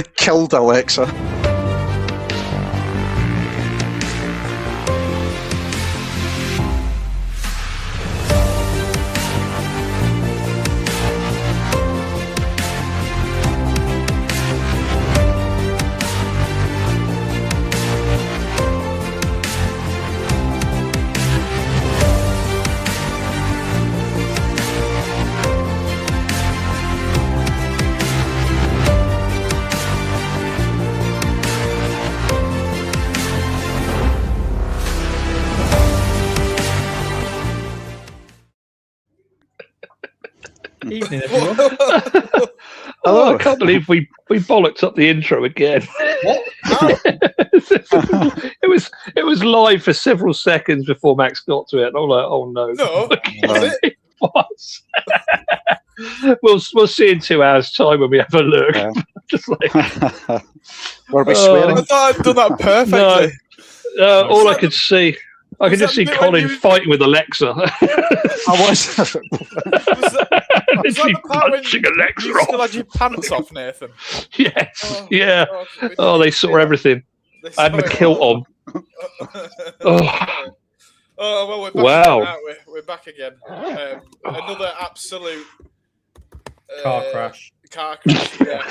Killed Alexa. Evening, everyone. Oh, I can't believe we bollocked up the intro again. What? It was live for several seconds before Max got to it, and I'm like, oh no. No, was it? We'll see in 2 hours' time when we have a look. Yeah. Just like, Were we swearing? I thought I'd done that perfectly. No, all I could see. I could just see that Colin when you- fighting with Alexa. I was. Was that Literally the part when punching Alexa you still off. had your pants off, Nathan? Yes, Oh, yeah. God, Oh, they saw everything. They I had saw my it kilt all. on. Oh, Oh, well, we're back Wow. again, aren't we? We're back again. Another absolute Car crash. Car crash, yeah.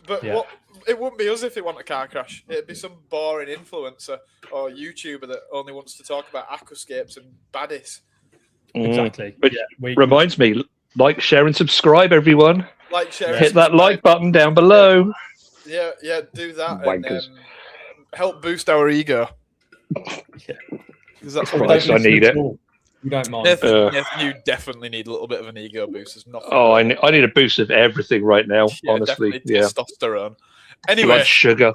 But Yeah. what? It wouldn't be us if it wasn't a car crash. It'd be some boring influencer or YouTuber that only wants to talk about aquascapes and baddies. Exactly. But Yeah, we, reminds me, like, share, and subscribe, everyone. Like, share, and Hit that subscribe. like button down below. Yeah, do that Wankers. and help boost our ego. Yeah. 'Cause that's we what Christ, don't I need listen it. at all. We don't mind. Nathan, you definitely need a little bit of an ego boost. There's nothing. Oh, I need a boost of everything right now, Yeah, honestly. definitely Yeah. testosterone. Too Anyway, much sugar.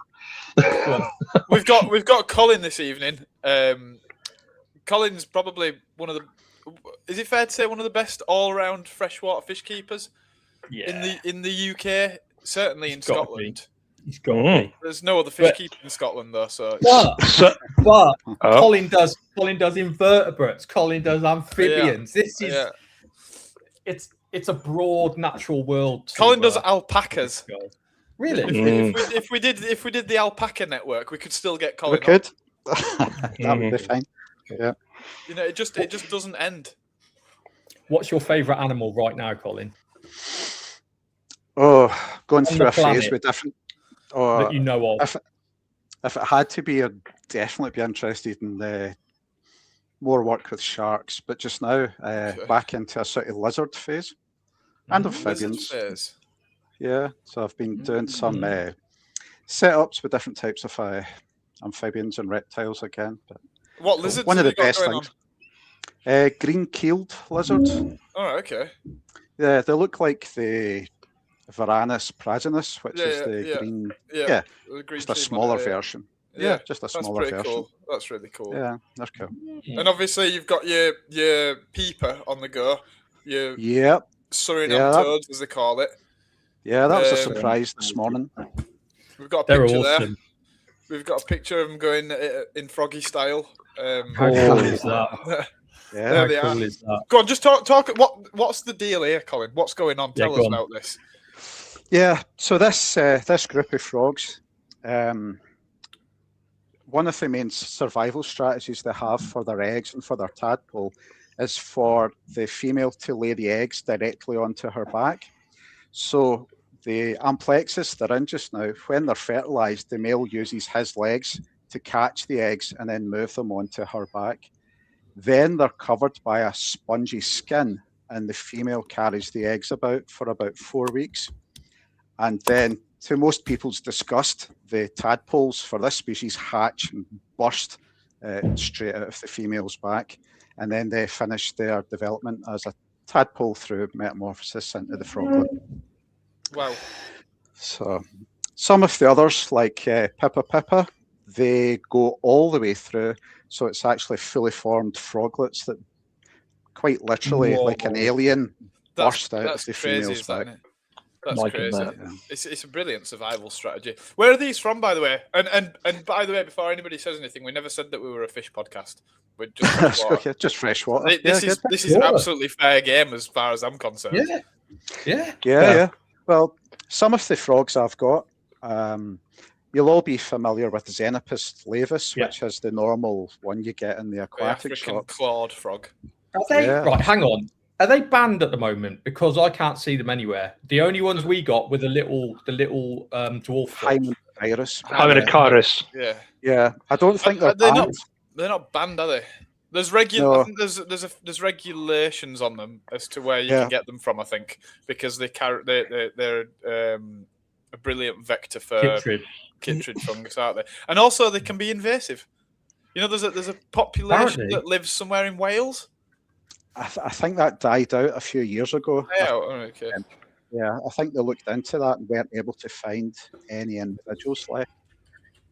we've got Colin this evening. Colin's probably one of the. Is it fair to say one of the best all-round freshwater fish keepers Yeah. in the UK? Certainly in He's gotta Scotland. He's got me. There's no other fish But- keeper in Scotland though. So So, But oh, Colin does invertebrates. Colin does amphibians. This is yeah. it's a broad natural world. to, Colin does alpacas. Really? If we did the alpaca network, we could still get Colin. We on. could. That would be fine. Yeah. You know, it just doesn't end. What's your favourite animal right now, Colin? Oh, going On through the a phase planet. with different. Oh, That you know of? if it had to be, I'd definitely be interested in more work with sharks. But just now, back into a sort of lizard phase and amphibians. Lizard phase. Yeah, so I've been doing some setups with different types of amphibians and reptiles again. But What lizards? one of have the you got best going things. Green-keeled lizards. on? Oh, okay. Yeah, they look like the Varanus prasinus, which Yeah, is the yeah. green. Yeah. Yeah, Just just a smaller version. Yeah, just a That's smaller pretty version. cool. That's really cool. Yeah, that's cool. And obviously, you've got your peeper on the go. Your Yep. Suriname Yeah, that- toads, as they call it. Yeah, that was a Um, surprise this morning. We've got a They're picture there. awesome. We've got a picture of them going in froggy style. How cool is that? Yeah. There How they are. cool is that? Go on, just talk. What's the deal here, Colin? What's going on? Yeah, Tell go us on. about this. Yeah, so this group of frogs, one of the main survival strategies they have for their eggs and for their tadpole is for the female to lay the eggs directly onto her back. So the amplexus they're in just now, when they're fertilized, the male uses his legs to catch the eggs and then move them onto her back. Then they're covered by a spongy skin, and the female carries the eggs about for about 4 weeks. And then, to most people's disgust, the tadpoles for this species hatch and burst straight out of the female's back. And then they finish their development as a tadpole through metamorphosis into the froglet. Wow. So some of the others, like Pippa Pippa, they go all the way through. So it's actually fully formed froglets that quite literally, like an alien, burst out of the female's isn't back. it? That's Like crazy. that. It's a brilliant survival strategy. Where are these from, by the way? And by the way, before anybody says anything, we never said that we were a fish podcast. We're just freshwater. Okay, just fresh water. This Yeah, is good. this is absolutely fair game as far as I'm concerned. Yeah. Yeah. Well, some of the frogs I've got, you'll all be familiar with Xenopus laevis, Yeah. which is the normal one you get in the The aquatic African shop. clawed frog. Are they Yeah. right? Hang on. Are they banned at the moment? Because I can't see them anywhere. The only ones we got were the little dwarf frogs. Hymenopterus. Hymenopterus. Yeah. Yeah, I don't think they're They're banned. not banned, are they? There's I No. think there's regulations on them as to where you Yeah. can get them from. I think because they're a brilliant vector for chytrid fungus, aren't they? And also they can be invasive. You know, there's a population Apparently. that lives somewhere in Wales. I think that died out a few years ago. Yeah, okay. Yeah, I think they looked into that and weren't able to find any individuals left.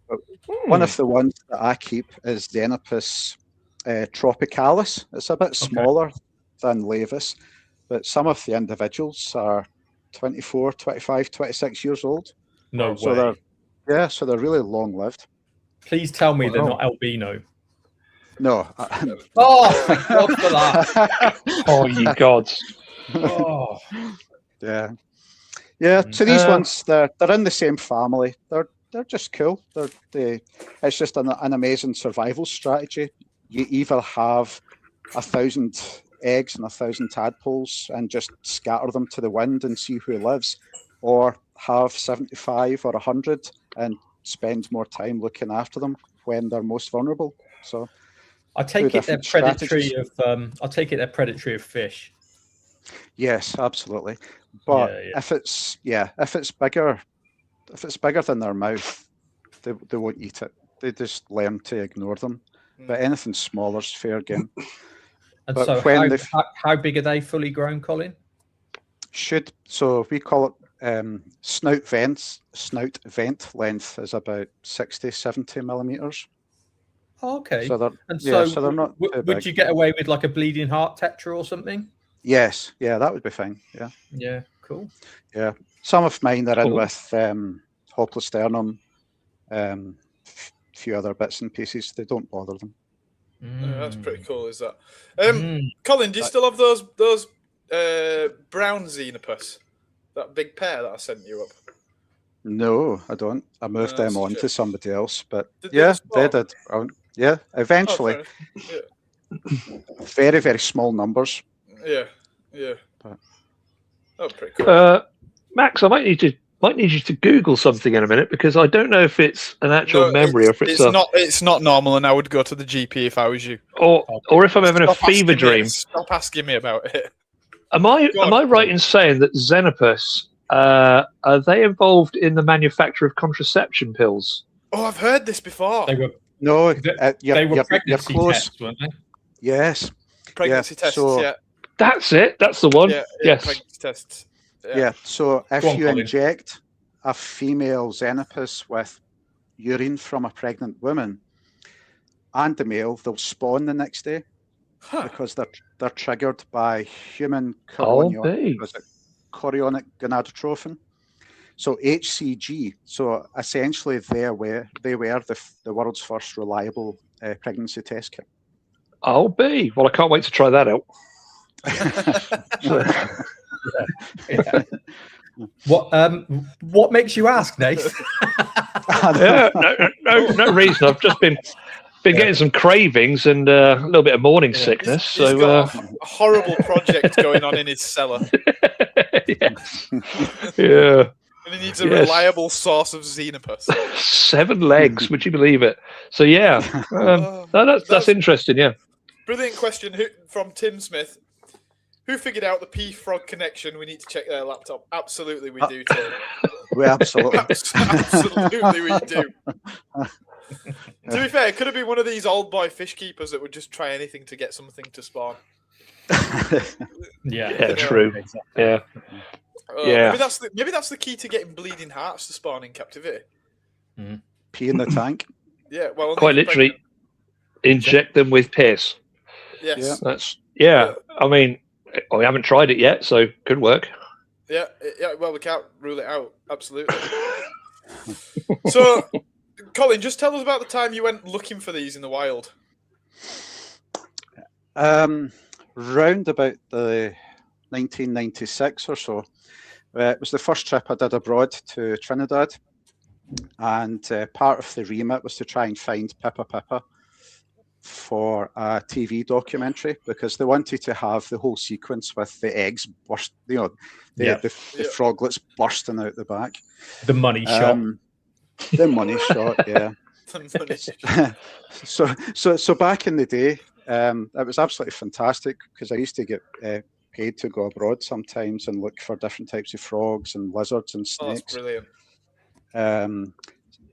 But one of the ones that I keep is Xenopus tropicalis. It's a bit smaller than laevis, but some of the individuals are 24, 25, 26 years old. No So way. so they're really long-lived. Please tell me they're not albino. No. Oh, thank God for that. Oh, you gods. Oh. Yeah. Yeah, so these ones, they're in the same family. They're just cool. It's just an amazing survival strategy. You either have 1,000 eggs and 1,000 tadpoles and just scatter them to the wind and see who lives, or have 75 or 100 and spend more time looking after them when they're most vulnerable. So I take it they're predatory of. I take it they're predatory of fish. Yes, absolutely. But if it's bigger than their mouth, they won't eat it. They just learn to ignore them. But anything smaller is fair game. And but so, how big are they fully grown, Colin? So we call it snout vent length is about 60, 70 millimeters. Oh, okay. So they're, so they're not. Would you get away with like a bleeding heart tetra or something? Yes, yeah, that would be fine. Yeah. Yeah, cool. Yeah, some of mine are in with Hoplosternum, few other bits and pieces. They don't bother them. That's pretty cool, is that? Colin, do you still have those brown Xenopus? That big pair that I sent you up? No, I don't. I moved them on to somebody else, but Did they did. Yeah, eventually. Very, very small numbers. Yeah. Oh, pretty cool. Max, I might need you to Google something in a minute because I don't know if it's an actual memory or if it's not normal, and I would go to the GP if I was you. Or if I'm having a fever dream. Stop asking me about it. Am I right in saying that Xenopus are they involved in the manufacture of contraception pills? Oh, I've heard this before. They were you're close. tests, weren't they? Yes. Pregnancy tests. Yeah. That's it. That's the one. Yes. Pregnancy tests. Yeah. So if you inject a female Xenopus with urine from a pregnant woman and the male, they'll spawn the next day because they're triggered by human chorionic gonadotrophin. So HCG. So essentially, they were the world's first reliable pregnancy test kit. I'll be. Well, I can't wait to try that out. What makes you ask, Nate? No reason. I've just been getting some cravings and a little bit of morning sickness. He's got a horrible project going on in his cellar. Yeah. And he needs a reliable source of Xenopus. 7 legs, would you believe it? So that's interesting. Yeah. Brilliant question from Tim Smith. Who figured out the pea frog connection? We need to check their laptop. Absolutely, we do, Tim. We absolutely we do. To be fair, it could have been one of these old boy fish keepers that would just try anything to get something to spawn. Yeah, true. Exactly. Yeah. Maybe that's the key to getting bleeding hearts to spawn in captivity. Pee in the tank. Yeah, well, quite literally, inject them with piss. Yes. I mean, we haven't tried it yet, so could work. Yeah. Well, we can't rule it out. Absolutely. So, Colin, just tell us about the time you went looking for these in the wild. Round about the 1996 or so, It was the first trip I did abroad to Trinidad, and part of the remit was to try and find Pippa Pippa for a TV documentary, because they wanted to have the whole sequence with the eggs burst, the froglets bursting out the back. The money shot. The money shot, yeah. So back in the day, it was absolutely fantastic, because I used to get paid to go abroad sometimes and look for different types of frogs and lizards and snakes. Oh, that's brilliant.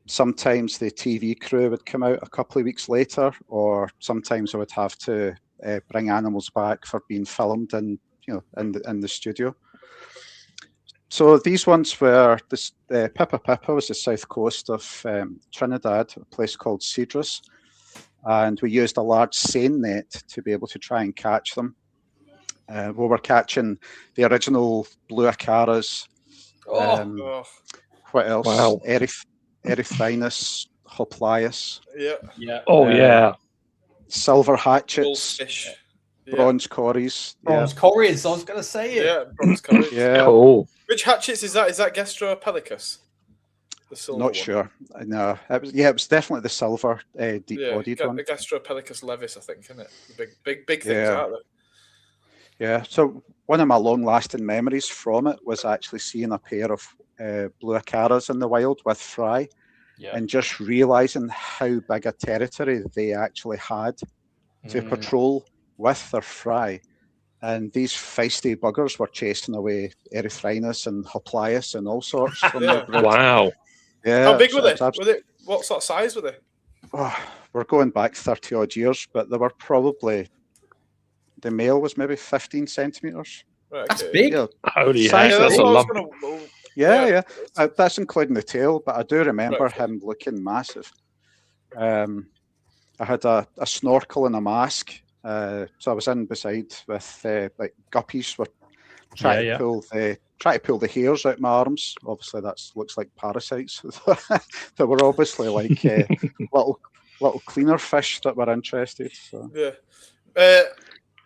Sometimes the TV crew would come out a couple of weeks later, or sometimes I would have to bring animals back for being filmed in the studio. So these ones were Pippa Pippa was the south coast of Trinidad, a place called Cedrus, and we used a large seine net to be able to try and catch them. We were catching the original blue acaras. What else? Wow. Erythrinus, hoplias. Yeah. Oh, yeah. Silver hatchets. Goldfish. Bronze corries. Bronze corries, I was going to say it. Yeah, bronze corries. Yeah. Cool. Which hatchets is that? Is that Gastropelicus? The silver Not one? sure. No. It was definitely the silver deep-bodied one. The Gastropelicus levis, I think, isn't it? The big things, aren't they? Yeah. So one of my long-lasting memories from it was actually seeing a pair of blue acaras in the wild with fry, and just realizing how big a territory they actually had to patrol with their fry. And these feisty buggers were chasing away Erythrinus and hoplias and all sorts from their brood. Wow. Yeah. How big were they? What sort of size were they? Oh, we're going back 30 odd years, but they were probably, the male was maybe 15 centimeters. Right, okay. That's big. Holy Size heck, that's a lump. Yeah. That's including the tail, but I do remember him looking massive. I had a snorkel and a mask, so I was in beside with like guppies were trying to pull the hairs out my arms. Obviously, that looks like parasites. They were obviously like little cleaner fish that were interested. So. Yeah.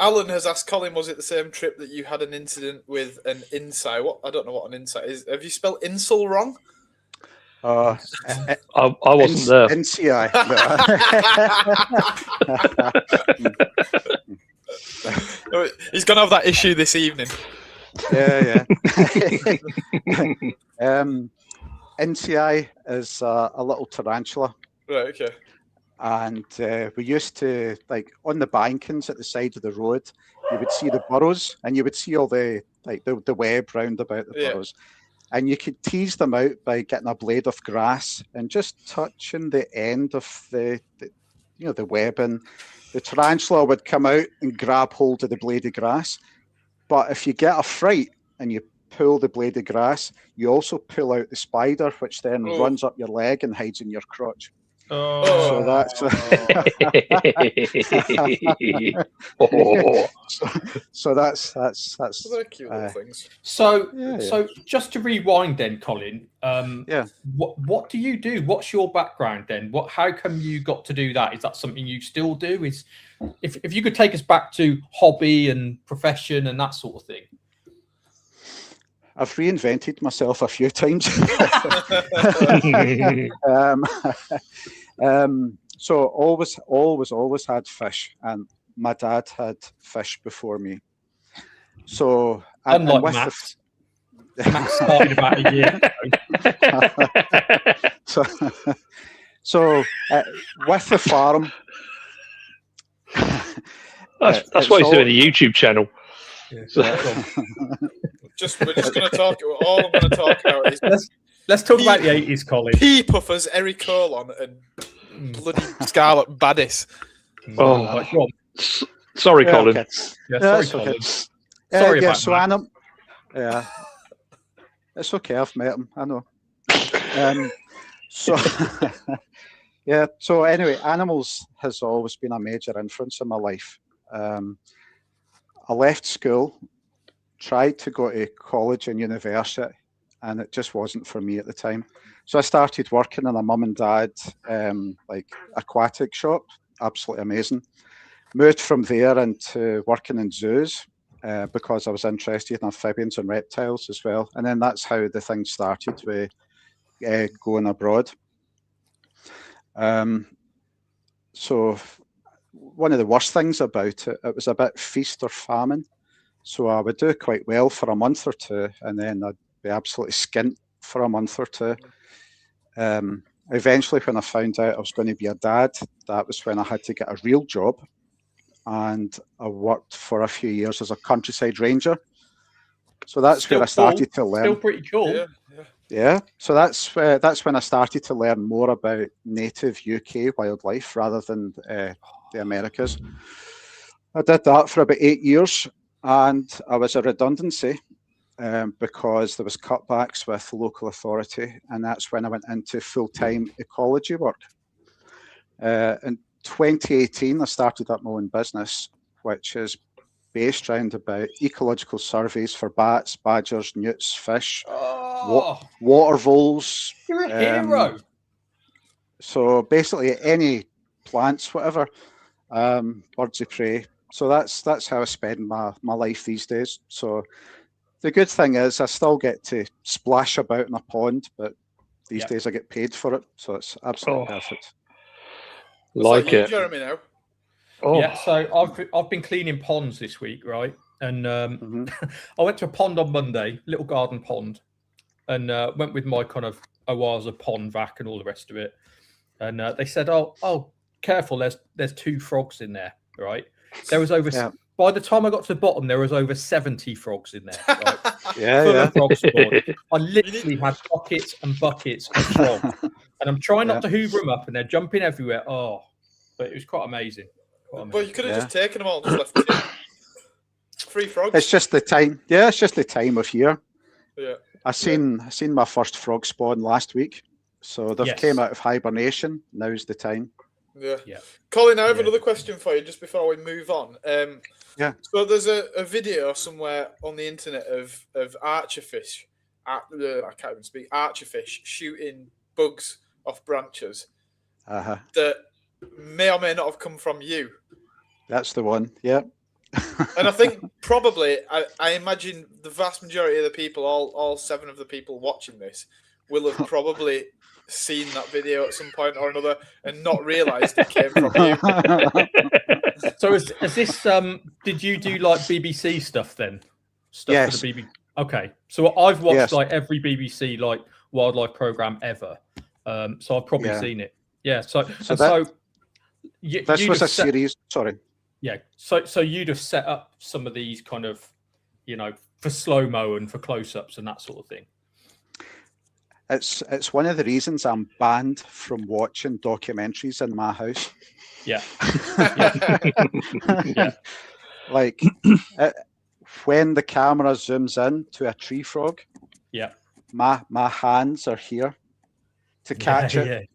Alan has asked Colin, was it the same trip that you had an incident with an insight? I don't know what an insight is. Have you spelled insel wrong? I wasn't there. NCI. He's going to have that issue this evening. Yeah. NCI is a little tarantula. Right, okay. And we used to, like, on the bankings at the side of the road, you would see the burrows, and you would see all the web round about the burrows. And you could tease them out by getting a blade of grass and just touching the end of the web, and the tarantula would come out and grab hold of the blade of grass. But if you get a fright and you pull the blade of grass, you also pull out the spider, which then runs up your leg and hides in your crotch. So that's so that's they're cute little things. So just to rewind then, Colin. What do you do? What's your background then? How come you got to do that? Is that something you still do? If you could take us back to hobby and profession and that sort of thing. I've reinvented myself a few times. So always had fish, and my dad had fish before me. So unlike Max, Max started about a year ago. So with the farm, that's why he's doing a YouTube channel. We're just going to talk. All I'm going to talk about is let's talk about the 80s, Colin. Pea puffers, Eric Colon, and bloody Scarlet Baddis. Sorry, Colin. Okay. Sorry, Colin. Sorry about so that. It's okay. I've met him. I know. So anyway, animals has always been a major influence in my life. I left school, tried to go to college and university, and it just wasn't for me at the time. So I started working in a mum and dad aquatic shop. Absolutely amazing. Moved from there into working in zoos, because I was interested in amphibians and reptiles as well. And then that's how the thing started with going abroad. So one of the worst things about it, it was a bit feast or famine. So I would do quite well for a month or two, and then I'd be absolutely skint for a month or two. Eventually, when I found out I was going to be a dad, that was when I had to get a real job. And I worked for a few years as a countryside ranger. So that's where I started to learn. Still pretty cool. Yeah. So that's when I started to learn more about native UK wildlife rather than the Americas. I did that for about 8 years, and I was a redundancy because there was cutbacks with local authority, and that's when I went into full-time ecology work. In 2018, I started up my own business, which is based around about ecological surveys for bats, badgers, newts, fish, water voles. You're a hero. So basically any plants, whatever, birds of prey. So that's how I spend my life these days. So the good thing is I still get to splash about in a pond, but these days I get paid for it. So it's absolutely perfect. Like it. Jeremy now. Yeah, so I've been cleaning ponds this week, right? And I went to a pond on Monday, little garden pond, and went with my kind of Owaza pond vac and all the rest of it. And they said, "Oh, careful! There's 2 frogs in there, right?" There was over. Yeah. By the time I got to the bottom, there was over 70 frogs in there. Right? Full of frog spawn. I literally had buckets and buckets of frogs, and I'm trying not to hoover them up, and they're jumping everywhere. Oh, but it was quite amazing. Well, you could have just taken them all and just left 3 frogs. It's just the time. Yeah, it's just the time of year. Yeah. I seen my first frog spawn last week, so they've came out of hibernation. Now's the time. Yeah. Colin, I have another question for you just before we move on. So there's a video somewhere on the internet of archerfish. I can't even speak. Archerfish shooting bugs off branches that may or may not have come from you. That's the one. Yeah. And I think probably, I imagine the vast majority of the people, all 7 of the people watching this, will have probably seen that video at some point or another and not realised it came from you. So is this did you do like BBC stuff then? Yes. For the BBC? Okay. So I've watched like every BBC like wildlife programme ever. So I've probably seen it. Yeah. So this was a series. Sorry. Yeah. So you'd have set up some of these kind of, for slow-mo and for close-ups and that sort of thing. It's one of the reasons I'm banned from watching documentaries in my house. Yeah. Like when the camera zooms in to a tree frog, my hands are here to catch it,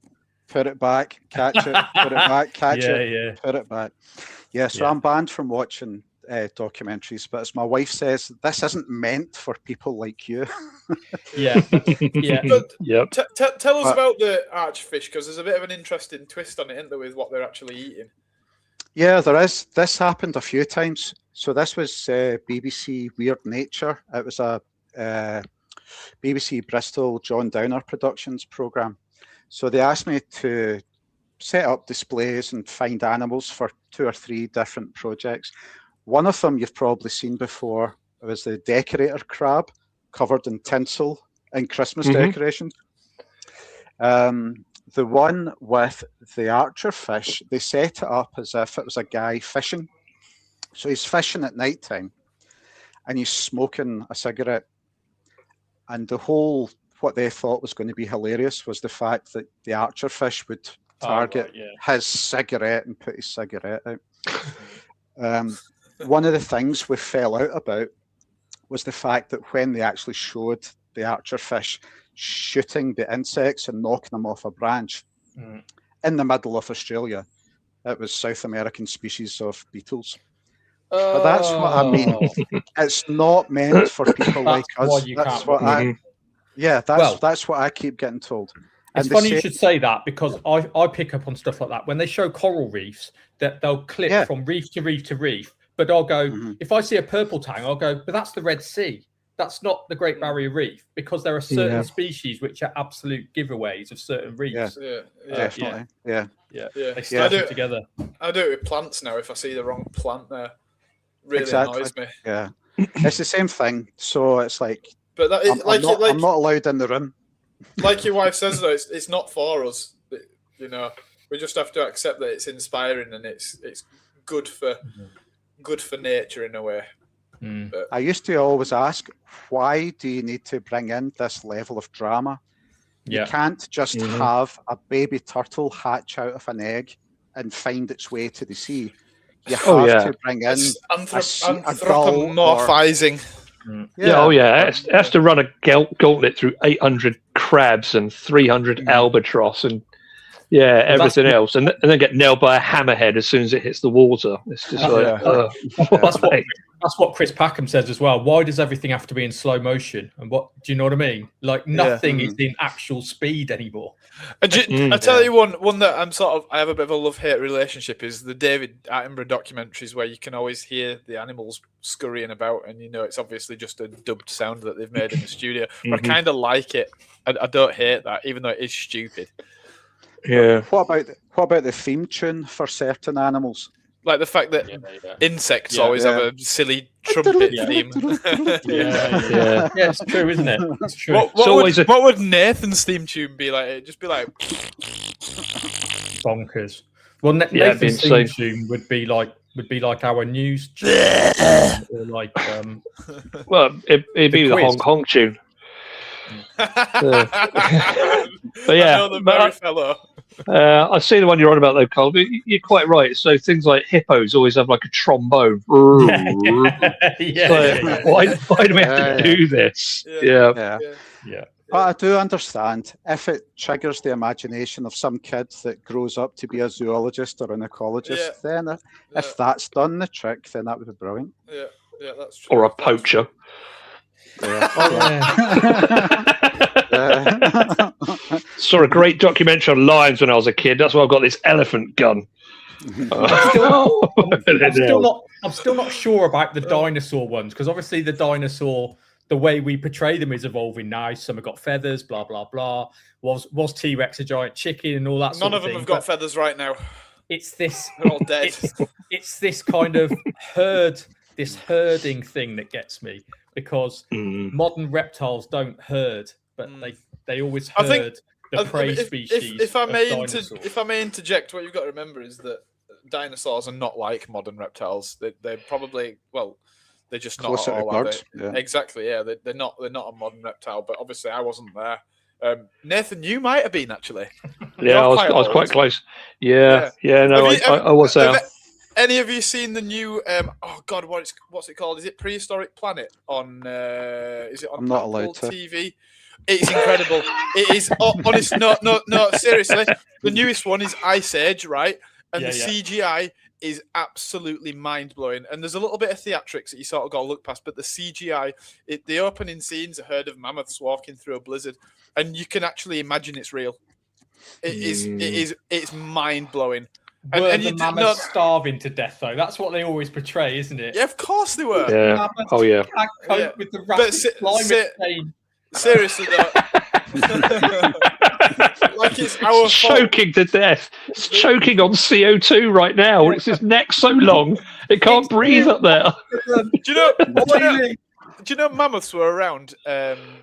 put it back, catch it, put it back, catch it, put it back. Yeah, so I'm banned from watching documentaries, but as my wife says, this isn't meant for people like you. But, tell us about the archfish, because there's a bit of an interesting twist on it, isn't there, with what they're actually eating? Yeah, there is. This happened a few times. So this was BBC Weird Nature. It was a BBC Bristol John Downer Productions programme. So they asked me to set up displays and find animals for 2 or 3 different projects. One of them you've probably seen before. It was the decorator crab covered in tinsel and Christmas decorations. The one with the archer fish, they set it up as if it was a guy fishing. So he's fishing at night time and he's smoking a cigarette. And what they thought was going to be hilarious was the fact that the archer fish would target his cigarette and put his cigarette out. One of the things we fell out about was the fact that when they actually showed the archer fish shooting the insects and knocking them off a branch in the middle of Australia, it was South American species of beetles. But that's what I mean. It's not meant for people like us. That's what that's what I keep getting told. It's funny you should say that, because I pick up on stuff like that. When they show coral reefs, that they'll clip from reef to reef to reef, but I'll go, if I see a purple tang, I'll go, but that's the Red Sea. That's not the Great Barrier Reef, because there are certain species which are absolute giveaways of certain reefs. Definitely. Yeah. They start together. I do it with plants now. If I see the wrong plant there, really annoys me. Yeah, it's the same thing. So it's like, but that is, I'm not allowed in the room. Like your wife says, though, it's not for us. You know, we just have to accept that it's inspiring and it's good for nature in a way. But I used to always ask, why do you need to bring in this level of drama? You can't just have a baby turtle hatch out of an egg and find its way to the sea. You have to bring in anthropomorphizing. It has to run a gauntlet through 800 crabs and 300 albatross and everything else, and then get nailed by a hammerhead as soon as it hits the water. It's just that's what Chris Packham says as well. Why does everything have to be in slow motion? And what do you know what I mean? Like nothing is in actual speed anymore. I tell you one that I have a bit of a love-hate relationship is the David Attenborough documentaries, where you can always hear the animals scurrying about, and you know it's obviously just a dubbed sound that they've made in the studio. But I kind of like it. I don't hate that, even though it is stupid. Yeah. What about the theme tune for certain animals? Like the fact that insects always have a silly trumpet theme. It's true, isn't it? It's true. What would Nathan's theme tune be like? It'd just be like bonkers. Well, Nathan's theme tune would be like our news tune, or like well, it'd be the honk honk tune. But I see the one you're on about though, Cole. You're quite right. So things like hippos always have like a trombone. Why do we have to do this? Yeah. But I do understand if it triggers the imagination of some kid that grows up to be a zoologist or an ecologist, then if that's done the trick, then that would be brilliant. Yeah, that's true. Or a poacher. Saw a great documentary on lions when I was a kid. That's why I've got this elephant gun. I'm still not sure about the dinosaur ones, because obviously the dinosaur, the way we portray them is evolving now. Some have got feathers, blah blah blah. Was T-Rex a giant chicken and all that? None of them have got feathers right now. It's this. They're all dead. It's this kind of herding thing that gets me, because modern reptiles don't herd, but they always herd the prey species. If I may interject, what you've got to remember is that dinosaurs are not like modern reptiles. They're probably they're just not closer at all. To birds. Exactly. Yeah, they're not a modern reptile. But obviously, I wasn't there. Nathan, you might have been actually. Yeah, I was quite close. I was there. Any of you seen the new? Oh God, what's it called? Is it Prehistoric Planet on? Is it on I'm not Apple allowed to. TV? It's incredible. It is honest. No. Seriously, the newest one is Ice Age, right? And the CGI is absolutely mind blowing. And there's a little bit of theatrics that you sort of got to look past, but the CGI, the opening scenes, a herd of mammoths walking through a blizzard, and you can actually imagine it's real. It's mind blowing. And the mammoths starving to death, though. That's what they always portray, isn't it? Yeah, of course they were. Yeah. Mammoths can't cope with the rapid climate change. Seriously, though. Like it's our choking to death. It's choking on CO2 right now. It's his neck so long it can't breathe up there. Do you know mammoths were around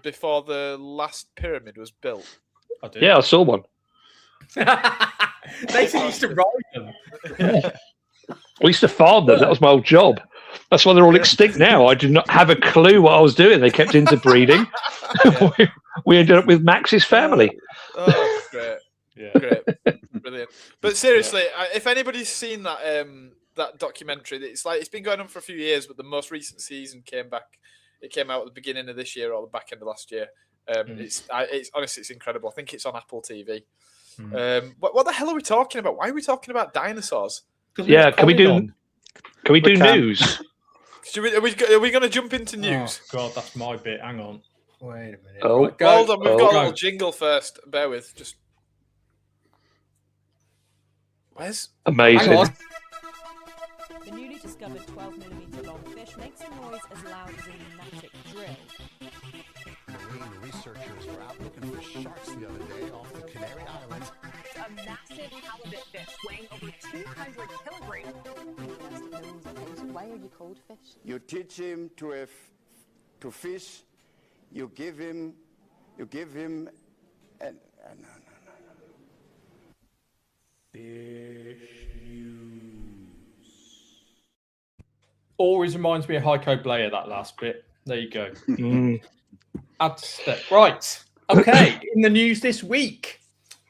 before the last pyramid was built? I do. Yeah, I saw one. They used to ride them. We used to farm them. That was my old job. That's why they're all extinct now. I did not have a clue what I was doing. They kept interbreeding. We ended up with Max's family. Oh, great. Great. Brilliant. But seriously, if anybody's seen that that documentary, it's been going on for a few years, but the most recent season came back. It came out at the beginning of this year or the back end of last year. It's honestly, it's incredible. I think it's on Apple TV. What the hell are we talking about? Why are we talking about dinosaurs? Yeah, can we do news? Are we going to jump into news? Oh, God, that's my bit. Hang on. Wait a minute. Oh, right, hold on. We've got a little jingle first. Bear with. Just. Where's amazing? The newly discovered 12mm long fish makes a noise as loud as a pneumatic drill. Marine researchers were out looking for sharks the other day off the Canary Islands. A massive halibut fish weighing over 200 kilograms. Why are you called fish? You teach him to fish. You give him no. Fish news. Always reminds me of Heiko Blair, that last bit. There you go. Add step. Right. Okay. In the news this week,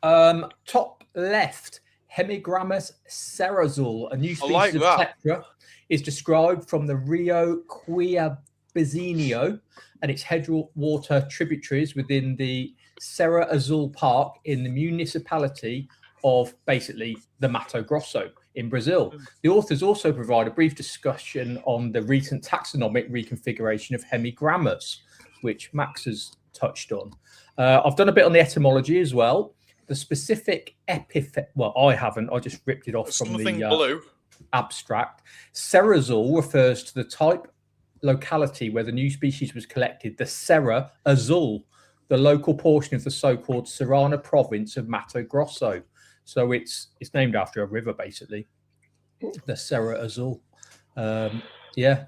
top left, Hemigrammus cerazul, a new species of tetra, is described from the Rio Quiabizinho and its headwater tributaries within the Serra Azul Park in the municipality of basically the Mato Grosso in Brazil. The authors also provide a brief discussion on the recent taxonomic reconfiguration of Hemigrammus, which Max has touched on. I've done a bit on the etymology as well. The specific epithet, well, I haven't, I just ripped it off from the blue abstract. Cerazul refers to the type locality where the new species was collected, the Serra Azul, the local portion of the so-called Serrana province of Mato Grosso. So it's named after a river, basically, the Serra Azul. Yeah.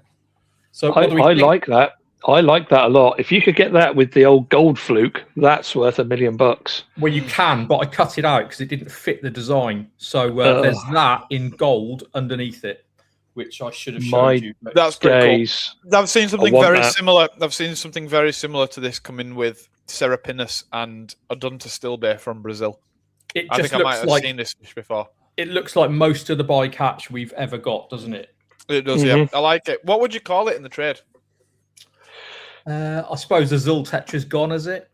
So I like that. I like that a lot. If you could get that with the old gold fluke, that's worth $1 million. Well, you can, but I cut it out because it didn't fit the design. So there's that in gold underneath it, which I should have showed you. That's pretty cool. I've seen something very similar. I've seen something very similar to this coming with Serapinus and Odonta stilbe from Brazil. I think I might have seen this fish before. It looks like most of the bycatch we've ever got, doesn't it? It does, yeah. I like it. What would you call it in the trade? I suppose Azul Tetra's gone, is it?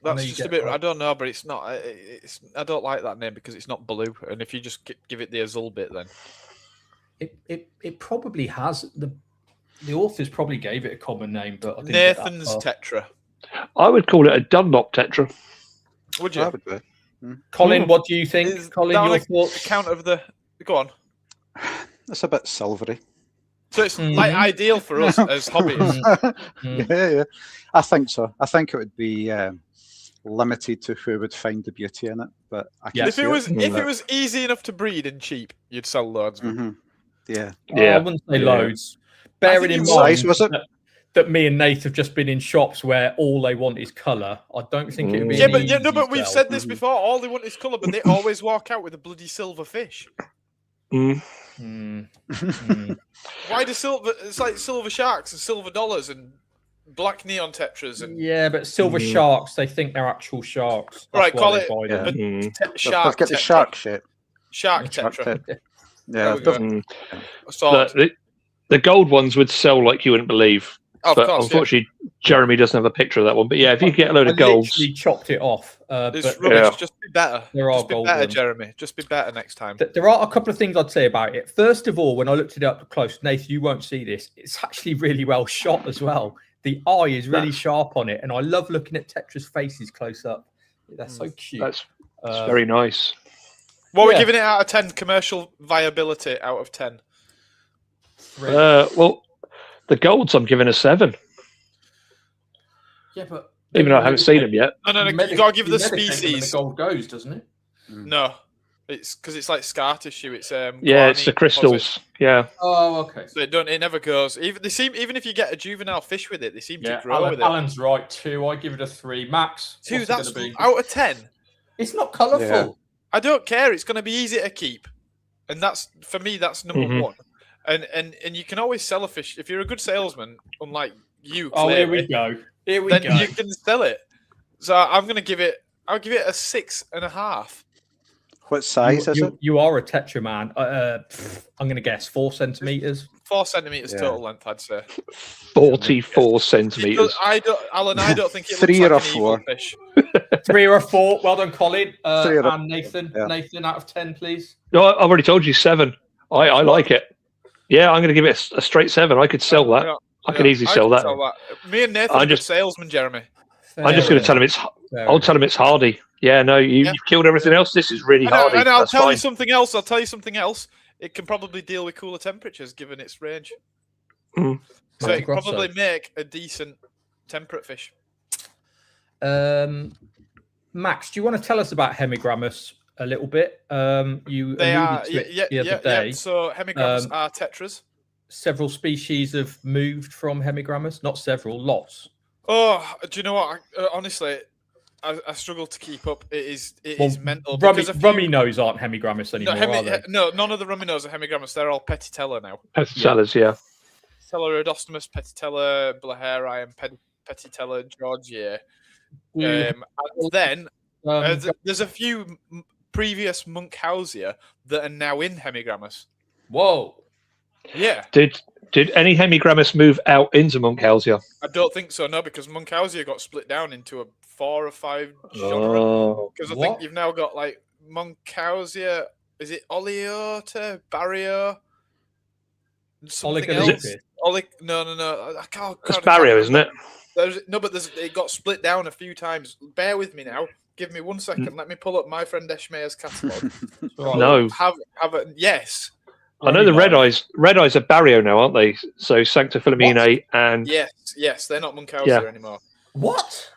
That's just a bit. I don't know, but it's not. I don't like that name because it's not blue. And if you just give it the Azul bit, then it probably has. The authors probably gave it a common name, but I didn't Nathan's Tetra. I would call it a Dunlop Tetra. Would you? I would be. Colin, what do you think? Colin, your thoughts? Account of the. Go on. It's a bit silvery. So it's like ideal for us as hobbyists. Yeah. I think so. I think it would be limited to who would find the beauty in it. But if it was easy enough to breed and cheap, you'd sell loads. Yeah. I wouldn't say loads. Bearing in mind that me and Nate have just been in shops where all they want is colour. I don't think it would be. But we've said this before. All they want is colour, but they always walk out with a bloody silver fish. Why do silver? It's like silver sharks and silver dollars and black neon tetras. And yeah, but silver sharks, they think they're actual sharks. That's call it shark. Get the shark shit. Shark tetra. Yeah. The gold ones would sell like you wouldn't believe. Of course, unfortunately, Jeremy doesn't have a picture of that one. But yeah, if you get a load of golds, he chopped it off. It's rubbish. Just be better. Just be better, Jeremy. Just be better next time. There are a couple of things I'd say about it. First of all, when I looked it up close, Nathan, you won't see this. It's actually really well shot as well. The eye is really sharp on it, and I love looking at Tetra's faces close up. They're so cute. That's very nice. What are we giving it out of 10? Commercial viability out of 10. Well, the golds I'm giving a 7. Yeah, but even though I haven't seen them yet. No. You gotta give the species. The gold goes, doesn't it? No, it's because it's like scar tissue. It's it's the crystals. Yeah. Oh, okay. So it never goes. Even if you get a juvenile fish with it, they seem to grow with it. Alan's right. 2. I give it a 3. Max. 2. That's out of 10. It's not colourful. Yeah. I don't care. It's going to be easy to keep, and that's for me. That's number one. And you can always sell a fish if you're a good salesman. Unlike you, clearly, here we go. Here we go. Then you can sell it. So I'm going to give it. I'll give it a 6.5. What size is it? You are a Tetra man. I'm going to guess 4 centimeters. 4 centimeters total length, I'd say. 44 centimeters. Alan, I don't think it 3 looks or like 4. An evil fish. 3 or 4. Well done, Colin. And Nathan. Yeah. Nathan, out of 10, please. No, I've already told you 7. I like it. Yeah, I'm going to give it a straight 7. I could sell that. I could easily sell that. Me and Nathan are just salesman, Jeremy. I'm just going to tell him I'll tell him it's hardy. Yeah, no, you've killed everything else. This is really hardy. And I'll tell you something else. it can probably deal with cooler temperatures given its range. Mm. So it can probably make a decent temperate fish. Max, do you want to tell us about Hemigrammus a little bit? You They alluded to it the other day. Yeah. So Hemigrammus are tetras. Several species have moved from Hemigrammus. Not several, lots. Oh, do you know what? Honestly, I struggle to keep up. It is mental. Rummy nose aren't Hemigrammus anymore, are they? No, none of the rummy nose are Hemigrammus. They're all Petitella now. Petitellas, yeah. Petitella rhodostomus, Petitella blaheri, and Petitella georgiae. And then there's a few previous Munchausia that are now in Hemigrammus. Whoa. Yeah. Did any Hemigrammus move out into Munchausia? I don't think so, no, because Munchausia got split down into a 4 or 5 genre. Because I think you've now got like Munchausia. Is it Oleota, Barrio? Something else? No. I can't. It's Barrio, isn't it? It got split down a few times. Bear with me now. Give me 1 second. Let me pull up my friend Eshmea's catalogue. No. Yes. I know the red eyes are Barrio now, aren't they? So Sancta Philomene and yes, they're not Munchausia anymore. What?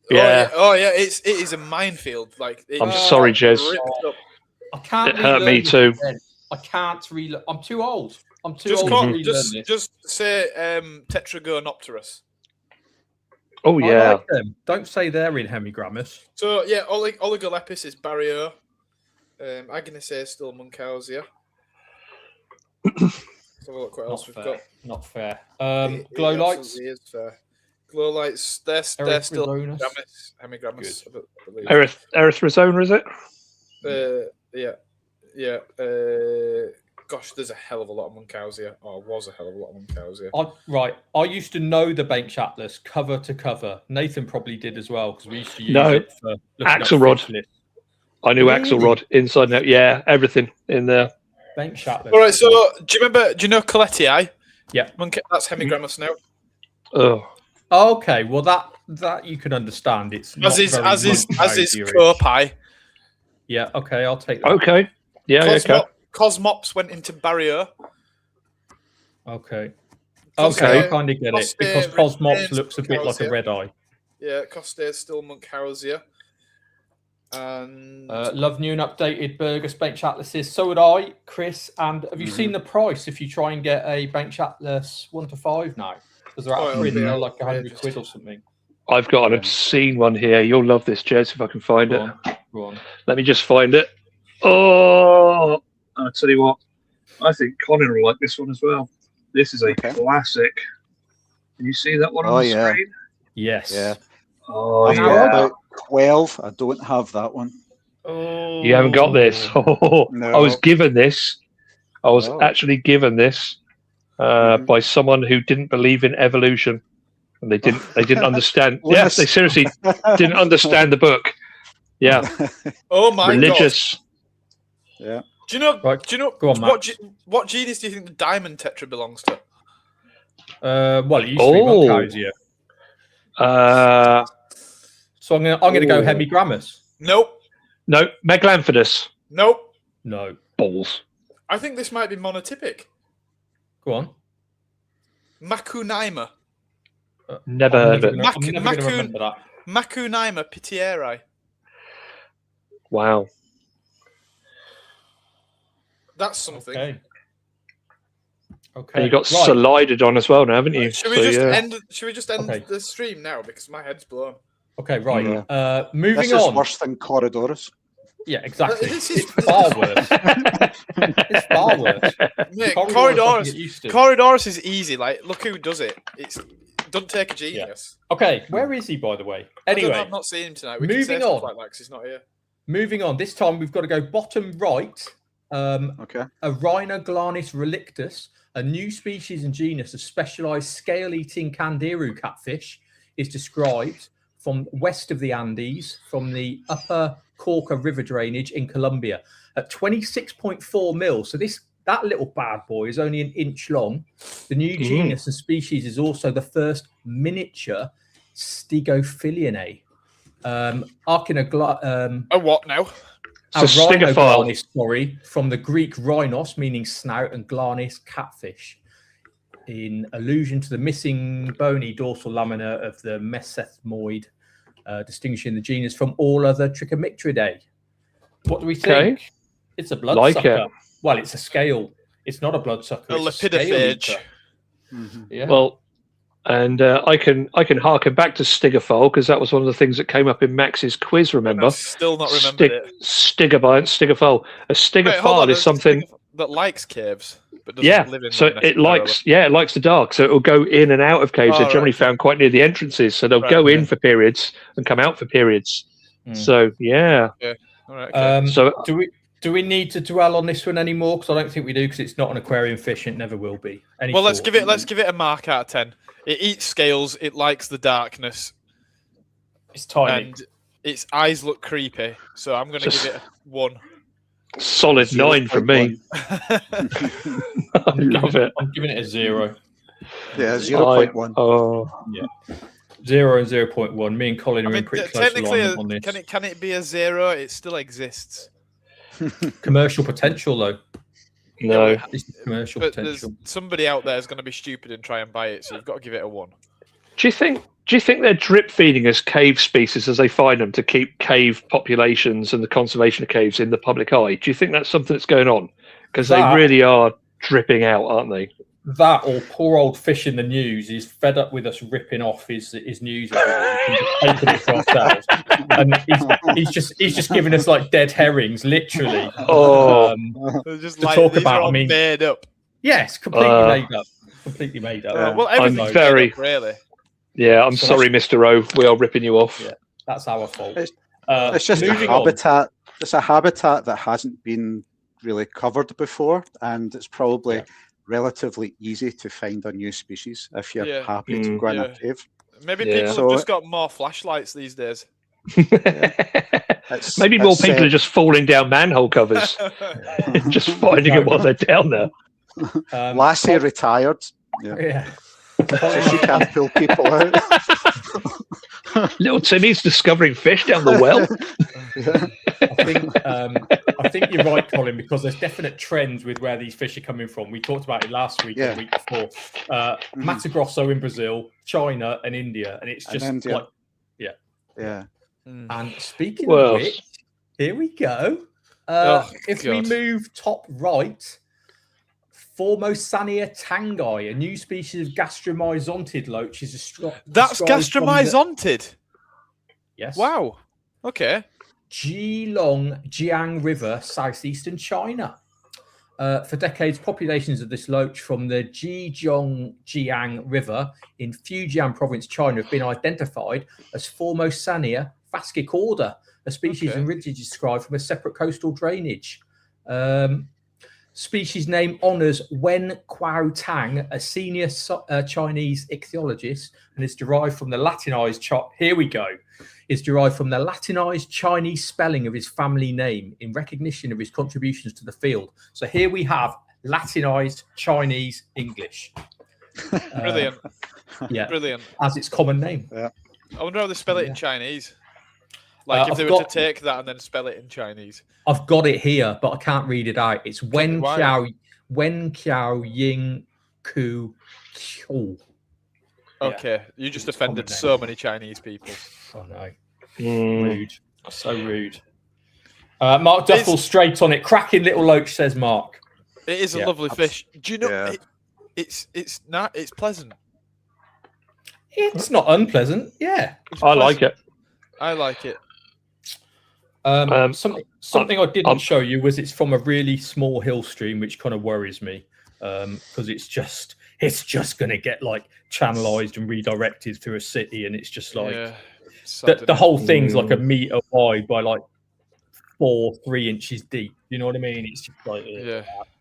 Yeah. Oh yeah, it is a minefield. Like I'm sorry, Jez. I can't. It hurt me too. I can't relearn. I'm too old. I'm too just old to relearn this. Just say Tetragonopterus. Oh yeah. I like them. Don't say they're in Hemigrammus. So yeah, Oligolepis is Barrio. Agnes is still Munchausia. Let's have a look what else we've got. Not fair. Glow lights. Is fair. Glow lights. They're still Hemigrammus. Erythrozona, is it? Yeah. Gosh, there's a hell of a lot of Munchausia. Or was a hell of a lot of Munchausia. I used to know the Bench Atlas cover to cover. Nathan probably did as well because we used to use it for Axelrod. I knew Axelrod inside and out. Yeah, everything in there. Bench Atlas. All right, so do you know Coletii? Yeah. That's Hemigrammus now. Oh. Okay, well that you can understand. It's as is Copi. Yeah, okay, I'll take that. Okay. Yeah, Cosmops went into Barrio. Okay. Okay, I kind of get it because Cosmops looks a bit like a red eye. Yeah, Costa is still Munchausia. And love new and updated Burgess Bench Atlases. So would I, Chris. And have you seen the price if you try and get a Bench Atlas 1 to 5 now? Because they're out of print, they're like £100 or something. I've got an obscene one here. You'll love this, Jez, if I can find it. Go on. Let me just find it. Oh, I'll tell you what. I think Colin will like this one as well. This is a classic. Can you see that one on the screen? Yes. Yeah. Oh, I've got about 12. I don't have that one. Oh. You haven't got this? No. I was given this. I was actually given this by someone who didn't believe in evolution. And they didn't understand. Yes, they seriously didn't understand the book. Yeah. Oh my religious. God. Yeah. Do you know? Go on, what genus do you think the diamond tetra belongs to? Well, it used to be Munchausia. So I'm gonna go Hemigrammus. Nope. No, Meglanthidus. Nope. No. Balls. I think this might be monotypic. Go on. Macunaima. Never heard of it. Macunaima pitieri. Wow. That's something. Okay. And you got Solidodon as well now, haven't you? Should we just end the stream now because my head's blown? Okay, right. Moving this is worse than Corridorus. Yeah, exactly. It's far worse. It's far worse. Yeah, Corridorus is easy. Like, look who does it. Doesn't take a genius. Yeah. Okay, where is he, by the way? Anyway, I've not seen him tonight. Moving on. Like that 'cause he's not here. Moving on. This time we've got to go bottom right. A Rhinoglanis relictus, a new species and genus of specialized scale-eating Candiru catfish, is described from west of the Andes, from the upper Cauca river drainage in Colombia, at 26.4 mils. So that little bad boy is only an inch long. The new genus and species is also the first miniature Stigophiliinae. A what now? So stigophile. Rhinoglarnis, sorry, from the Greek rhinos, meaning snout, and glarnis, catfish, in allusion to the missing bony dorsal lamina of the mesethmoid, distinguishing the genus from all other Trichomictridae. What do we think? It's a bloodsucker. Well, it's a scale. It's not a bloodsucker. A lepidophage. Yeah. Well, and I can harken back to stigophile because that was one of the things that came up in Max's quiz. Remember? I've still not remembered it. Stigophile. A stigophile is something that likes caves, but doesn't live in them. It likes the dark. So it will go in and out of caves. They're generally found quite near the entrances. So they'll go in for periods and come out for periods. So yeah. All right. Okay. So do we need to dwell on this one anymore? Because I don't think we do, because it's not an aquarium fish. It never will be. Well, let's give it a mark out of 10. It eats scales. It likes the darkness. It's tiny. And its eyes look creepy. So I'm going to give it a 1. Solid 9 from me. I love it. I'm giving it a 0. Yeah, 0.1. Oh, yeah. 0 and 0.1. Me and Colin are in pretty close alignment on this. Can it be a 0? It still exists. Commercial potential, though. No. Commercial but potential. There's somebody out there is going to be stupid and try and buy it, so you've got to give it a 1. Do you think they're drip feeding us cave species as they find them to keep cave populations and the conservation of caves in the public eye? Do you think that's something that's going on? Because they really are dripping out, aren't they? That or poor old Fish in the News is fed up with us ripping off his news and just taking it for ourselves. And he's just giving us like dead herrings, literally. Just to talk about. I mean, made up. Yes, completely made up. Completely made up. Well, everything's made up, really. Yeah, I'm sorry, Mr. O. We are ripping you off. Yeah, that's our fault. It's just a habitat. It's a habitat that hasn't been really covered before, and it's probably relatively easy to find a new species if you're happy to go in a cave. Maybe people have just got more flashlights these days. Maybe more people are just falling down manhole covers, just finding it while they're down there. Lassie retired. Yeah. So she can't pull people out. Little Timmy's discovering fish down the well. I think you're right, Colin, because there's definite trends with where these fish are coming from. We talked about it last week or the week before. Mato Grosso in Brazil, China, and India, and it's just like, And speaking of which, here we go. We move top right. Formosania tangai, a new species of gastromyzontid loach, is That's gastromyzontid? Yes. Wow. Okay. Jiang River, southeastern China. For decades, populations of this loach from the Jiang River in Fujian province, China, have been identified as Formosania fascicorda, a species originally described from a separate coastal drainage. Species name honors Wen Kuo Tang, a senior Chinese ichthyologist, and is derived from the Latinized Chinese spelling of his family name in recognition of his contributions to the field. So here we have Latinized Chinese English. Brilliant. Brilliant. As its common name. Yeah. I wonder how they spell it in Chinese. Like if they were to take that and then spell it in Chinese. I've got it here, but I can't read it out. It's Wen Kiao Ying Ku Qiu. Okay, you just offended so many Chinese people. Oh no. Rude. So rude. Mark Duffel straight on it. Cracking little loach, says Mark. It is a lovely fish. Do you know it's pleasant. It's not unpleasant. Yeah. I like it. I like it. Something I didn't show you was it's from a really small hill stream, which kind of worries me because it's just going to get like channelized and redirected through a city, and it's just like the whole thing's like a meter wide by like 3 inches deep. You know what I mean? It's just like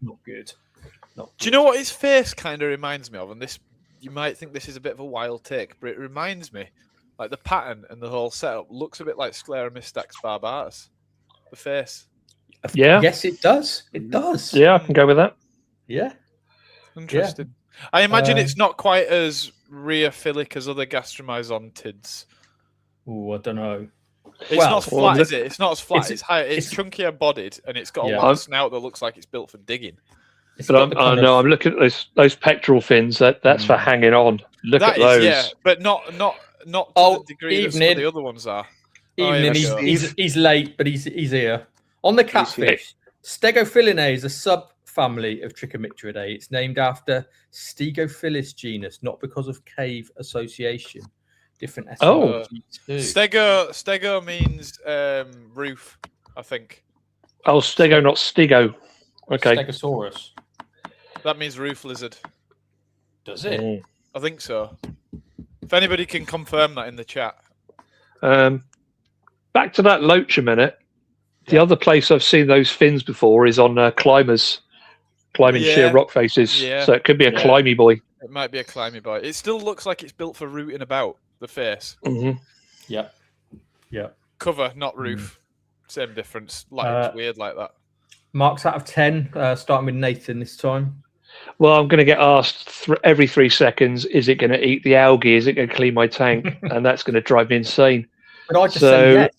not good. Do you know what his face kind of reminds me of? And this, you might think this is a bit of a wild take, but it reminds me. Like the pattern and the whole setup looks a bit like Scleromistax barbatus. The face. Yeah. Yes, it does. It does. Yeah, I can go with that. Yeah. Interesting. Yeah. I imagine it's not quite as rheophilic as other gastromyzontids. Oh, I don't know. It's not as flat, is it? It's not as flat. It's high. It's chunkier bodied, and it's got a long snout that looks like it's built for digging. But I'm looking at those pectoral fins. That's for hanging on. Look at those. Yeah, but not to the degree that some of the other ones are. Evening. He's late, but he's here. On the catfish, Stegophilinae is a subfamily of Trichomicteridae. It's named after Stegophilus genus, not because of cave association. Different etymology too. Stego means roof, I think. Oh, Stego, not Stego. Okay. Stegosaurus. That means roof lizard. Does it? I think so. If anybody can confirm that in the chat. Back to that loach a minute. The other place I've seen those fins before is on climbing sheer rock faces. Yeah. So it could be a climby boy. It might be a climby boy. It still looks like it's built for rooting about the face. Yeah. Cover, not roof. Same difference. It's weird like that. Marks out of 10, starting with Nathan this time. Well, I'm going to get asked every 3 seconds, is it going to eat the algae? Is it going to clean my tank? And that's going to drive me insane. But I just say yes.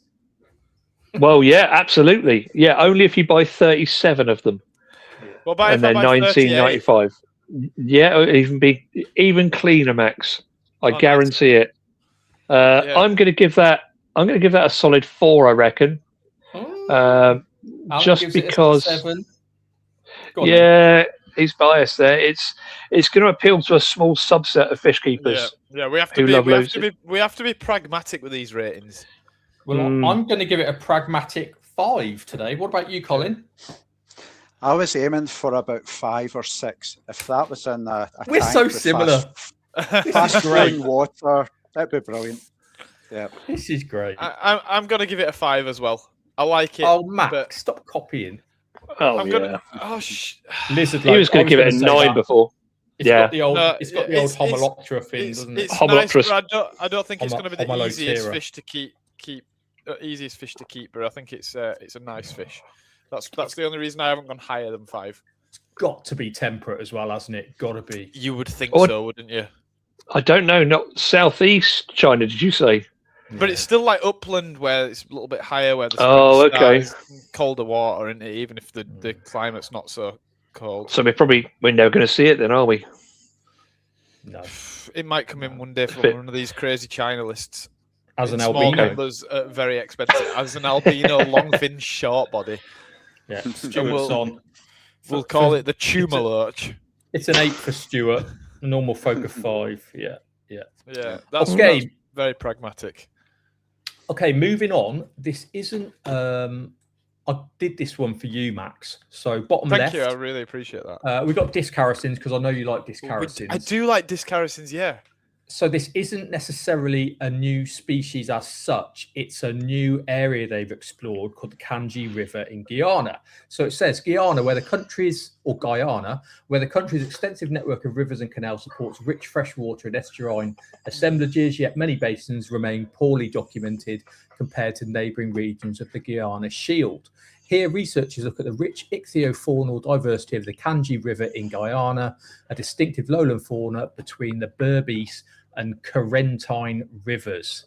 Well, yeah, absolutely. Yeah, only if you buy 37 of them. Well, and they're 19.95. Yeah, it'll even cleaner, Max. I guarantee it. I'm going to give that a solid 4, I reckon. Just because. Yeah, he's biased there. It's going to appeal to a small subset of fish keepers. Yeah, we have to be pragmatic with these ratings. Well, I'm going to give it a pragmatic 5 today. What about you, Colin? I was aiming for about 5 or 6. If that was in we're so similar. Fast flowing water, that'd be brilliant. Yeah, this is great. I'm going to give it a 5 as well. I like it. Oh, Max, stop copying. Lizard. He was going to give it a 9 before. It's got the old Homoloptera fin, doesn't it? It's nice, but I don't think it's going to be the easiest fish to keep. Easiest fish to keep, but I think it's a nice fish. That's the only reason I haven't gone higher than 5. It's got to be temperate as well, hasn't it? Got to be. You would think so, wouldn't you? I don't know. Not southeast China, did you say? But it's still like upland where it's a little bit higher, where the colder water, isn't it? Even if the climate's not so cold. So we're never going to see it then, are we? No. It might come in one day from one of these crazy China lists. As an albino. Numbers, very expensive. As an albino, long fin, short body. Yeah, Stuart's on. We'll call it the tumor lurch. It's an 8 for Stuart. A normal folk of 5. Yeah. That's very pragmatic. Okay, moving on. This isn't. I did this one for you, Max. So bottom left. Thank you. I really appreciate that. We got discaracins because I know you like discaracins. I do like discaracins. Yeah. So this isn't necessarily a new species as such. It's a new area they've explored called the Kanji River in Guyana. So it says Guyana, where the country's extensive network of rivers and canals supports rich freshwater and estuarine assemblages, yet many basins remain poorly documented compared to neighbouring regions of the Guyana Shield. Here, researchers look at the rich ichthyofaunal diversity of the Kanji River in Guyana, a distinctive lowland fauna between the Berbice and Correntine rivers.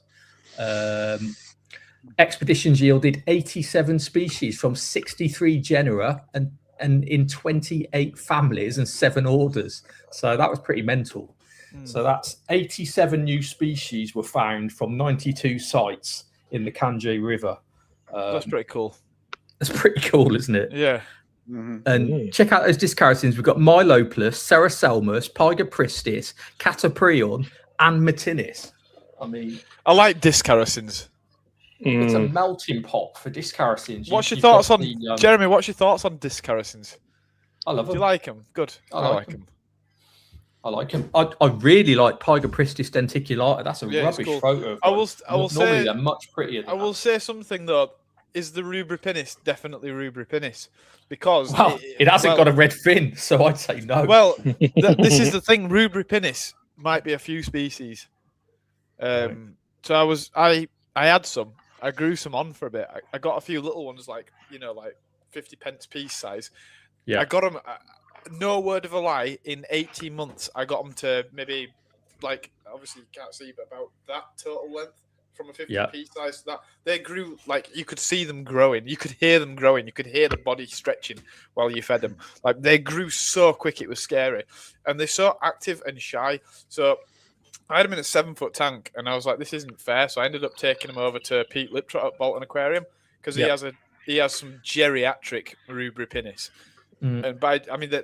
Expeditions yielded 87 species from 63 genera and in 28 families and 7 orders. So that was pretty mental. So that's 87 new species were found from 92 sites in the Kanji River. That's pretty cool. That's pretty cool, isn't it? Yeah. And check out those discaracins. We've got Myloplus, Ceraselmus, Pygopristis, Cataprion, and Matinis. I mean, I like discaracins. It's a melting pot for discaracins. What's your thoughts on Jeremy? What's your thoughts on discaracins? I love them. Do you like them? Good. I like them. I like them. I really like Pygopristis denticulata. That's a rubbish photo. I will say they're much prettier. I will say something though. Is the rubripinis definitely rubripinis? Because it hasn't got a red fin, so I'd say no. Well, this is the thing. Rubripinis might be a few species. So I had some. I grew some on for a bit. I got a few little ones, like 50 pence piece size. Yeah, I got them. No word of a lie. In 18 months, I got them to maybe obviously you can't see, but about that total length. from a 50p size to that. They grew like you could see them growing. You could hear them growing. You could hear the body stretching while you fed them. Like they grew so quick, it was scary. And they're so active and shy. So I had them in a 7-foot tank, and I was like, this isn't fair. So I ended up taking them over to Pete Liptrot at Bolton Aquarium because he has some geriatric rubripinis. And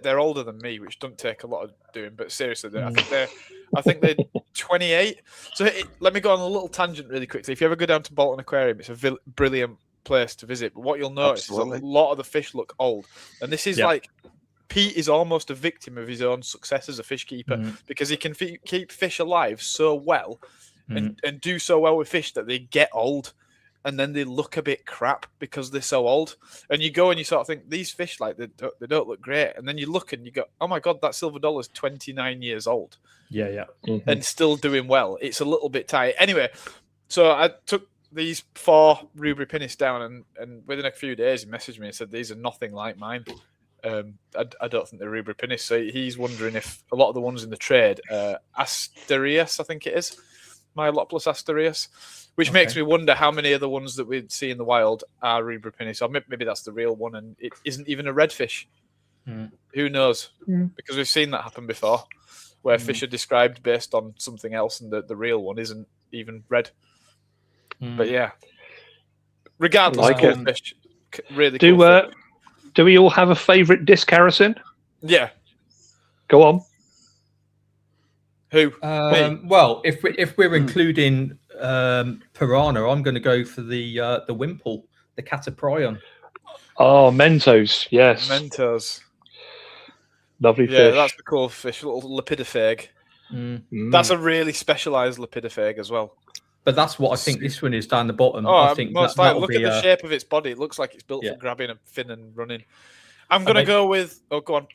they're older than me, which don't take a lot of doing. But seriously, I think they're 28. So let me go on a little tangent really quickly. If you ever go down to Bolton Aquarium, it's a brilliant place to visit. But what you'll notice is a lot of the fish look old, and this is like Pete is almost a victim of his own success as a fish keeper because he can keep fish alive so well and do so well with fish that they get old. And then they look a bit crap because they're so old. And you go and you sort of think, these fish, like, they don't look great. And then you look and you go, oh, my God, that silver dollar is 29 years old. Yeah. And still doing well. It's a little bit tight. Anyway, so I took these 4 rubripinis down, and within a few days, he messaged me and said, these are nothing like mine. I don't think they're rubripinis. So he's wondering if a lot of the ones in the trade, Asterias, I think it is, Myloplus Asterias, which makes me wonder how many of the ones that we see in the wild are rubripinis. Or maybe that's the real one and it isn't even a redfish. Who knows? Because we've seen that happen before, where fish are described based on something else and the real one isn't even red. But yeah, regardless, cool fish, really cool fish. Do we all have a favourite disc Harrison? Yeah. Go on. Who? Well, if we're including piranha, I'm going to go for the wimple, the cataprion. Oh, Mentos, yes. Mentos. Lovely fish. Yeah, that's a cool fish, little lepidophage. That's a really specialised lepidophage as well. But that's what I think this one is down the bottom. Oh, I think look at the shape of its body. It looks like it's built for grabbing a fin and running. I'm going to go with... Oh, go on.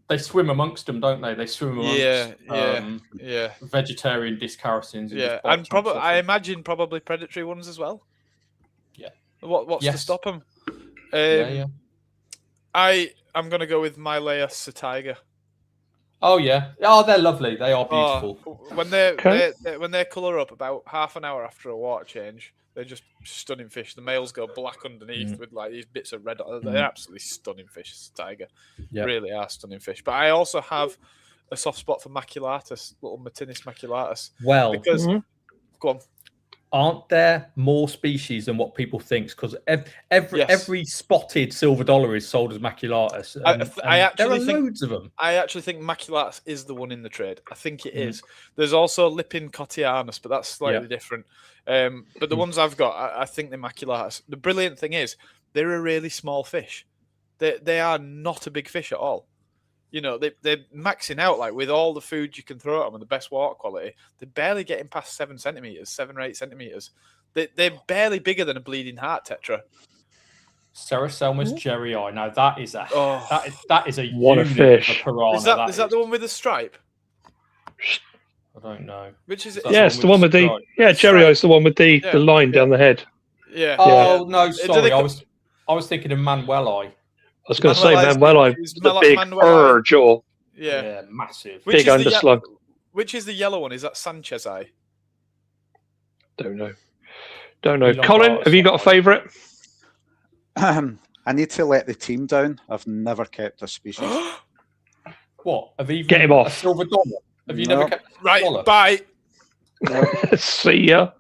They swim amongst them, don't they? They swim amongst vegetarian disc harrisons. Yeah, and probably I imagine probably predatory ones as well. Yeah. What's to stop them? I'm going to go with Mylea satiga. Oh yeah, they're lovely. They are beautiful. When they colour up about half an hour after a water change, they're just stunning fish. The males go black underneath with like these bits of red. They're absolutely stunning fish. Tiger, really are stunning fish. But I also have a soft spot for maculatus, little Martinis maculatus. Well, because go on. Aren't there more species than what people think? Because every spotted silver dollar is sold as maculatus. There are loads of them. I actually think maculatus is the one in the trade. I think it is. There's also Lipin cotianus, but that's slightly different. But the ones I've got, I think they're maculatus. The brilliant thing is they're a really small fish. They are not a big fish at all. You know, they're maxing out like with all the food you can throw at them and the best water quality. They're barely getting past 7 or 8 centimeters. They're barely bigger than a bleeding heart tetra. Ceraselmus jerryi. Now that is a that is a what a fish. Of a piranha. Is that the one with the stripe? I don't know. Which is it? Yes, the one with the jerryi is the one with the line down the head. Yeah. Oh no, sorry. I was thinking of Manueli. I was going to say Manueli, the big jaw. Yeah, massive. Big underslug. Which is the yellow one? Is that Sanchezai? Don't know. Colin, have you got a favourite? I need to let the team down. I've never kept a species. What? Have you get him off? A silver dollar? Have you never kept a dollar? Bye. See ya.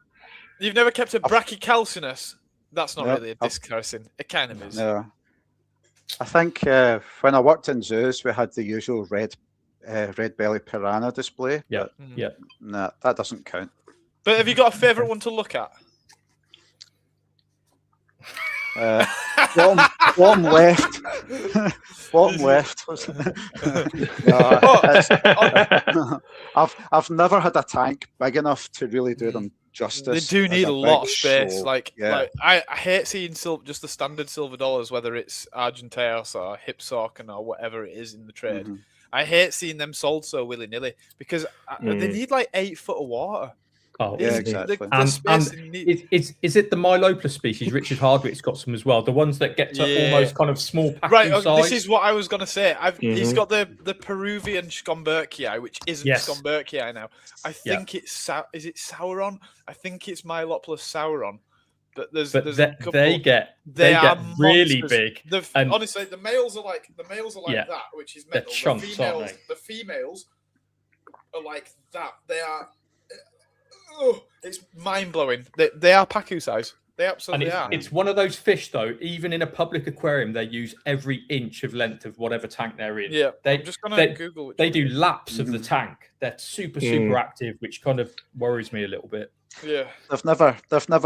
You've never kept a brachycalcinus? That's not really a disc harrison. It kind of is. No. I think when I worked in zoos, we had the usual red belly piranha display. Yeah, No, that doesn't count. But have you got a favourite one to look at? Bottom left. Bottom left. I've never had a tank big enough to really do them justice. They do need a lot of space. Show. Like I hate seeing just the standard silver dollars, whether it's Argenteos or Hipsorkin or whatever it is in the trade. I hate seeing them sold so willy nilly because they need like 8 foot of water. Oh, yeah, exactly. Is it the Mylopus species? Richard Hardwick's got some as well. The ones that get to almost kind of small pacu size. This is what I was going to say. He's got the Peruvian Schomburgkii, which isn't Schomburgkii now. I think it's is it Sauron? I think it's Mylopus Sauron. But there's a couple. They get really big. Honestly, the males are like that, which is mental. Chunks, the females are like that. They are. It's mind blowing. They are pacu size. They absolutely are. It's one of those fish, though. Even in a public aquarium, they use every inch of length of whatever tank they're in. Yeah, I'm just gonna Google. They do laps of the tank. They're super active, which kind of worries me a little bit. Yeah, they've never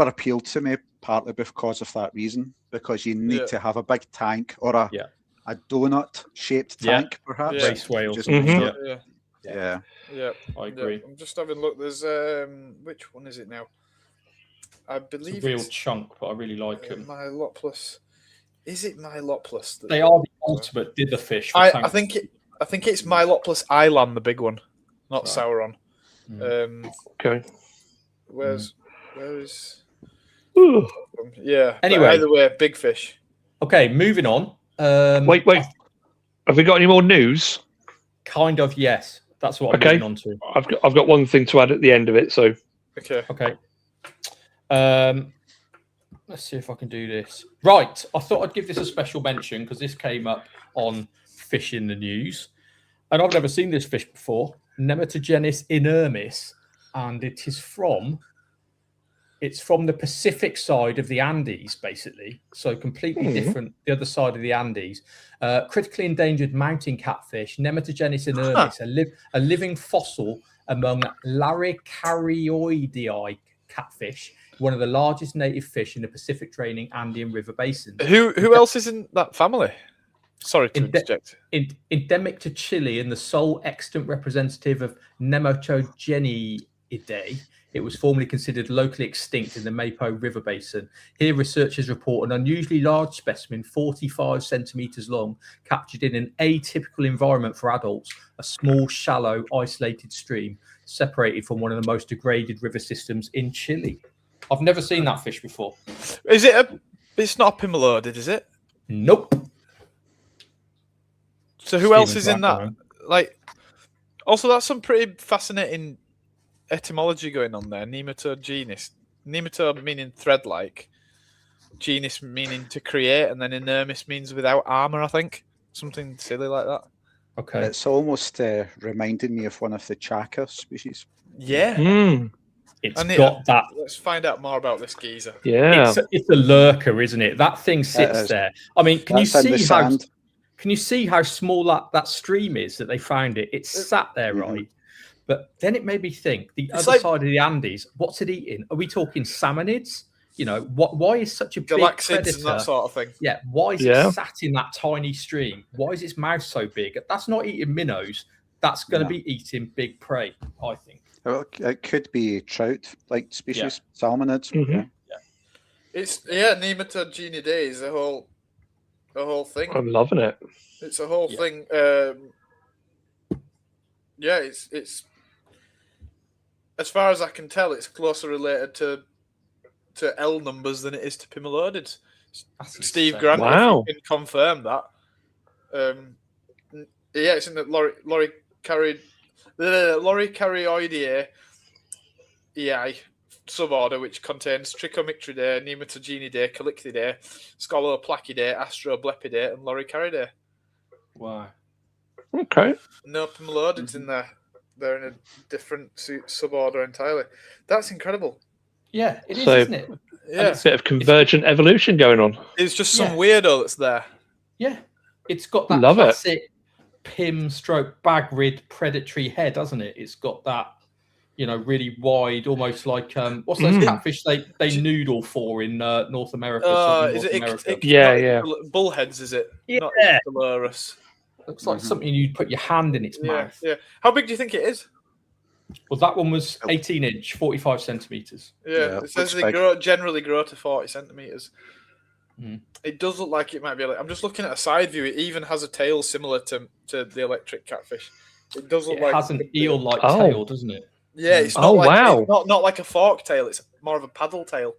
appealed to me, partly because of that reason. Because you need to have a big tank or a donut-shaped tank, perhaps. Race whales. Yeah, I agree. Yeah. I'm just having a look. There's which one is it now? I believe it's a real chunk, but I really like them. Mylopus. Is it Mylopus? They are the ultimate dither fish. I think it's Mylopus Island, the big one, not Sauron. Okay. Where is? Ooh. Yeah. Anyway, either way, big fish. Okay, moving on. Wait. Have we got any more news? Kind of, yes. That's what I'm moving on to. I've got one thing to add at the end of it. So. Okay. Let's see if I can do this. Right. I thought I'd give this a special mention because this came up on Fish in the News, and I've never seen this fish before. Nematogenis inermis, and it's from the Pacific side of the Andes, basically. So completely different, the other side of the Andes. Critically endangered mountain catfish, Nematogenis inermis, a living fossil among Laricarioidea catfish, one of the largest native fish in the Pacific draining Andean River basin. Who else is in that family? Sorry to interject. Endemic to Chile and the sole extant representative of Nematogeniidae. It was formerly considered locally extinct in the Maipo River basin. Here, researchers report an unusually large specimen, 45 centimeters long, captured in an atypical environment for adults, a small, shallow, isolated stream, separated from one of the most degraded river systems in Chile. I've never seen that fish before. Is it it's not a pimelodid, is it? Nope. So who else is in that? Like, also, that's some pretty fascinating etymology going on there. Nematogenus. Nematode meaning thread-like. Genus meaning to create, and then inermis means without armor, I think. Something silly like that. Okay. It's almost reminding me of one of the chaka species. Yeah. It's got that. Let's find out more about this geezer. Yeah. It's a lurker, isn't it? That thing sits there. I mean, can you see how small that stream is that they found it? It's sat there, right? But then it made me think, the other side of the Andes, what's it eating? Are we talking salmonids? You know, why is such a big predator? And that sort of thing. Yeah, why is it sat in that tiny stream? Why is its mouth so big? That's not eating minnows. That's going to be eating big prey, I think. Well, it could be trout-like species, salmonids. It's Nematogeniidae is the whole thing. I'm loving it. It's a whole thing. It's as far as I can tell, it's closer related to L numbers than it is to pimelodids. Steve Grant can confirm that. It's in the Loricarioidea suborder, which contains Trichomictridae, Nematogeniidae, Calyctidae, Scoloplacidae, Astroblepidae, and Loricaridae. Wow. Okay. No pimelodids in there. They're in a different suborder entirely. That's incredible. Yeah, it is, isn't it? Yeah. A bit of convergent evolution going on. It's just some weirdo that's there. Yeah. It's got that classic pim/bagrid predatory head, doesn't it? It's got that, really wide, almost like what's those catfish they noodle for in North America? Is it bullheads? Is it? Yeah. Not Dolores. Looks like something you'd put your hand in its mouth. Yeah. How big do you think it is? Well, that one was 18-inch, 45 centimeters. Yeah, it says they generally grow to 40 centimeters. It does look like it might be. I'm just looking at a side view. It even has a tail similar to the electric catfish. It does look like it has an eel-like tail, doesn't it? Yeah, it's not wow. It's not like a fork tail. It's more of a paddle tail.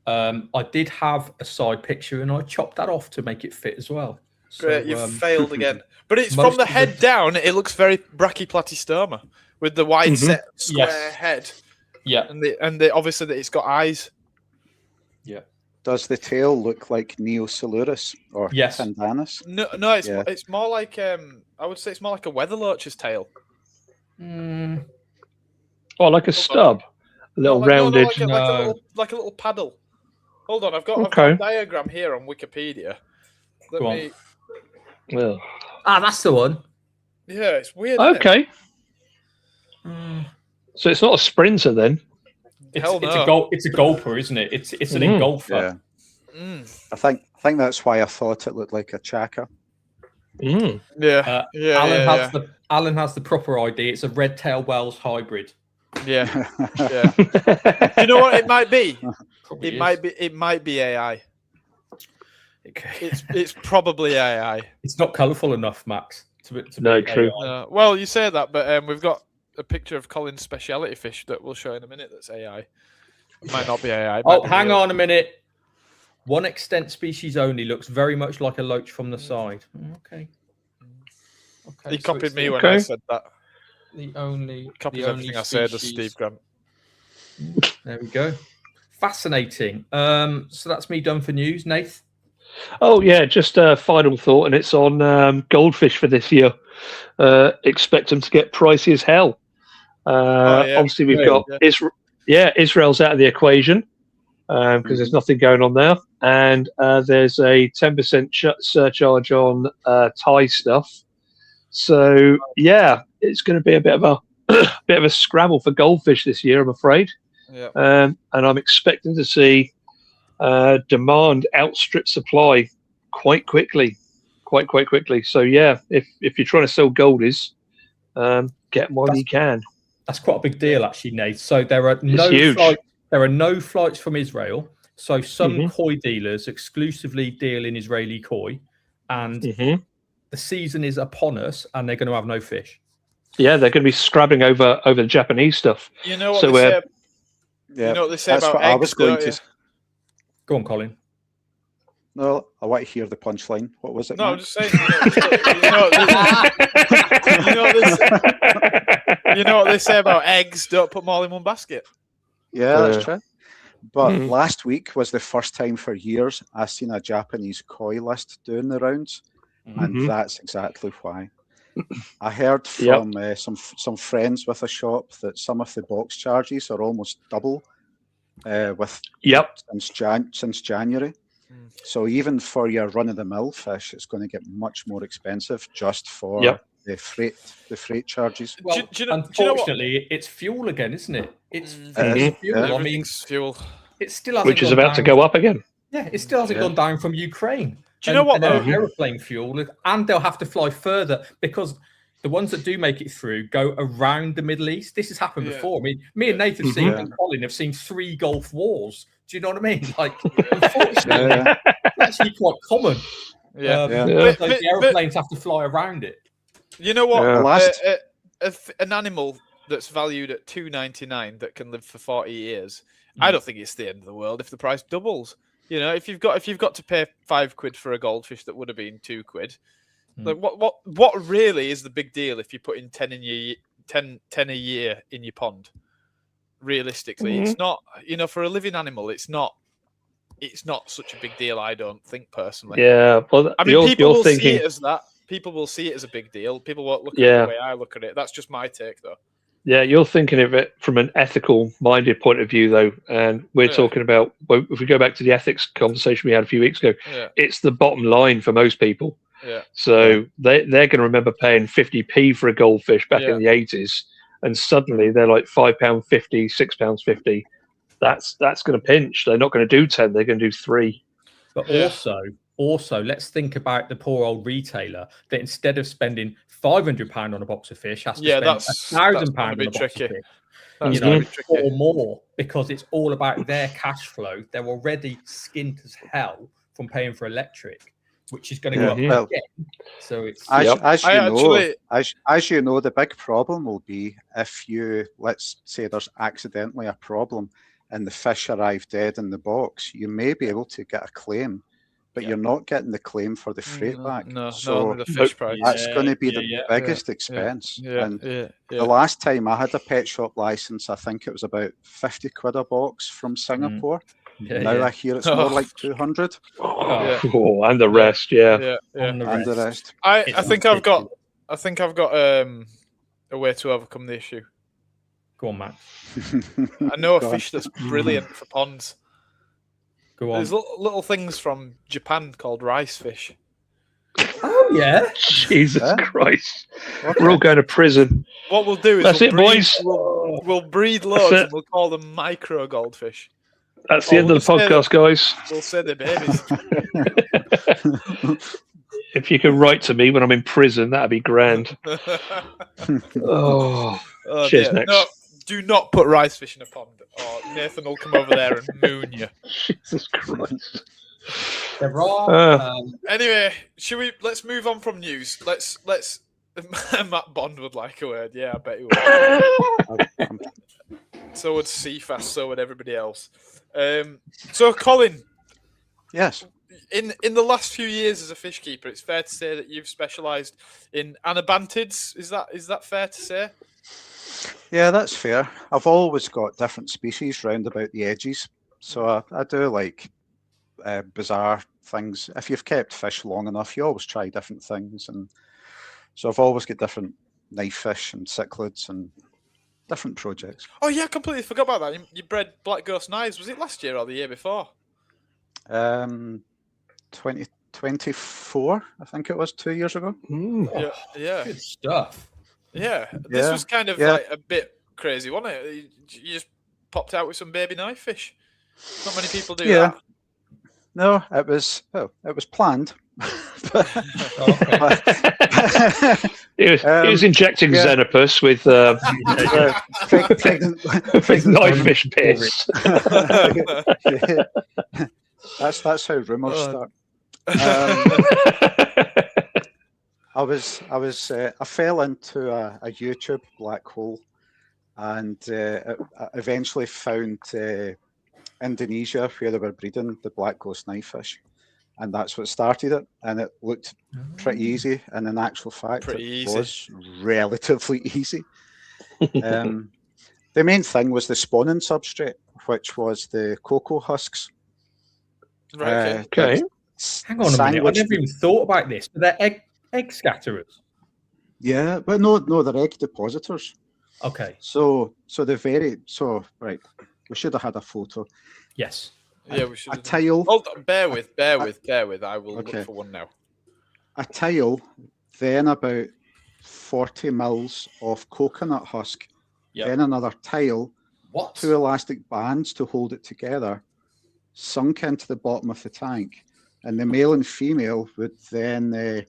I did have a side picture, and I chopped that off to make it fit as well. Great, So, you've failed again. But it's from the head down. It looks very brachyplatystoma with the wide set square head. Yeah, and obviously that it's got eyes. Yeah. Does the tail look like Neosaurus or Pandanus? No, it's more like I would say it's more like a weatherloach's tail. Oh, like a stub, a little rounded, like a little paddle. Hold on, I've got a diagram here on Wikipedia. Go on. Well, that's the one. Yeah, it's weird. Okay. So it's not a sprinter then. It's a golfer, isn't it? It's an engulfer. Yeah. I think that's why I thought it looked like a chaka. Alan has the proper ID. It's a red-tailed Wales hybrid. Yeah. You know what it might be? It might be AI. It's probably AI. It's not colourful enough, Max. True. Well, you say that, but we've got a picture of Colin's speciality fish that we'll show in a minute. That's AI. It might not be AI. Hang on a minute. One extant species only, looks very much like a loach from the side. Okay. He copied me when I said that. Copies everything I said as Steve Grant. There we go. Fascinating. So that's me done for news. Nath? Oh, yeah, just a final thought, and it's on goldfish for this year. Expect them to get pricey as hell. Obviously, we've got Israel's out of the equation because there's nothing going on there. And there's a 10% surcharge on Thai stuff. So, yeah, it's going to be a bit of a scramble for goldfish this year, I'm afraid. Yeah. And I'm expecting to see demand outstrip supply quite quickly. So, yeah, if you're trying to sell goldies, get them while you can. That's quite a big deal, actually, Nate. So there are no flights from Israel. So some koi dealers exclusively deal in Israeli koi, and the season is upon us, and they're going to have no fish. Yeah, they're going to be scrabbing over the Japanese stuff. You know what they say? You know what they say about eggs? Go on, Colin. No, I want to hear the punchline. What was it? No, Matt? I'm just saying. You know what they say about eggs? Don't put them all in one basket. Yeah, that's true. But last week was the first time for years I've seen a Japanese koi list doing the rounds, and that's exactly why. I heard from some friends with a shop that some of the box charges are almost double since January. So even for your run-of-the-mill fish, it's going to get much more expensive just for the freight charges. Well, unfortunately, it's fuel again, isn't it? It's fuel. I mean, fuel. It still hasn't which is about to go up again. Yeah, it still hasn't gone down from Ukraine. Do you know what, though? Aeroplane fuel, and they'll have to fly further because the ones that do make it through go around the Middle East. This has happened before. I mean, me and Nathan and Colin have seen 3 Gulf Wars. Do you know what I mean? Like, unfortunately, it's actually quite common. The aeroplanes have to fly around it. You know what? An animal that's valued at $2.99 that can live for 40 years. I don't think it's the end of the world if the price doubles. You know, if you've got to pay £5 for a goldfish that would have been £2, like what really is the big deal if you put in 10 a year in your pond? Realistically, it's not. You know, for a living animal, it's not such a big deal. I don't think personally. Yeah, well, I mean, people will see it as that. People will see it as a big deal. People won't look at it the way I look at it. That's just my take, though. Yeah, you're thinking of it from an ethical-minded point of view, though, and we're talking about. Well, if we go back to the ethics conversation we had a few weeks ago, it's the bottom line for most people. Yeah. So they're going to remember paying 50p for a goldfish back in the 80s, and suddenly they're like £5.50, £6.50. That's going to pinch. They're not going to do 10. They're going to do 3. But also, let's think about the poor old retailer that instead of spending £500 on a box of fish, has to spend £1,000 on a box of fish. You know, or more, because it's all about their cash flow. They're already skint as hell from paying for electric, which is going to go up again So it's as you know, the big problem will be if let's say there's accidentally a problem and the fish arrive dead in the box, you may be able to get a claim, but you're not getting the claim for the freight back. No, the fish price. That's going to be the biggest expense. The last time I had a pet shop license, I think it was about 50 quid a box from Singapore. Now I hear it's more like 200. And the rest, and the rest. I think I've got a way to overcome the issue. Go on, Matt. I know a fish that's brilliant for ponds. Go on. There's little things from Japan called rice fish. Oh yeah, Jesus Christ! Okay. We're all going to prison. What we'll do is we'll breed loads and we'll call them micro goldfish. That's the end of the podcast, guys. We'll say they're babies. If you can write to me when I'm in prison, that'd be grand. Cheers, next. No, do not put rice fish in a pond, or Nathan will come over there and moon you. Jesus Christ. Anyway, let's move on from news. Let's Matt Bond would like a word. Yeah, I bet he would. So would CFAS, so would everybody else. So Colin. Yes. In the last few years as a fish keeper, it's fair to say that you've specialised in Anabantids. Is that fair to say? Yeah, that's fair. I've always got different species round about the edges, so I do like bizarre things. If you've kept fish long enough, you always try different things, and so I've always got different knife fish and cichlids and different projects. Oh yeah, I completely forgot about that. You bred black ghost knives. Was it last year or the year before? 2024, I think it was 2 years ago. Yeah. Good stuff. Yeah, this was kind of like a bit crazy, wasn't it? You just popped out with some baby knife fish. Not many people do that. No, it was planned. He was injecting Xenopus with knife fish piss. That's how rumours start. I fell into a YouTube black hole, and I eventually found Indonesia, where they were breeding the black ghost knife fish, and that's what started it. And it looked pretty easy, and in actual fact, was relatively easy. The main thing was the spawning substrate, which was the cocoa husks. Right. Okay. Hang on a minute. I never even thought about this. They're egg scatterers. Yeah, but no, they're egg depositors. Okay. So right. We should have had a photo. Yes. Yeah, we should. A tile. Hold on, bear with. I will look for one now. A tile, then about 40 mils of coconut husk, then another tile, 2 elastic bands to hold it together, sunk into the bottom of the tank, and the male and female would then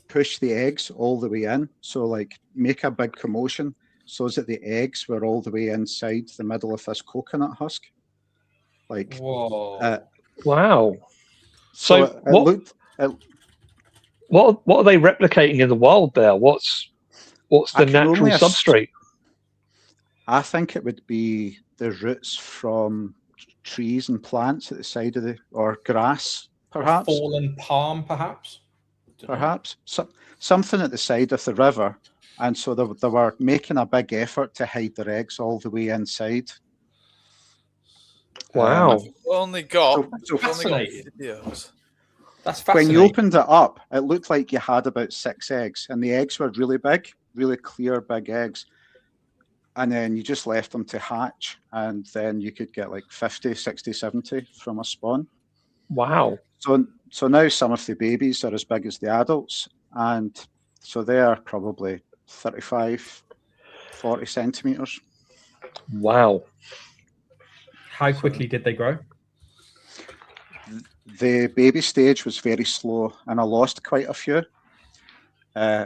push the eggs all the way in, so like make a big commotion so that the eggs were all the way inside the middle of this coconut husk. Like, whoa. Wow. So what are they replicating in the wild there? What's the natural substrate? I think it would be the roots from trees and plants at the side of or grass, perhaps. A fallen palm, perhaps. Perhaps something at the side of the river, and so they were making a big effort to hide their eggs all the way inside. Wow! I've only got videos. That's fascinating. When you opened it up, it looked like you had about 6 eggs, and the eggs were really big, really clear, big eggs. And then you just left them to hatch, and then you could get like 50, 60, 70 from a spawn. Wow. So now some of the babies are as big as the adults, and so they are probably 35, 40 centimeters. Wow. How quickly did they grow? The baby stage was very slow, and I lost quite a few.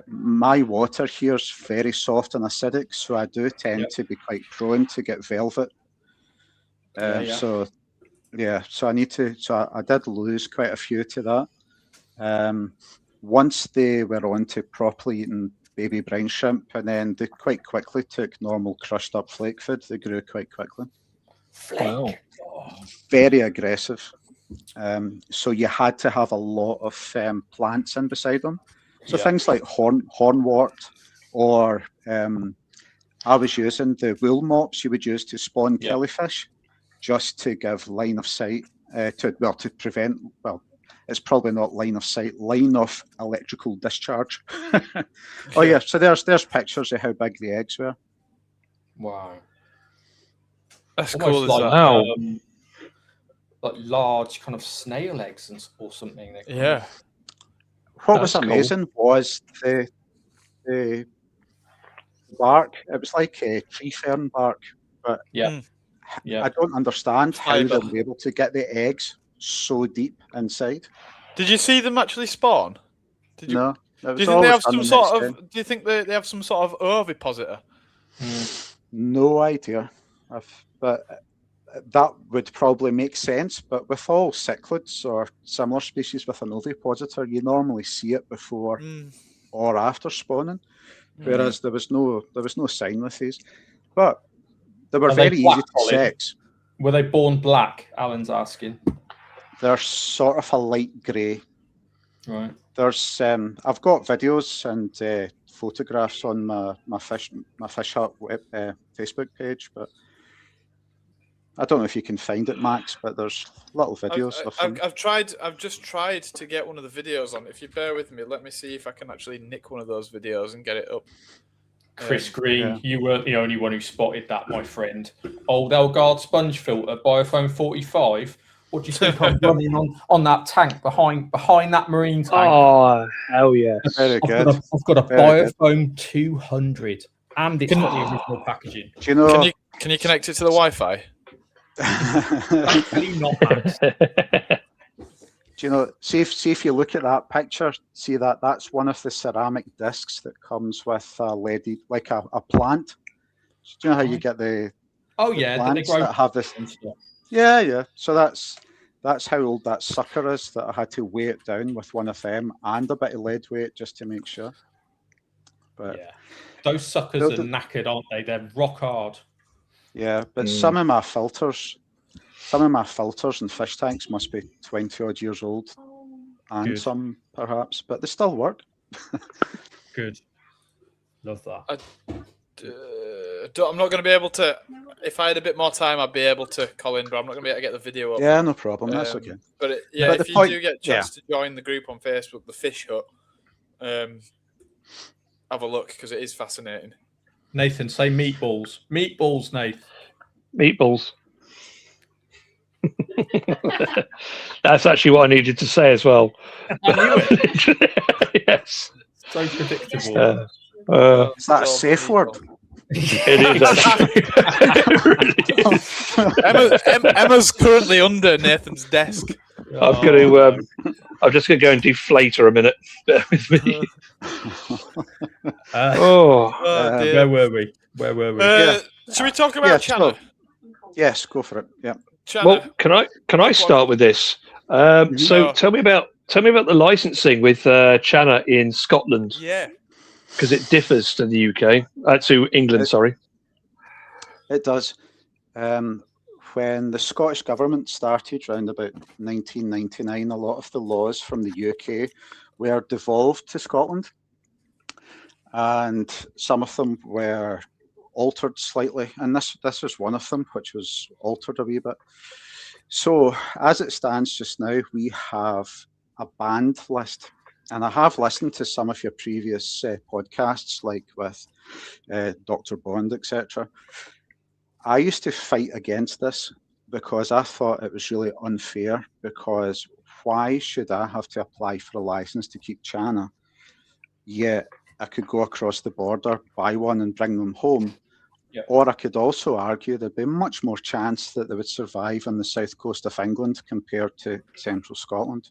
My water here is very soft and acidic, so I do tend to be quite prone to get velvet. So I need to. So I did lose quite a few to that. once they were on to properly eating baby brine shrimp, and then they quite quickly took normal crushed up flake food. They grew quite quickly. Flake. Very aggressive. So you had to have a lot of plants in beside them. So things like hornwort, or I was using the wool mops you would use to spawn killifish, just to give line of sight to prevent. Well, it's probably not line of sight, line of electrical discharge. Oh yeah, so there's pictures of how big the eggs were. Wow, that's almost cool. Like, wow, like large kind of snail eggs or something. Yeah. What was amazing was the bark. It was like a tree fern bark, but I don't understand how they were able to get the eggs so deep inside. Did you see them actually spawn? Did you? No. Do you think they have some sort of? Do you think they have some sort of ovipositor? No idea. But that would probably make sense. But with all cichlids or similar species with an ovipositor, you normally see it before or after spawning. Whereas there was no sign with these. But they were very easy to sex. Were they born black? Alan's asking. They're sort of a light grey. Right. There's I've got videos and photographs on my fish hut Facebook page, but I don't know if you can find it, Max. But there's little videos of them. I've just tried to get one of the videos on. If you bear with me, let me see if I can actually nick one of those videos and get it up. Chris Green, you weren't the only one who spotted that, my friend. Old Elgard sponge filter, Biofoam 45. What do you think I'm running on that tank behind that marine tank? Oh, hell yes. Very good. I've got a Biofoam 200, and it's got the original packaging. Do you know? Can you connect it to the Wi-Fi? Thankfully not, Max. Do you know? See if you look at that picture. See that's one of the ceramic discs that comes with a leaded, like a plant. Do you know how you get the? Oh yeah, plants that have this. Yeah. So that's how old that sucker is. That I had to weigh it down with one of them and a bit of lead weight just to make sure. But yeah, those suckers are knackered, aren't they? They're rock hard. Yeah, but some of my filters and fish tanks must be 20 odd years old, and some perhaps, but they still work. Good, love that. I'm not going to be able to. If I had a bit more time, I'd be able to, Colin, but I'm not going to be able to get the video up. Yeah, no problem. That's okay. But if you do get a chance to join the group on Facebook, the Fish Hut, have a look because it is fascinating. Nathan, say meatballs. Meatballs, Nathan. Meatballs. That's actually what I needed to say as well. I knew it. Yes. So predictable. Is that a safe word? It is actually. Emma's currently under Nathan's desk. I'm just going to go and deflate her a minute. Bear with me. Where were we? Should we talk about Channa? Yes, go for it. Yeah. Channa. Well, can I start with this? So tell me about the licensing with Channa in Scotland. Yeah. Because it differs to the UK, to England. Sorry. It does. When the Scottish government started around about 1999, a lot of the laws from the UK were devolved to Scotland, and some of them were altered slightly, and this was one of them, which was altered a wee bit. So as it stands just now, we have a banned list, and I have listened to some of your previous podcasts, like with Dr. Bond, etc. I used to fight against this because I thought it was really unfair, because why should I have to apply for a license to keep Channa, yet I could go across the border, buy one and bring them home? Yeah. Or I could also argue there'd be much more chance that they would survive on the south coast of England compared to central Scotland.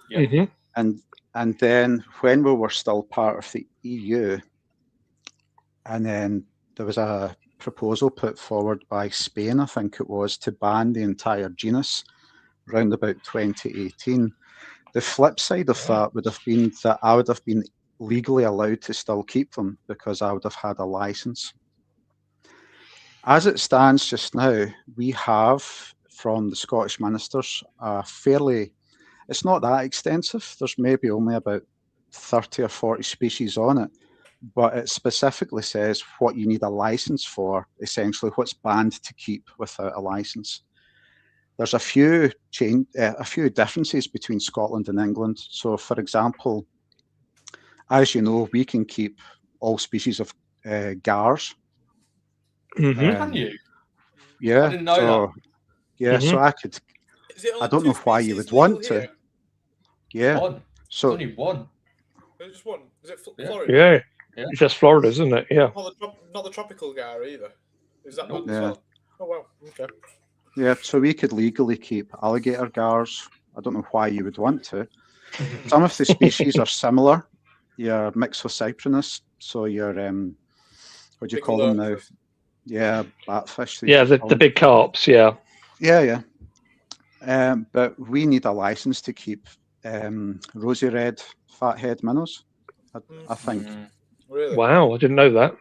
Yeah. Mm-hmm. And then when we were still part of the EU, and then there was a proposal put forward by Spain, I think it was, to ban the entire genus around about 2018. The flip side of that would have been that I would have been legally allowed to still keep them because I would have had a license. As it stands just now, we have from the Scottish ministers a fairly, it's not that extensive. There's maybe only about 30 or 40 species on it, but it specifically says what you need a license for, essentially what's banned to keep without a license. There's a few differences between Scotland and England. So, for example, as you know, we can keep all species of gars. Can you? Yeah. I didn't know that. Yeah, so I could. I don't know why you would want to. Here? Yeah. One. So There's only one. There's just one. Is it Yeah. Florida? Yeah. It's just Florida, isn't it? Yeah. Not the tropical gar either. Is that one Yeah. as well? Oh wow. Okay. Yeah, so we could legally keep alligator gars. I don't know why you would want to. Some of the species are similar. Your Myxocyprinus, so your what do you call them now? Yeah, batfish. Yeah, the big carps. Yeah. Yeah. But we need a license to keep rosy red fathead minnows. I think. Really? Wow, I didn't know that.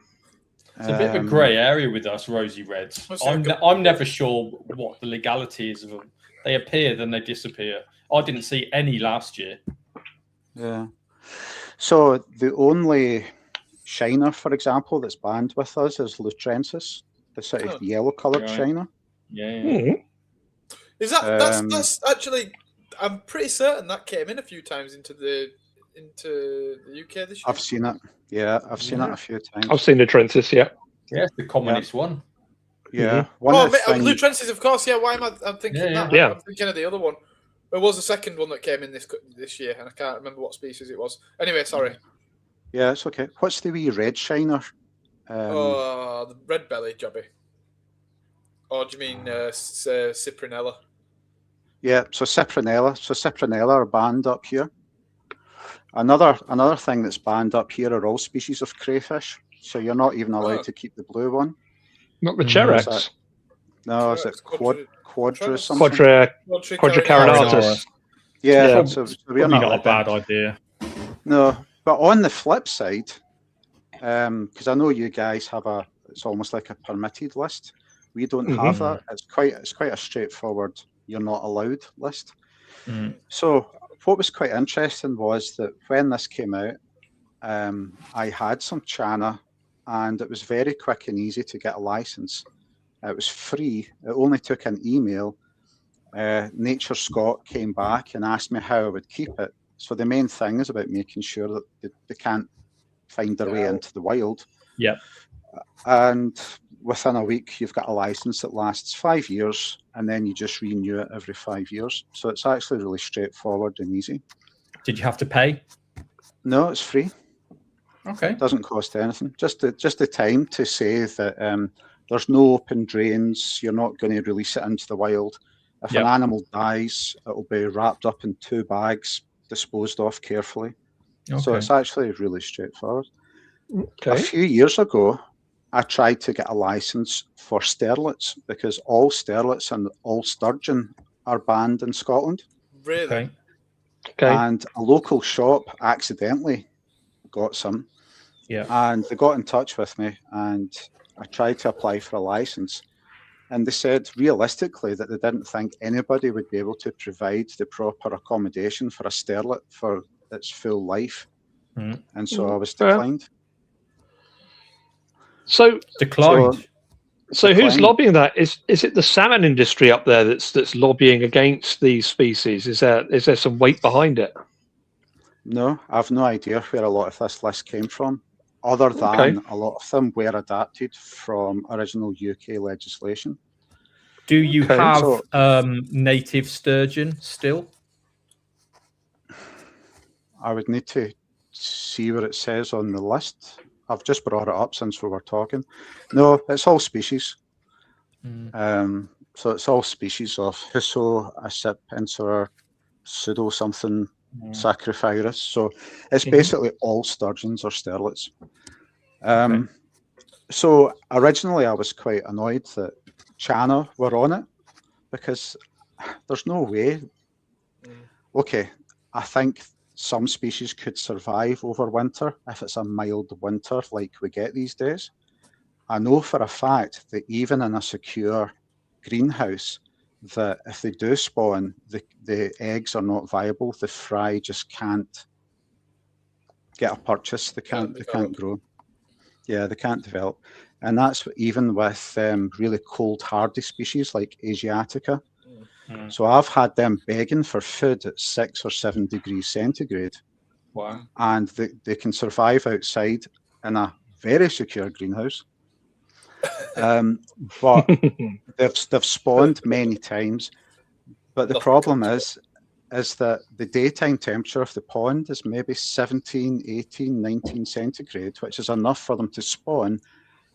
It's a bit of a grey area with us, rosy reds. I'm never sure what the legality is of them. They appear, then they disappear. I didn't see any last year. Yeah. So the only shiner, for example, that's banned with us is Lutrensis, the sort of yellow-coloured shiner. Yeah. Is that's actually? I'm pretty certain that came in a few times into the UK this year. I've seen it. Yeah, I've seen it a few times. I've seen the Lutrensis. Yeah. Yeah, it's the commonest one. Yeah. Lutrensis, of course. Yeah. Why am I thinking that? Yeah. I'm thinking of the other one. There was a second one that came in this year, and I can't remember what species it was. Anyway, sorry. Yeah, it's okay. What's the wee red shiner? The red belly jobby. Or do you mean Cyprinella? Yeah, so Cyprinella. So Cyprinella are banned up here. Another thing that's banned up here are all species of crayfish. So you're not even allowed to keep the blue one. Not the Cherax. No, is it Quadra something? Quadracarinatus. Yeah, so we're not a bad idea. No, but on the flip side, because I know you guys have it's almost like a permitted list. We don't have that. It's quite a straightforward, you're not allowed list. So what was quite interesting was that when this came out, I had some Channa, and it was very quick and easy to get a license. It was free. It only took an email. Nature Scott came back and asked me how I would keep it. So the main thing is about making sure that they can't find their way into the wild. Yeah. And within a week, you've got a license that lasts 5 years, and then you just renew it every 5 years. So it's actually really straightforward and easy. Did you have to pay? No, it's free. Okay. It doesn't cost anything. Just the time to say that there's no open drains. You're not going to release it into the wild. If an animal dies, it will be wrapped up in 2 bags, disposed of carefully. Okay. So it's actually really straightforward. Okay. A few years ago, I tried to get a license for sterlets because all sterlets and all sturgeon are banned in Scotland. Really? Okay. And a local shop accidentally got some. Yeah. And they got in touch with me, and I tried to apply for a license. And they said realistically that they didn't think anybody would be able to provide the proper accommodation for a sterlet for its full life. And so I was declined. So declined. So who's lobbying that? Is it the salmon industry up there that's lobbying against these species? Is there some weight behind it? No, I've no idea where a lot of this list came from, other than a lot of them were adapted from original UK legislation. Do you have native sturgeon still? I would need to see what it says on the list. I've just brought it up since we were talking. No, it's all species. So it's all species of Husso, Asip, Pensor, Pseudo something, Sacrifirus. So it's basically all sturgeons or sterlets. So originally I was quite annoyed that Channa were on it because there's no way. Okay, I think some species could survive over winter if it's a mild winter like we get these days. I know for a fact that even in a secure greenhouse, that if they do spawn, the eggs are not viable. The fry just can't get a purchase. They can't grow. Yeah, they can't develop. And that's even with really cold, hardy species like Asiatica. So I've had them begging for food at 6 or 7 degrees centigrade. Wow. And they can survive outside in a very secure greenhouse. But they've spawned many times. But the problem is that the daytime temperature of the pond is maybe 17, 18, 19 centigrade, which is enough for them to spawn.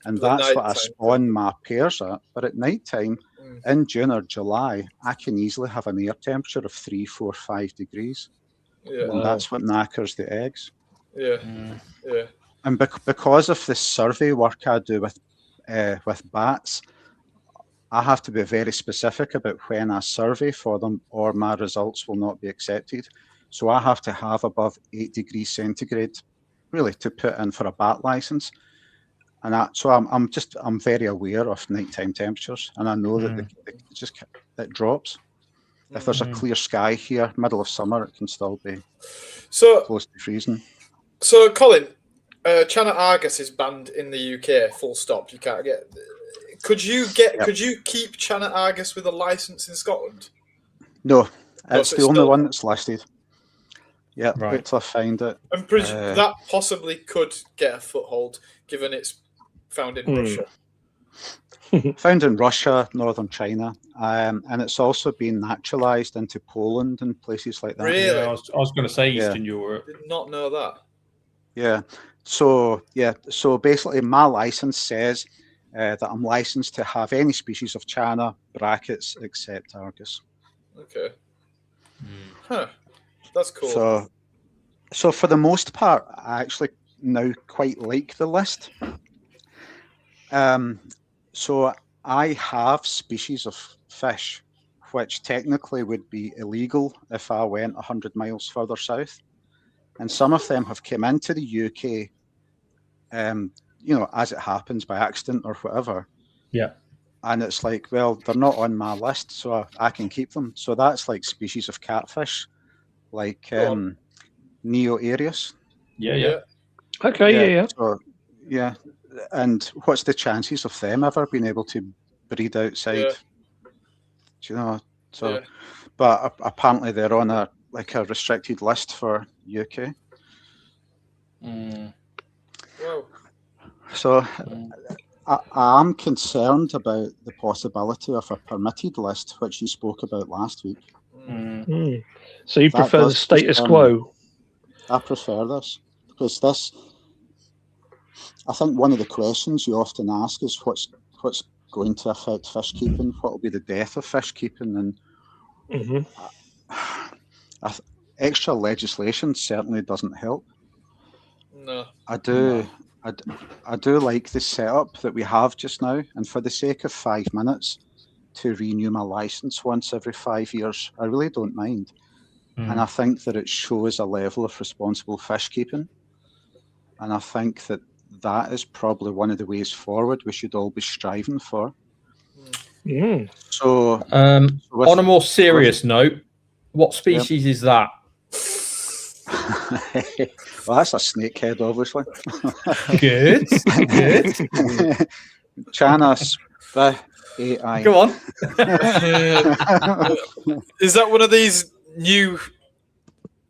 And that's what I spawn my pairs at. But at night time, in June or July, I can easily have an air temperature of 3, 4, 5 degrees. Yeah. And that's what knackers the eggs. Yeah. Yeah. And because of the survey work I do with bats, I have to be very specific about when I survey for them, or my results will not be accepted. So I have to have above 8 degrees centigrade, really, to put in for a bat license. And I'm very aware of nighttime temperatures, and I know that it drops. If there's a clear sky here, middle of summer, it can still be close to freezing. So, Colin, Channa Argus is banned in the UK. Full stop. You can't get. Could you keep Channa Argus with a license in Scotland? No, it's the only one that's listed. Yeah, wait till I find it. And that possibly could get a foothold, given it's found in Russia. Found in Russia, northern China, and it's also been naturalized into Poland and places like that. Really? Yeah, I was going to say Eastern Europe. Did not know that. Yeah. So basically, my license says that I'm licensed to have any species of Channa brackets except Argus. Okay. Huh. That's cool. So for the most part, I actually now quite like the list. So I have species of fish which technically would be illegal if I went 100 miles further south. And some of them have come into the UK, as it happens by accident or whatever. Yeah. And it's like, well, they're not on my list, so I can keep them. So that's like species of catfish, like Neo-Arius. Yeah. Okay, yeah. So, yeah. And what's the chances of them ever being able to breed outside? Yeah. Do you know? So, but apparently they're on a restricted list for UK. Wow. So, I am concerned about the possibility of a permitted list, which you spoke about last week. So you prefer the status quo? I prefer this because this. I think one of the questions you often ask is what's going to affect fish keeping? What will be the death of fish keeping? And extra legislation certainly doesn't help. No, I do like the setup that we have just now, and for the sake of 5 minutes to renew my license once every 5 years, I really don't mind. And I think that it shows a level of responsible fish keeping, and I think that is probably one of the ways forward we should all be striving for. So, on a more serious note, what species is that? Well, that's a snakehead, obviously. Good. Channa AI. Go on. Is that one of these new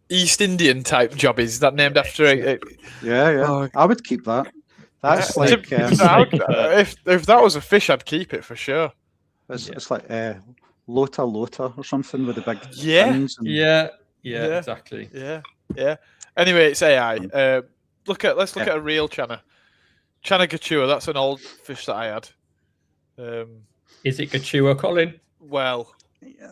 East Indian type jobbies? Is that named after a? Yeah. Oh, I would keep that. That's like if that was a fish, I'd keep it for sure. It's like Lota or something with the big fins. Yeah, exactly. Yeah. Anyway, it's AI. Let's look at a real Channa. Channa Gachua. That's an old fish that I had. Is it Gachua, Colin? Well,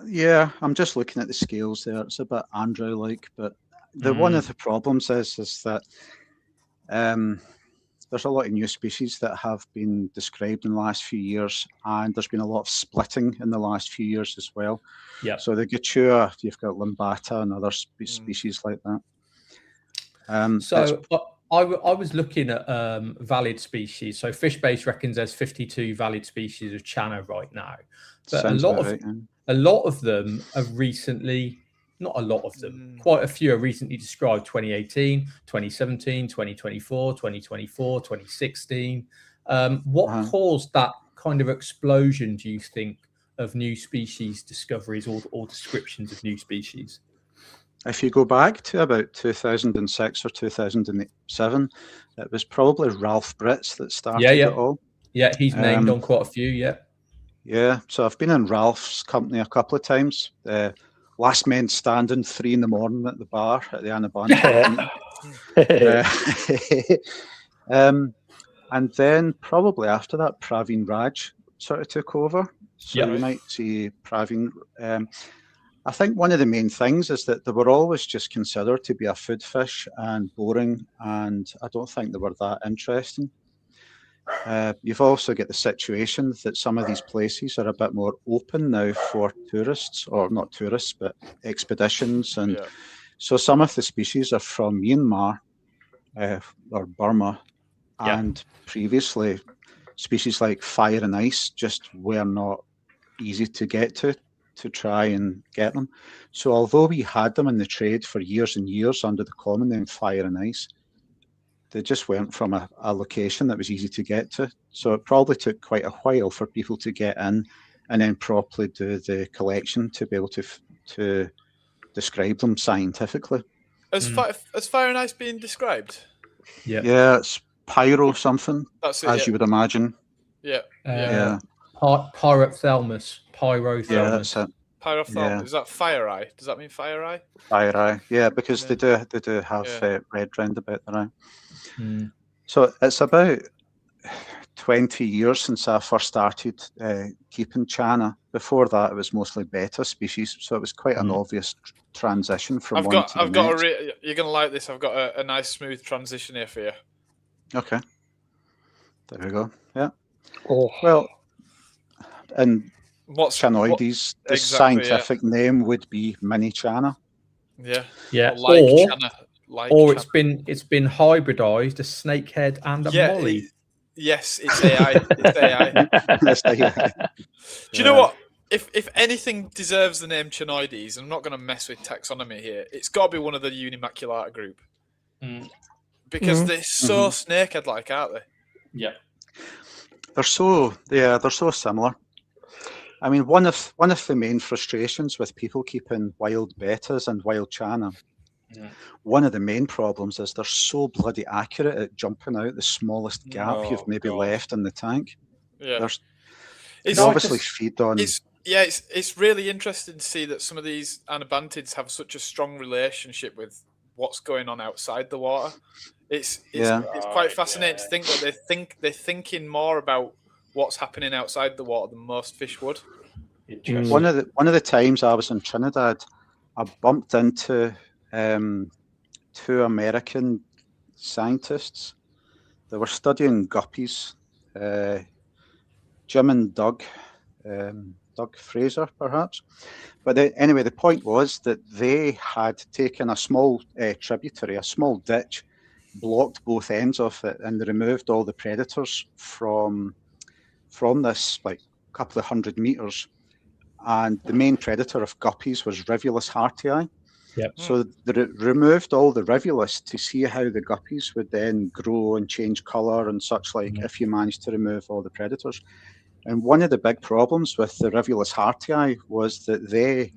yeah. I'm just looking at the scales there. It's a bit Andrew-like, but one of the problems is that there's a lot of new species that have been described in the last few years, and there's been a lot of splitting in the last few years as well. Yeah. So the Gachua, you've got limbata and other species like that. So I was looking at valid species. So Fishbase reckons there's 52 valid species of Channa right now, but a lot of them have recently. Not a lot of them. Quite a few are recently described 2018, 2017, 2024, 2024, 2016. What caused that kind of explosion, do you think, of new species discoveries or descriptions of new species? If you go back to about 2006 or 2007, it was probably Ralph Britz that started it all. Yeah, he's named on quite a few, Yeah, so I've been in Ralph's company a couple of times. Last men standing 3 in the morning at the bar at the Anabantids. And then probably after that, Praveen Raj sort of took over. So you might see Praveen. I think one of the main things is that they were always just considered to be a food fish and boring, and I don't think they were that interesting. You've also got the situation that some of these places are a bit more open now for tourists, or not tourists, but expeditions. And so some of the species are from Myanmar or Burma. And previously, species like fire and ice just were not easy to get to try and get them. So although we had them in the trade for years and years under the common name fire and ice, they just weren't from a location that was easy to get to. So it probably took quite a while for people to get in and then properly do the collection to be able to describe them scientifically. Has fire and ice been described? Yeah, it's pyro something, that's it, as you would imagine. Pyrothelmus. Yeah, that's it. Pyrothelmus. Is that fire eye? Does that mean fire eye? Fire eye, yeah, because they do have red round about their eye. So it's about 20 years since I first started keeping Channa. Before that, it was mostly betta species, so it was quite an obvious transition from one to the next. You're gonna like this. I've got a nice smooth transition here for you. Okay, there we go. Yeah. Well, and Channoides, the scientific name would be mini Channa. Yeah. Or it's been hybridized, a snakehead and a molly. Yes, it's AI. It's AI. Do you know what? If anything deserves the name Channoides, I'm not going to mess with taxonomy here. It's got to be one of the Unimaculata group because they're so snakehead-like, aren't they? Yeah. They're so similar. I mean, one of the main frustrations with people keeping wild bettas and wild Channa, one of the main problems is they're so bloody accurate at jumping out the smallest gap you've maybe left in the tank. Yeah, it's obviously feed on. It's really interesting to see that some of these Anabantids have such a strong relationship with what's going on outside the water. It's quite fascinating to think that they're thinking more about what's happening outside the water than most fish would. One of the times I was in Trinidad, I bumped into 2 American scientists. They were studying guppies, Jim and Doug Fraser, perhaps. But anyway, the point was that they had taken a small tributary, a small ditch, blocked both ends of it, and they removed all the predators from this, like a couple of 100 meters. And the main predator of guppies was Rivulus hartii. Yep. So they removed all the Rivulus to see how the guppies would then grow and change colour and such like if you managed to remove all the predators. And one of the big problems with the Rivulus hartii was that they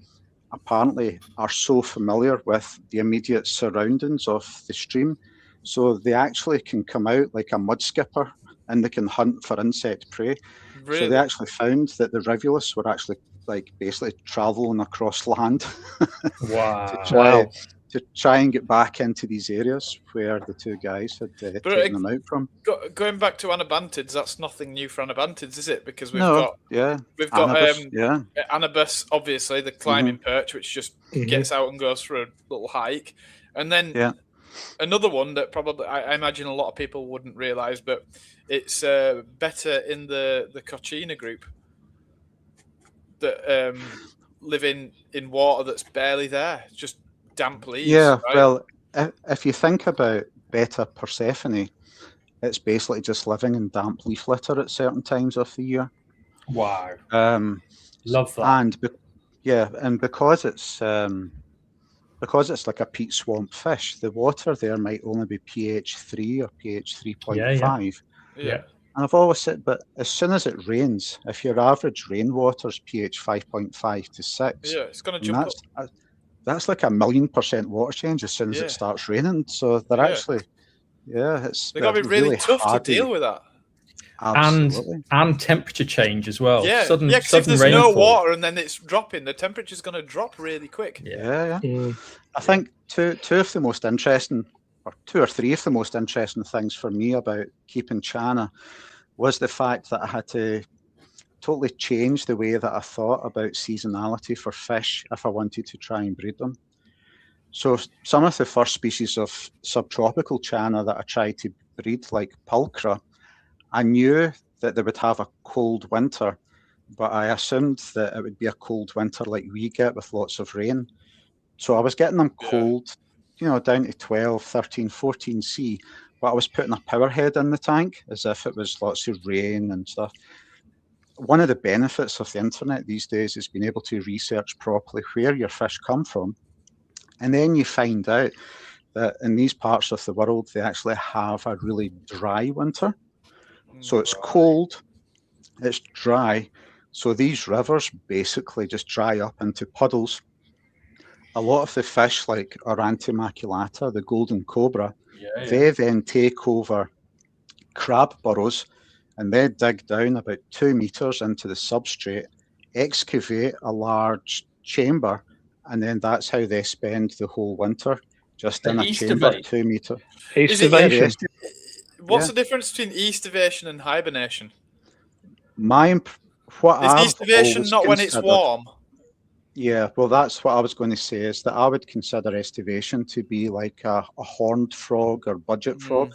apparently are so familiar with the immediate surroundings of the stream, so they actually can come out like a mud skipper and they can hunt for insect prey. Really? So they actually found that the Rivulus were actually like basically traveling across land to try and get back into these areas where the 2 guys had taken them out from. Going back to Anabantids, that's nothing new for Anabantids, is it? Because we've got Anabus, obviously the climbing perch, which just gets out and goes for a little hike, and then Another one that probably I imagine a lot of people wouldn't realise, but it's better in the Cochina group that live in water that's barely there, just damp leaves. Yeah, right? well, if you think about Beta Persephone, it's basically just living in damp leaf litter at certain times of the year. Wow. Love that. And and because it's like a peat swamp fish, the water there might only be pH 3 or pH 3.5. Yeah. And I've always said, but as soon as it rains, if your average rainwater's pH 5.5 to 6, it's going to jump up. That's like 1,000,000% water change as soon as it starts raining. So they're actually, they've got to be really tough hardy. to deal with that. Absolutely. And temperature change as well. Yeah, sudden if there's rainfall. no water and then it's dropping, the temperature's going to drop really quick. Yeah. I think two or three of the most interesting things for me about keeping Channa was the fact that I had to totally change the way that I thought about seasonality for fish if I wanted to try and breed them. So some of the first species of subtropical Channa that I tried to breed, like pulchra, I knew that they would have a cold winter, but I assumed that it would be a cold winter like we get with lots of rain. So I was getting them cold, down to 12, 13, 14 C, but I was putting a power head in the tank as if it was lots of rain and stuff. One of the benefits of the internet these days is being able to research properly where your fish come from. And then you find out that in these parts of the world, they actually have a really dry winter. So it's cold, it's dry. So these rivers basically just dry up into puddles. A lot of the fish, like Aurantimaculata, the golden cobra, they then take over crab burrows and they dig down about 2 meters into the substrate, excavate a large chamber, and then that's how they spend the whole winter, just in a chamber 2 meter. Aestivation. What's the difference between aestivation and hibernation? Is aestivation not when it's warm? Yeah, well, that's what I was going to say, is that I would consider aestivation to be like a horned frog or budget frog,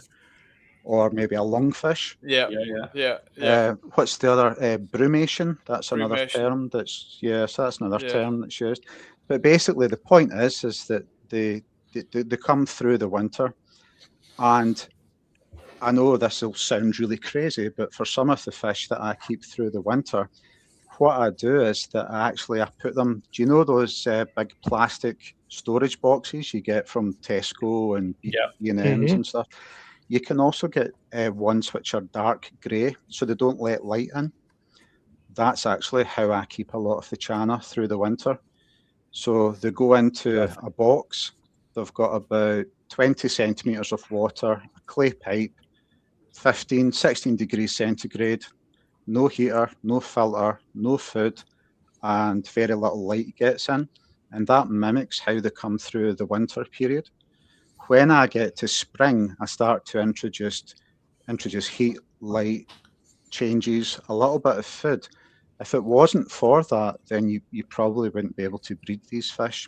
or maybe a lungfish. Yeah. What's the other? Brumation. That's another term. So that's another term that's used. But basically, the point is that they come through the winter, and I know this will sound really crazy, but for some of the fish that I keep through the winter, what I do is that I put them. Do you know those big plastic storage boxes you get from Tesco and B&M's and stuff? You can also get ones which are dark grey, so they don't let light in. That's actually how I keep a lot of the Channa through the winter. So they go into a box. They've got about 20 centimetres of water, a clay pipe, 15, 16 degrees centigrade, no heater, no filter, no food, and very little light gets in. And that mimics how they come through the winter period. When I get to spring, I start to introduce heat, light, changes, a little bit of food. If it wasn't for that, then you probably wouldn't be able to breed these fish.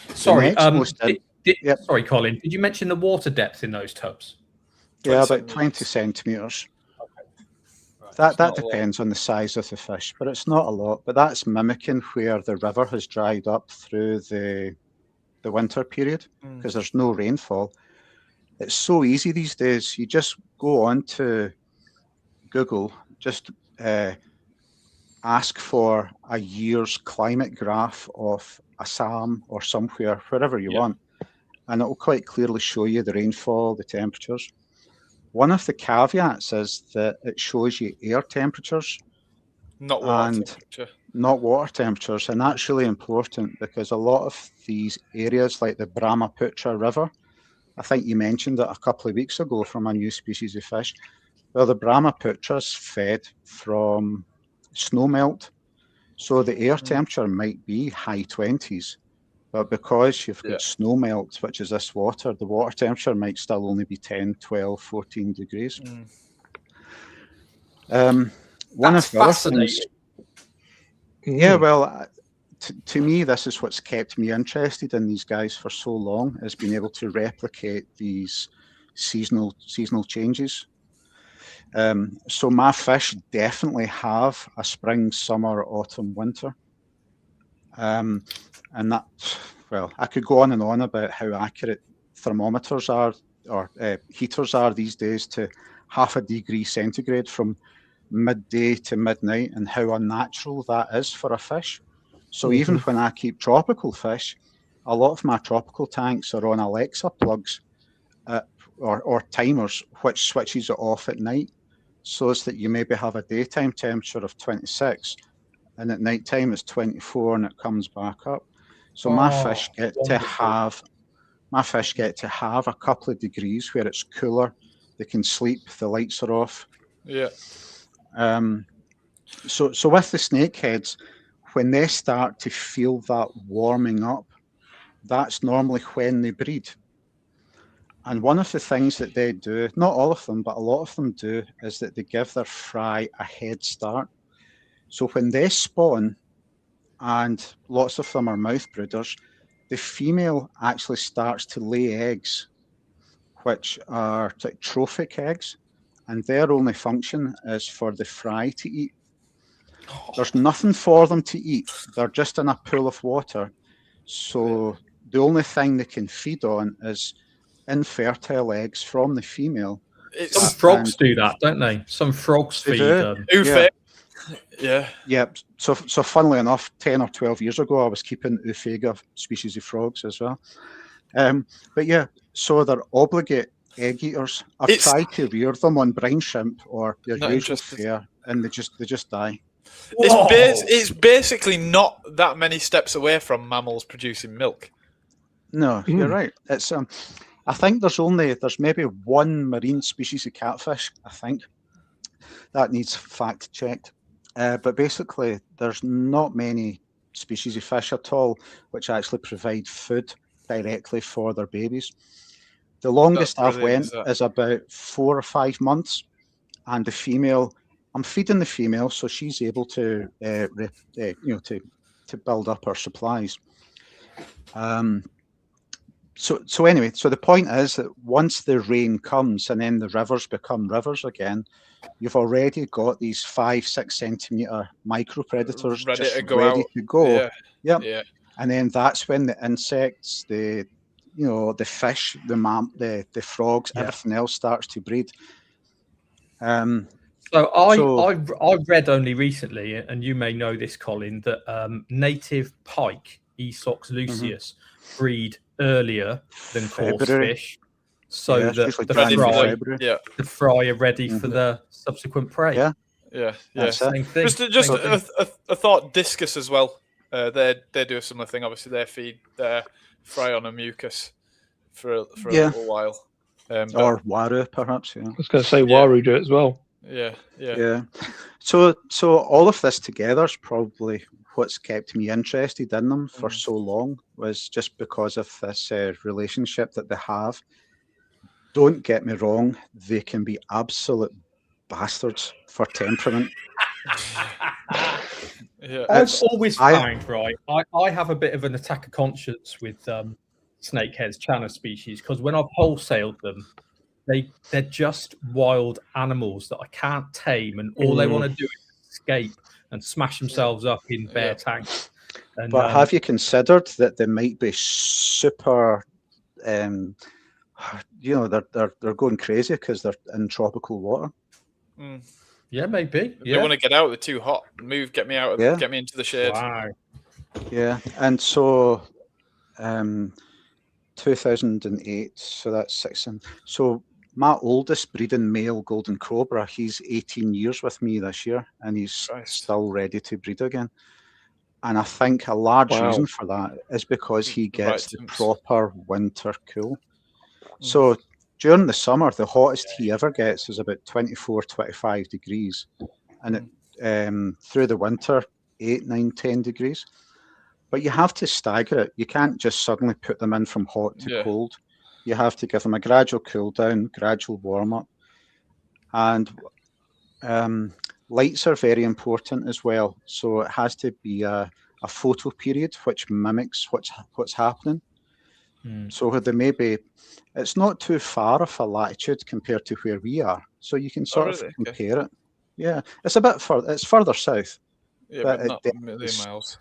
Sorry, sorry, Colin. Did you mention the water depth in those tubs? Yeah, about 20 centimetres. That depends on the size of the fish, but it's not a lot. But that's mimicking where the river has dried up through the winter period because there's no rainfall. It's so easy these days. You just go on to Google, just ask for a year's climate graph of Assam or somewhere, wherever you want, and it will quite clearly show you the rainfall, the temperatures. One of the caveats is that it shows you air temperatures, not water temperatures, and that's really important because a lot of these areas, like the Brahmaputra River, I think you mentioned it a couple of weeks ago from a new species of fish. Well, the Brahmaputra is fed from snowmelt, so the air temperature might be high 20s, but because you've got snowmelt, which is this water, the water temperature might still only be 10, 12, 14 degrees. One of the other things, well, to me, this is what's kept me interested in these guys for so long, is being able to replicate these seasonal changes. So my fish definitely have a spring, summer, autumn, winter. And that, well, I could go on and on about how accurate thermometers are, or heaters are these days, to 0.5 degree centigrade from midday to midnight, and how unnatural that is for a fish. So even when I keep tropical fish, a lot of my tropical tanks are on Alexa plugs or timers, which switches it off at night, so as that you maybe have a daytime temperature of 26, and at night time it's 24, and it comes back up. So my fish get to have a couple of degrees where it's cooler. They can sleep. The lights are off. Yeah. So with the snakeheads, when they start to feel that warming up, that's normally when they breed. And one of the things that they do, not all of them, but a lot of them do, is that they give their fry a head start. So when they spawn, and lots of them are mouth brooders, the female actually starts to lay eggs, which are like trophic eggs, and their only function is for the fry to eat. There's nothing for them to eat. They're just in a pool of water. So the only thing they can feed on is infertile eggs from the female. Some frogs do that, don't they? Some frogs feed them. Yeah. So funnily enough, 10 or 12 years ago, I was keeping Ufega species of frogs as well. But yeah, so they're obligate egg eaters. I've tried to rear them on brine shrimp or their usual fare, and they just die. It's basically not that many steps away from mammals producing milk. No, you're right. It's I think there's maybe one marine species of catfish, I think, that needs fact checked. But basically, there's not many species of fish at all which actually provide food directly for their babies. The longest I've went is about 4 or 5 months, and the female, I'm feeding the female, so she's able to, to build up her supplies. So anyway, so the point is that once the rain comes and then the rivers become rivers again, you've already got these 5-6 centimeter micro predators ready to go. Yeah. And then that's when the insects, the fish, the frogs, everything else starts to breed. So I read only recently, and you may know this, Colin, that native pike, Esox lucius, breed earlier than coarse fish, so that the fry are ready for the subsequent prey. Yeah. Same thing. Just a thought. Discus as well. They do a similar thing. Obviously, they feed their fry on a mucus for a little while. Or waru, perhaps. Yeah. I was going to say waru do it as well. Yeah. So all of this together is probably what's kept me interested in them for so long, was just because of this relationship that they have. Don't get me wrong, they can be absolute bastards for temperament. I've always found, right, I have a bit of an attack of conscience with snakeheads, Channa species, because when I've wholesaled them, they're just wild animals that I can't tame, and all they want to do is escape and smash themselves up in bare tanks. And, but have you considered that they might be super, they're going crazy because they're in tropical water? Yeah, maybe. They want to get out. They're too hot. Move, get me out. Get me into the shade. Wow. Yeah, and so 2008. So that's 6. So my oldest breeding male golden cobra, he's 18 years with me this year, and he's still ready to breed again. And I think a large reason for that is because he gets the proper winter cool. So during the summer, the hottest he ever gets is about 24, 25 degrees. And through the winter, 8, 9, 10 degrees. But you have to stagger it. You can't just suddenly put them in from hot to cold. You have to give them a gradual cool down, gradual warm up. And lights are very important as well. So it has to be a a photo period which mimics what's happening. So there may be, it's not too far of a latitude compared to where we are, so you can sort of compare it. Yeah, it's a bit further. It's further south. Yeah, but not a million miles.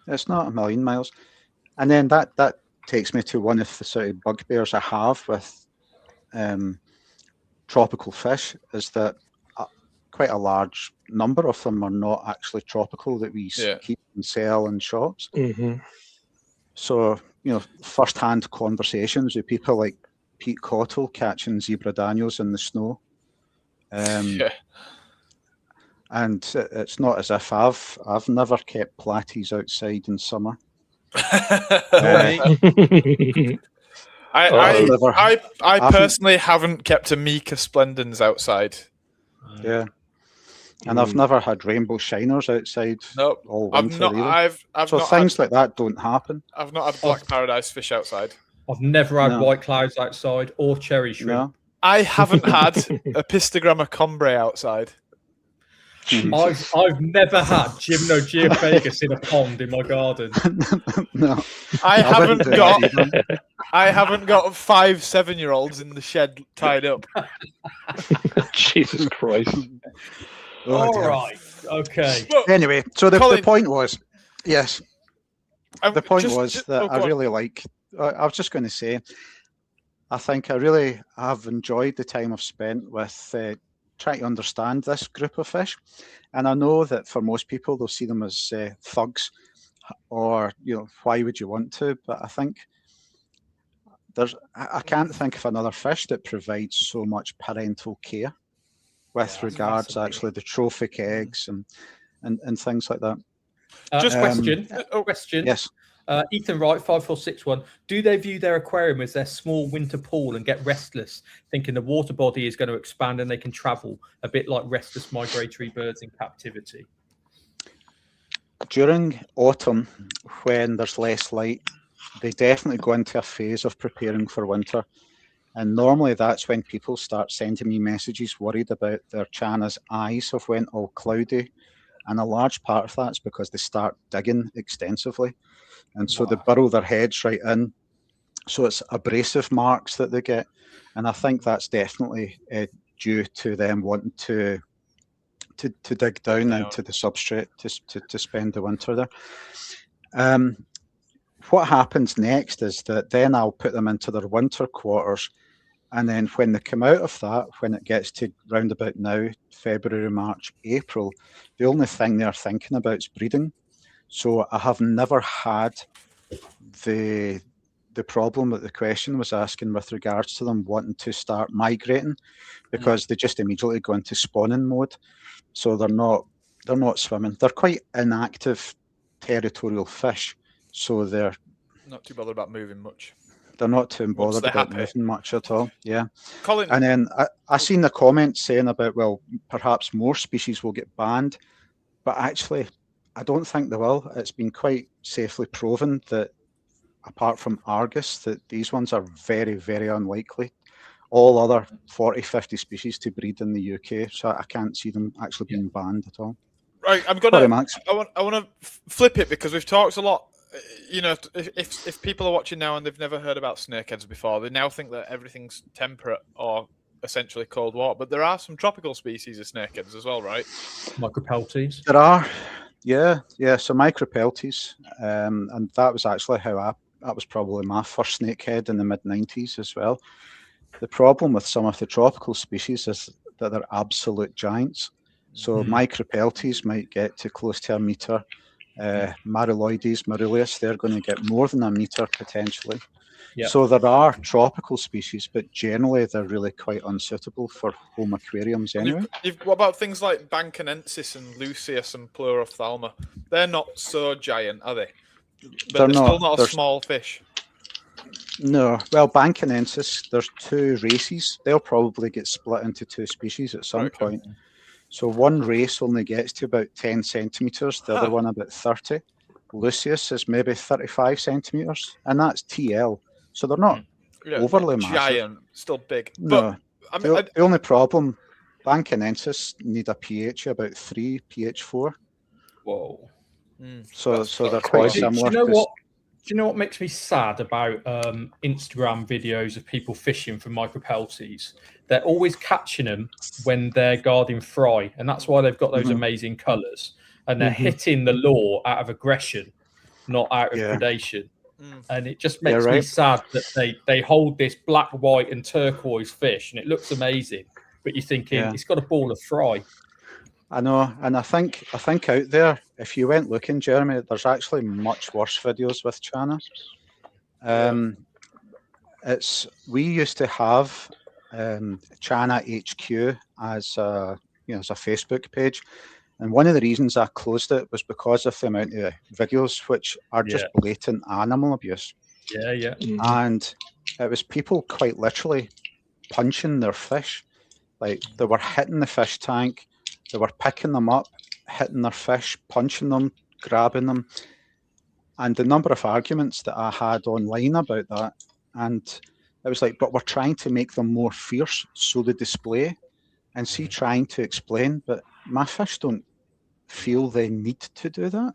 It's not a million miles. And then that takes me to one of the sort of bugbears I have with tropical fish, is that quite a large number of them are not actually tropical that we keep and sell in shops. So, first-hand conversations with people like Pete Cottle catching zebra danios in the snow. And it's not as if I've never kept platies outside in summer. I personally haven't kept a Mica splendens outside. Yeah. And I've never had rainbow shiners outside all winter either. So things like that don't happen. I've not had black paradise fish outside. I've never had white clouds outside or cherry shrimp. No. I haven't had a pistogramma combre outside. I've never had Gymnogeophagus in a pond in my garden. No, I haven't got 5 7-year-olds in the shed tied up. Jesus Christ! All right, okay. Anyway, so the point was, yes, the point was that I really like. I was just going to say, I think I really have enjoyed the time I've spent with trying to understand this group of fish, and I know that for most people they'll see them as thugs, or why would you want to? But I think I can't think of another fish that provides so much parental care with regards actually the trophic eggs and things like that. Just question. Yes. Ethan Wright 5461. Do they view their aquarium as their small winter pool and get restless, thinking the water body is going to expand and they can travel, a bit like restless migratory birds in captivity? During autumn, when there's less light, they definitely go into a phase of preparing for winter. And normally that's when people start sending me messages worried about their Channa's eyes have went all cloudy. And a large part of that's because they start digging extensively. And so they burrow their heads right in. So it's abrasive marks that they get. And I think that's definitely due to them wanting to dig down into the substrate to spend the winter there. What happens next is that then I'll put them into their winter quarters. And then when they come out of that, when it gets to round about now, February, March, April, the only thing they're thinking about is breeding. So I have never had the problem that the question was asking with regards to them wanting to start migrating, because they just immediately go into spawning mode. So they're not swimming. They're quite inactive territorial fish. So they're not too bothered about moving much. They're not too bothered about moving much at all. Yeah. Colin. And then I seen the comments saying about, well, perhaps more species will get banned, but actually I don't think they will. It's been quite safely proven that apart from Argus, that these ones are very, very unlikely. All other 40, 50 species to breed in the UK, so I can't see them actually being banned at all. Right, I want to flip it, because we've talked a lot. If people are watching now and they've never heard about snakeheads before, they now think that everything's temperate or essentially cold water. But there are some tropical species of snakeheads as well, right? Micropeltes. There are, yeah. So micropeltes, and that was actually that was probably my first snakehead in the mid-90s as well. The problem with some of the tropical species is that they're absolute giants. So micropeltes might get to close to a metre. Marulioides, Marulius, they're going to get more than a metre potentially. Yep. So there are tropical species, but generally they're really quite unsuitable for home aquariums anyway. What about things like Bancanensis and Lucius and Pleurophthalma? They're not so giant, are they? But they're still not a small fish. No. Well, Bancanensis, there's 2 races. They'll probably get split into 2 species at some point. So one race only gets to about 10 centimetres, the other one about 30. Lucius is maybe 35 centimetres, and that's TL. So they're not overly massive. Giant, still big. No. But, the only problem, Bancanensis need a pH about 3, pH 4. Whoa. So they're quite similar. Do you know what makes me sad about Instagram videos of people fishing for micropelties? They're always catching them when they're guarding fry, and that's why they've got those amazing colours. And they're hitting the lure out of aggression, not out of predation. And it just makes me sad that they hold this black, white, and turquoise fish, and it looks amazing. But you're thinking it's got a ball of fry. I know, and I think out there, if you went looking, Jeremy, there's actually much worse videos with Channa. We used to have Channa HQ as a Facebook page, and one of the reasons I closed it was because of the amount of videos which are just blatant animal abuse. And it was people quite literally punching their fish, like they were hitting the fish tank. They were picking them up, hitting their fish, punching them, grabbing them. And the number of arguments that I had online about that, and it was like, but we're trying to make them more fierce, so they display, and see, trying to explain, but my fish don't feel they need to do that.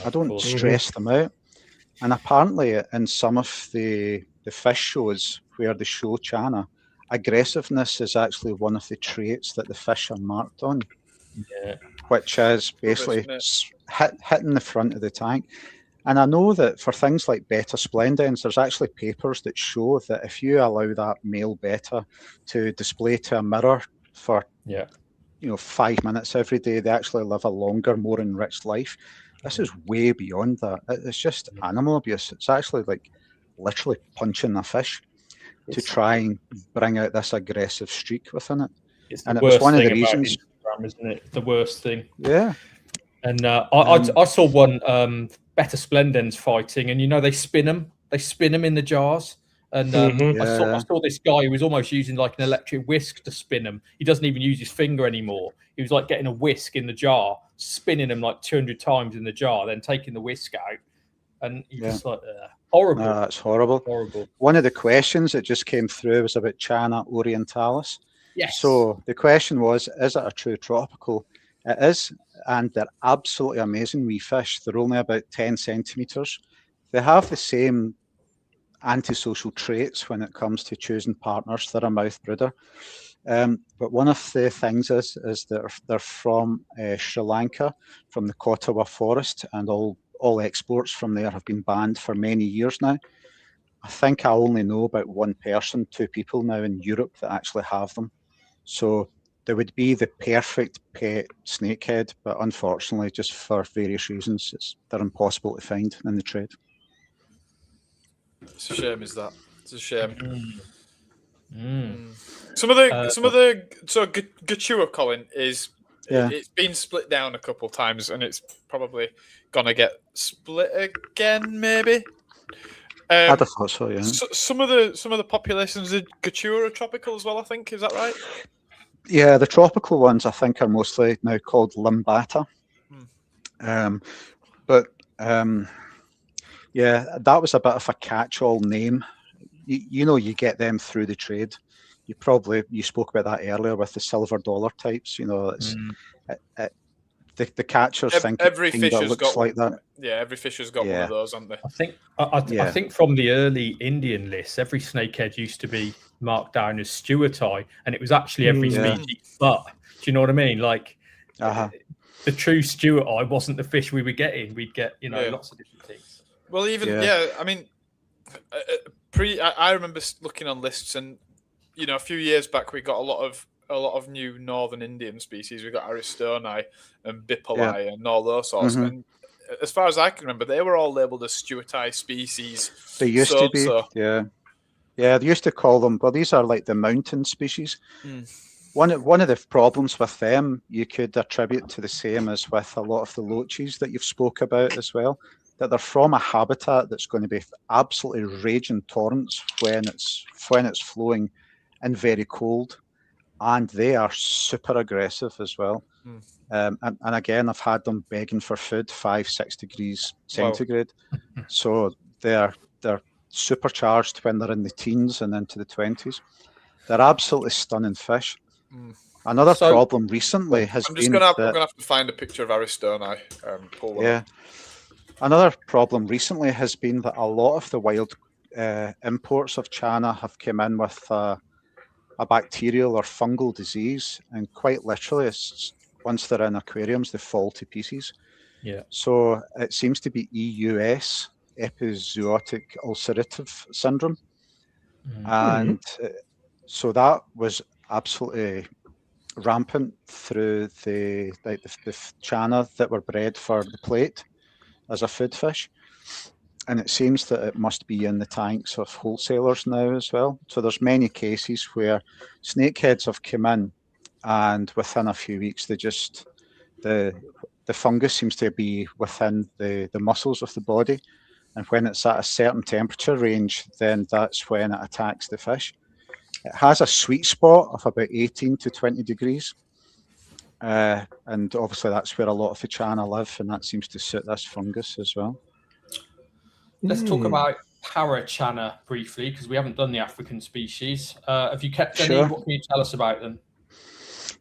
I don't stress them out. And apparently in some of the fish shows where they show Channa, aggressiveness is actually one of the traits that the fish are marked on, which is basically hitting the front of the tank. And I know that for things like betta splendens, there's actually papers that show that if you allow that male betta to display to a mirror for 5 minutes every day, they actually live a longer, more enriched life. This is way beyond that. It's just animal abuse. It's actually like literally punching a fish to try and bring out this aggressive streak within it. And it was one of the reasons, isn't it? The worst thing. Yeah. And I saw one betta splendens fighting, and they spin them. They spin them in the jars. And I saw this guy who was almost using like an electric whisk to spin them. He doesn't even use his finger anymore. He was like getting a whisk in the jar, spinning them like 200 times in the jar, then taking the whisk out. And you're just like, horrible. No, that's horrible. Horrible. One of the questions that just came through was about Channa orientalis. Yes. So the question was, is it a true tropical? It is, and they're absolutely amazing wee fish. They're only about 10 centimetres. They have the same antisocial traits when it comes to choosing partners. They're a mouth brooder. But one of the things is that they're from Sri Lanka, from the Kottawa forest, and all exports from there have been banned for many years now. I think I only know about one person, 2 people now in Europe that actually have them. So they would be the perfect pet snakehead, but unfortunately, just for various reasons, they're impossible to find in the trade. It's a shame, is that? It's a shame. Some of the Gatua, Colin, is it's been split down a couple of times, and it's probably gonna get split again, maybe. I'd have thought so, yeah. Some of the populations of Gatua are tropical as well, I think. Is that right? Yeah, the tropical ones I think are mostly now called limbata. Yeah, that was a bit of a catch-all name. You get them through the trade. You spoke about that earlier with the silver dollar types. It's the catchers think every fish has looks got like that. Yeah, every fish has got one of those, haven't they? I think from the early Indian lists, every snakehead used to be marked down as Stewarti, and it was actually every species. But do you know what I mean? Like the true Stewarti wasn't the fish we were getting. We'd get lots of different things. Well, I mean, I remember looking on lists, and a few years back we got a lot of new northern Indian species. We got Aristoni and Bipoli and all those sorts. And as far as I can remember, they were all labelled as Stewarti species. They used to be, yeah. They used to call them. Well, these are like the mountain species. One of the problems with them you could attribute to the same as with a lot of the loaches that you've spoke about as well. That they're from a habitat that's going to be absolutely raging torrents when it's flowing and very cold, and they are super aggressive as well. And again, I've had them begging for food, 5-6 degrees centigrade. So they're supercharged when they're in the teens and into the 20s. They're absolutely stunning fish. Another problem recently has I'm been gonna have to find a picture of Aristoni. Pull one up. Another problem recently has been that a lot of the wild imports of Channa have come in with a bacterial or fungal disease, and quite literally, once they're in aquariums, they fall to pieces. Yeah. So it seems to be EUS, epizootic ulcerative syndrome, and so that was absolutely rampant through the Channa that were bred for the plate as a food fish. And it seems that it must be in the tanks of wholesalers now as well. So there's many cases where snakeheads have come in, and within a few weeks, the fungus seems to be within the muscles of the body. And when it's at a certain temperature range, then that's when it attacks the fish. It has a sweet spot of about 18 to 20 degrees. And obviously that's where a lot of the Channa live, and that seems to suit this fungus as well. Let's talk about Parachanna briefly, because we haven't done the African species. Have you kept any? What can you tell us about them?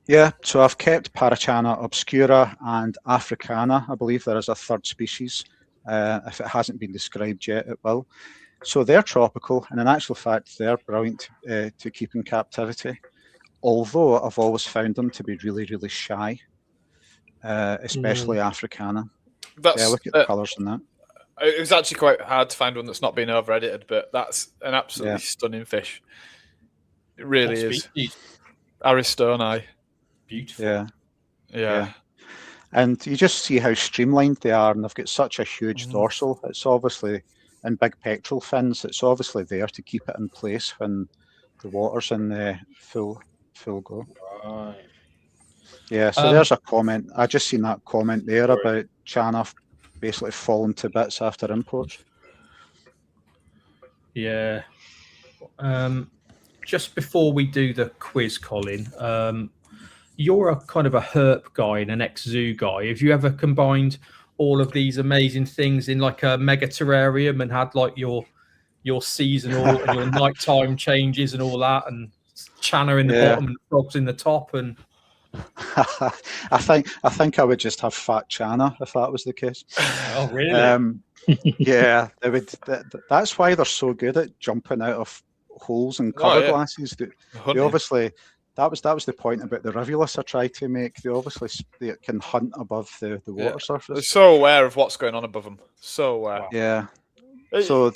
Yeah, so I've kept Parachanna obscura and Africana. I believe there is a third species. If it hasn't been described yet, it will. So they're tropical, and in actual fact, they're brilliant to keep in captivity. Although I've always found them to be really, really shy, especially Africana. Look at the colours in that. It was actually quite hard to find one that's not been over-edited, but that's an absolutely stunning fish. It really is. Aristoni. Beautiful. Yeah. And you just see how streamlined they are, and they've got such a huge dorsal. It's obviously, and big pectoral fins, it's obviously there to keep it in place when the water's in full go. Right. Yeah, so there's a comment. I just seen that comment there about Channa basically falling to bits after imports. Yeah. Just before we do the quiz, Colin, you're a kind of a herp guy and an ex-zoo guy. Have you ever combined all of these amazing things in like a mega terrarium and had like your seasonal and your nighttime changes and all that, and Channa in the bottom and frogs in the top? And I think I would just have fat Channa if that was the case. Oh, really? Yeah, they would. That's why they're so good at jumping out of holes and cover glasses. They obviously, that was the point about the rivulus I tried to make. They can hunt above the water surface. They're so aware of what's going on above them. So aware. Yeah. So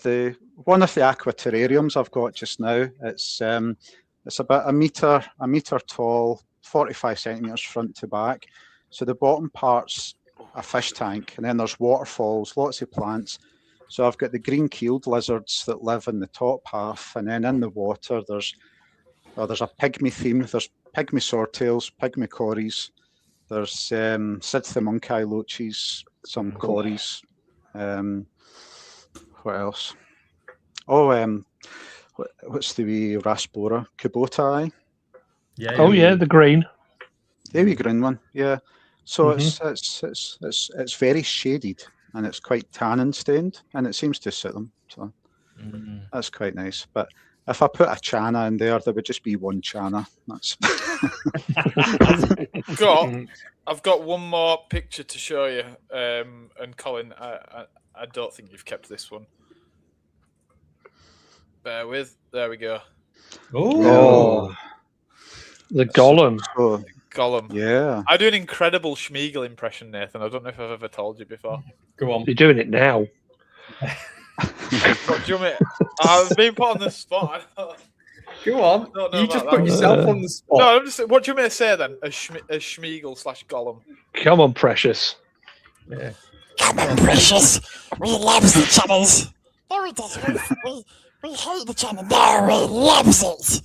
one of the aquaterrariums I've got just now, it's about a meter tall, 45 centimeters front to back. So the bottom part's a fish tank, and then there's waterfalls, lots of plants. So I've got the green-keeled lizards that live in the top half, and then in the water there's a pygmy theme. There's pygmy swordtails, pygmy cories. There's Sidthomunci loaches, some cories. What else? Oh, what's the wee Raspora? Kubota? Yeah, the green. The wee green one, yeah. So it's very shaded, and it's quite tannin stained, and it seems to suit them. So that's quite nice. But if I put a Channa in there would just be one Channa. That's I've got one more picture to show you. And Colin, I don't think you've kept this one. Bear with. There we go. Oh, the Gollum. Gollum. Yeah. I do an incredible Schmeagol impression, Nathan. I don't know if I've ever told you before. Go on. You're doing it now. What do you mean? I've been put on the spot. Go on. You just put yourself on the spot. No, I'm just. What do you mean to say then? A Schmeagol / Gollum. Come on, Precious. Yeah. Come on, Precious. We love the Channas. No, we doesn't. We hate the Channa. No, we loves it.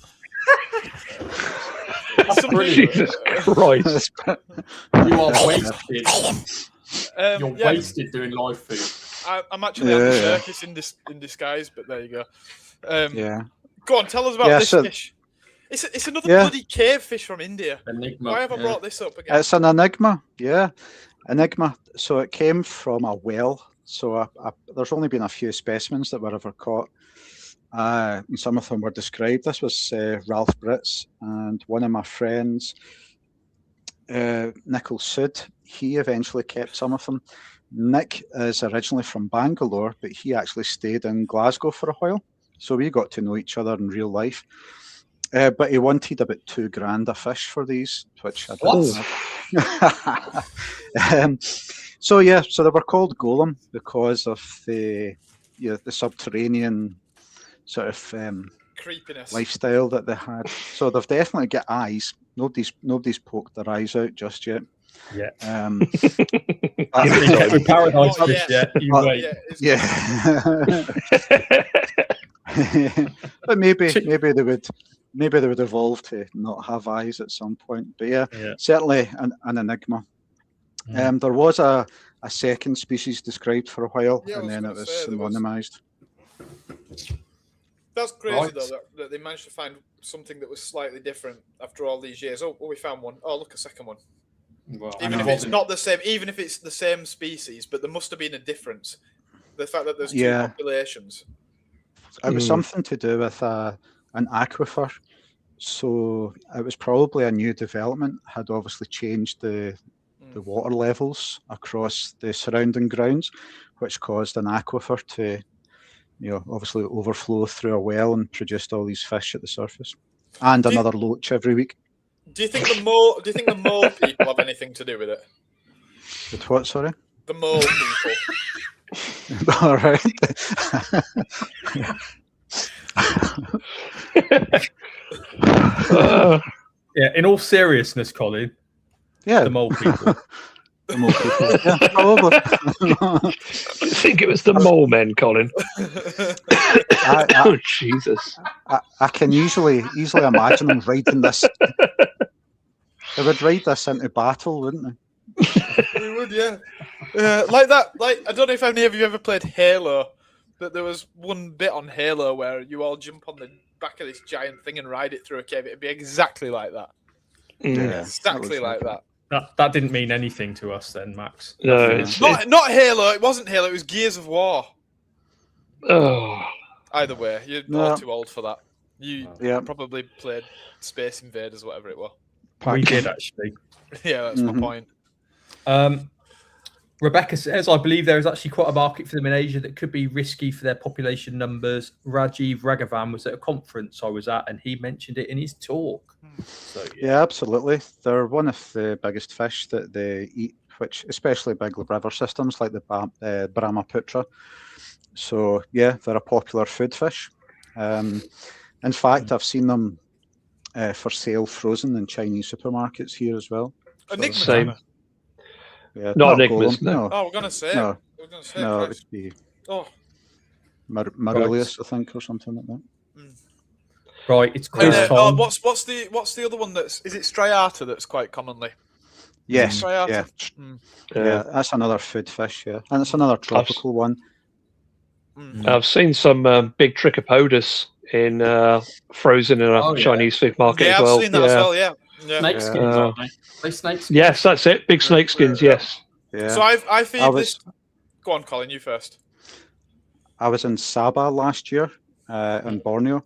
Jesus Christ. You are wasted. You're wasted doing live food. I'm actually at the circus in disguise, but there you go. Go on, tell us about this fish. It's another bloody cave fish from India. Enigma. Why have I brought this up again? It's an enigma, enigma. So it came from a well. So there's only been a few specimens that were ever caught. And some of them were described. This was Ralph Britz, and one of my friends, Nickel Sood, he eventually kept some of them. Nick is originally from Bangalore, but he actually stayed in Glasgow for a while. So we got to know each other in real life. But he wanted about $2,000 a fish for these, which I didn't have. So they were called Golem because of the subterranean sort of creepiness lifestyle that they had. So they've definitely got eyes. Nobody's poked their eyes out just yet. Yeah. Paradise fish, you wait. But maybe they would evolve to not have eyes at some point. But certainly an enigma. There was a second species described for a while, and then it was synonymized. That's crazy though that they managed to find something that was slightly different after all these years. Oh, we found one. Oh, look, a second one. Well, even if it's not the same, even if it's the same species, but there must have been a difference. The fact that there's two populations. It was something to do with an aquifer. So it was probably a new development, had obviously changed the water levels across the surrounding grounds, which caused an aquifer to, obviously overflow through a well and produced all these fish at the surface, and another loach every week. Do you think the mole people have anything to do with it? With what? Sorry. The mole people. All right. In all seriousness, Colin. Yeah. The mole people. The mole people. Yeah, probably. I think it was the mole men, Colin. Oh Jesus! I can easily imagine them riding this. They would ride this into battle, wouldn't they? They would, yeah. Like that. Like, I don't know if any of you ever played Halo, but there was one bit on Halo where you all jump on the back of this giant thing and ride it through a cave. It'd be exactly like that. Yeah, exactly like that. That didn't mean anything to us then, Max. No, not Halo. It wasn't Halo. It was Gears of War. Oh. Either way, you're all too old for that. You probably played Space Invaders, whatever it was. We did actually. Yeah, that's my point. Rebecca says, I believe there is actually quite a market for them in Asia that could be risky for their population numbers. Rajiv Raghavan was at a conference I was at, and he mentioned it in his talk. So, yeah, absolutely. They're one of the biggest fish that they eat, which especially big river systems like the Brahmaputra. So, yeah, they're a popular food fish. In fact, I've seen them for sale frozen in Chinese supermarkets here as well. Same. Yeah, not enigmas. No. Oh, we're gonna say. No, it would be. Marulius, I think, or something like that. Right, it's quiz time. What's the other one is it striata that's quite commonly? Yes, striata? Yeah, that's another food fish. Yeah, and it's another tropical one. I've seen some big Trichopodus in frozen in a Chinese food market as well. I've seen that as well. Yeah. Snake skins, aren't they? Snake skins? Yes, that's it. Big snake skins. Yes. Yeah. So I feed this. Go on, Colin. You first. I was in Sabah last year in Borneo,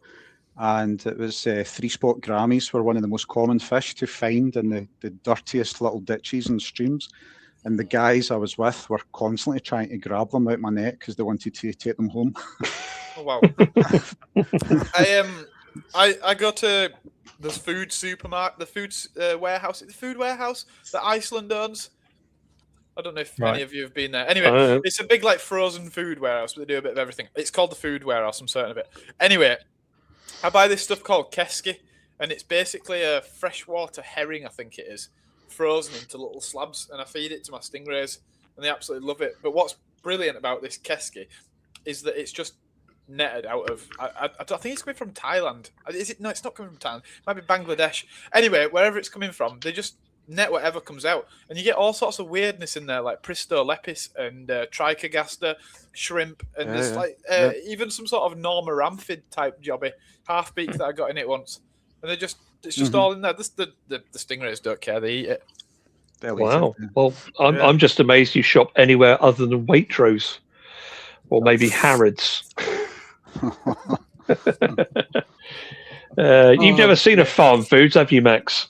and it was 3-spot grammies were one of the most common fish to find in the dirtiest little ditches and streams. And the guys I was with were constantly trying to grab them out my net because they wanted to take them home. Oh wow! I go to the food supermarket, the food warehouse. The food warehouse that Iceland owns. I don't know if any of you have been there. Anyway, it's a big like frozen food warehouse, but they do a bit of everything. It's called the food warehouse. I'm certain of it. Anyway, I buy this stuff called keski, and it's basically a freshwater herring, I think it is, frozen into little slabs, and I feed it to my stingrays, and they absolutely love it. But what's brilliant about this keski is that it's just netted out of. I think it's coming from Thailand. Is it? No, it's not coming from Thailand. It might be Bangladesh. Anyway, wherever it's coming from, they just net whatever comes out, and you get all sorts of weirdness in there, like Pristolepis and Trichogaster, shrimp, and there's even some sort of Normaramphid type jobby half beak that I got in it once, and it's just all in there. The stingrays don't care; they eat it. Wow. Well, I'm just amazed you shop anywhere other than Waitrose, or maybe Harrods. You've never seen a Farm Foods, have you, Max?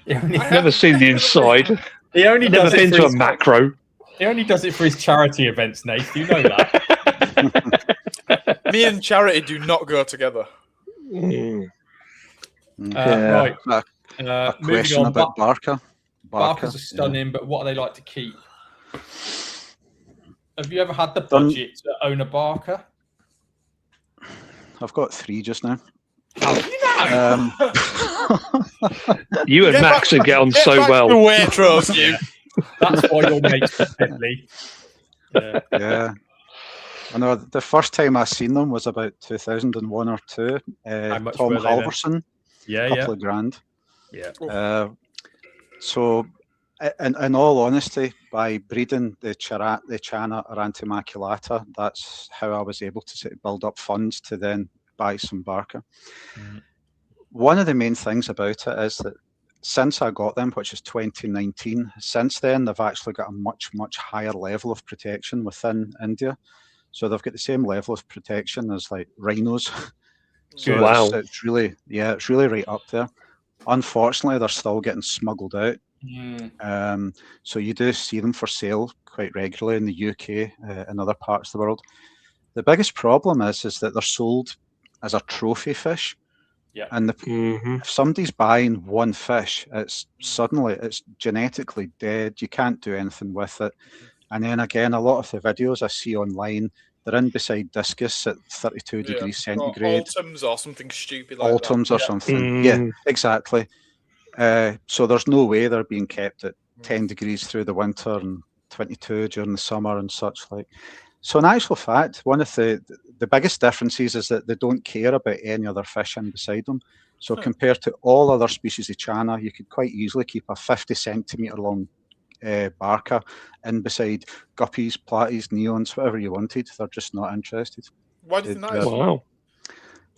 Never seen the inside. He only Never does been it to for a macro. He only does it for his charity events, Nate. You know that. Me and charity do not go together. Right. A Moving question on. about Barker. Barkers are stunning, but what are they like to keep? Have you ever had the budget to own a Barker? I've got 3 just now. How do you know? You and Max would get on so well. Waitrose, you. That's why you're mates with Deadly. Yeah. I know the first time I seen them was about 2001 or 2. Tom Halverson. Yeah, couple of grand. Yeah. So, in all honesty, by breeding the Channa or Antimaculata, that's how I was able to build up funds to then buy some Barker. One of the main things about it is that since I got them, which is 2019, since then they've actually got a much, much higher level of protection within India. So they've got the same level of protection as like rhinos. So wow. It's really right up there. Unfortunately, they're still getting smuggled out. So you do see them for sale quite regularly in the UK and other parts of the world. The biggest problem is that they're sold as a trophy fish. Yeah. And if somebody's buying one fish, it's genetically dead. You can't do anything with it. And then again, a lot of the videos I see online, they're in beside discus at 32 degrees centigrade. Ultims or something stupid like Ultims that. or something. Yeah, exactly. So there's no way they're being kept at 10 degrees through the winter and 22 during the summer and such like. So in actual fact, one of the biggest differences is that they don't care about any other fish in beside them. So compared to all other species of Channa, you could quite easily keep a 50 centimetre long Barker in beside guppies, platies, neons, whatever you wanted. They're just not interested. Why do you think that is? Wow.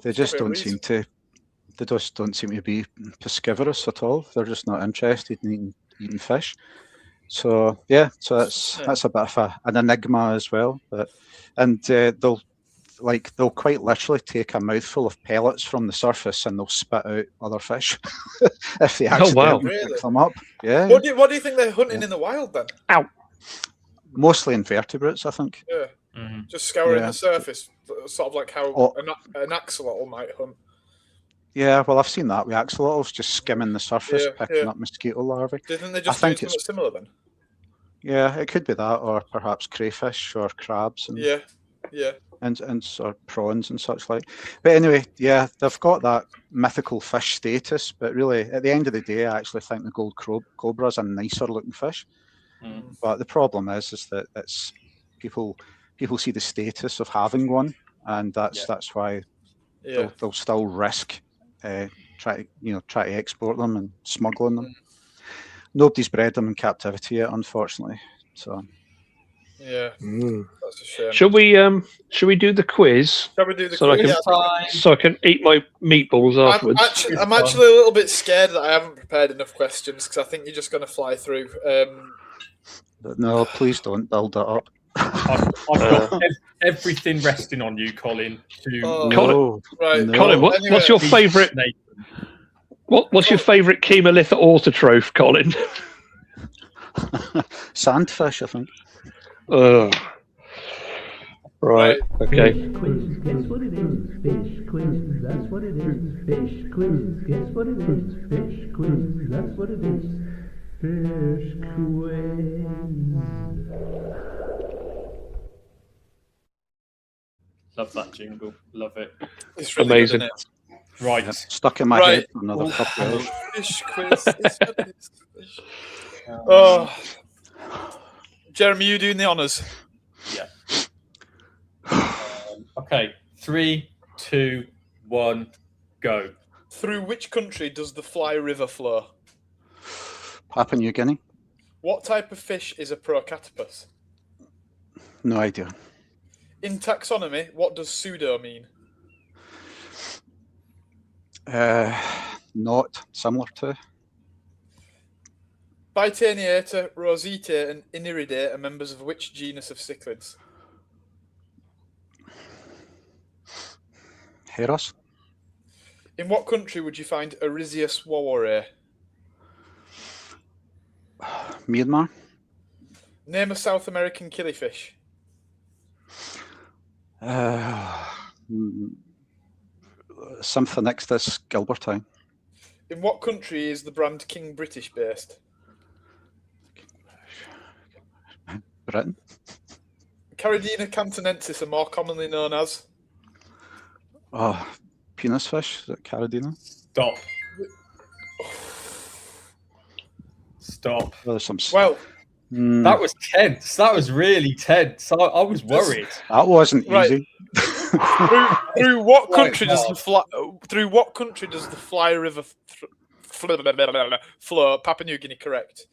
They just don't seem to. They just don't seem to be piscivorous at all. They're just not interested in eating fish. So yeah, so that's a bit of an enigma as well. And they'll quite literally take a mouthful of pellets from the surface and they'll spit out other fish if they accidentally pick them up. Yeah. What do you think they're hunting in the wild then? Ow. Mostly invertebrates, I think. Yeah. Just scouring the surface, sort of like how an axolotl might hunt. Yeah, well, I've seen that with axolotls just skimming the surface, picking up mosquito larvae. Do you think they just do something similar then? Yeah, it could be that, or perhaps crayfish or crabs. And, and or prawns and such like. But anyway, yeah, they've got that mythical fish status. But really, at the end of the day, I actually think the gold cobra is a nicer looking fish. But the problem is that it's people see the status of having one, and that's why they'll still risk try to export them and smuggling them. Nobody's bred them in captivity yet, unfortunately. So yeah, that's a shame. Should we do the quiz? Shall we do the quiz? So I can eat my meatballs afterwards. I'm actually a little bit scared that I haven't prepared enough questions because I think you're just going to fly through. No, please don't build that up. I've got everything resting on you, Colin. Colin, what's your favourite? What's your favourite chemolith autotroph, Colin? Sandfish, I think. Right. Okay. Quiz, guess what it is? Fish quiz, that's what it is. Fish quiz, guess what it is? Fish quiz, that's what it is. Fish quiz. Love that jingle. Love it. It's really amazing. good, isn't it? Right. Yeah, stuck in my head for another couple of hours. Fish quiz. Oh, Jeremy, you doing the honours? Yeah. Okay. 3, 2, 1, go. Through which country does the Fly River flow? Papua New Guinea. What type of fish is a procatopus? No idea. In taxonomy, what does pseudo mean? Not similar to. Bitanniata, Rosita, and Iniridae are members of which genus of cichlids? Heros. In what country would you find Erisius waware? Myanmar. Name a South American killifish. Symphonictis gilberti. In what country is the brand King British based? Britain. Caridina cantonensis are more commonly known as. Penis fish. Is it Caridina? Stop. Stop. Well, that was tense. That was really tense. I was worried. That wasn't easy. Through what country does the Fly River flow? Papua New Guinea, correct.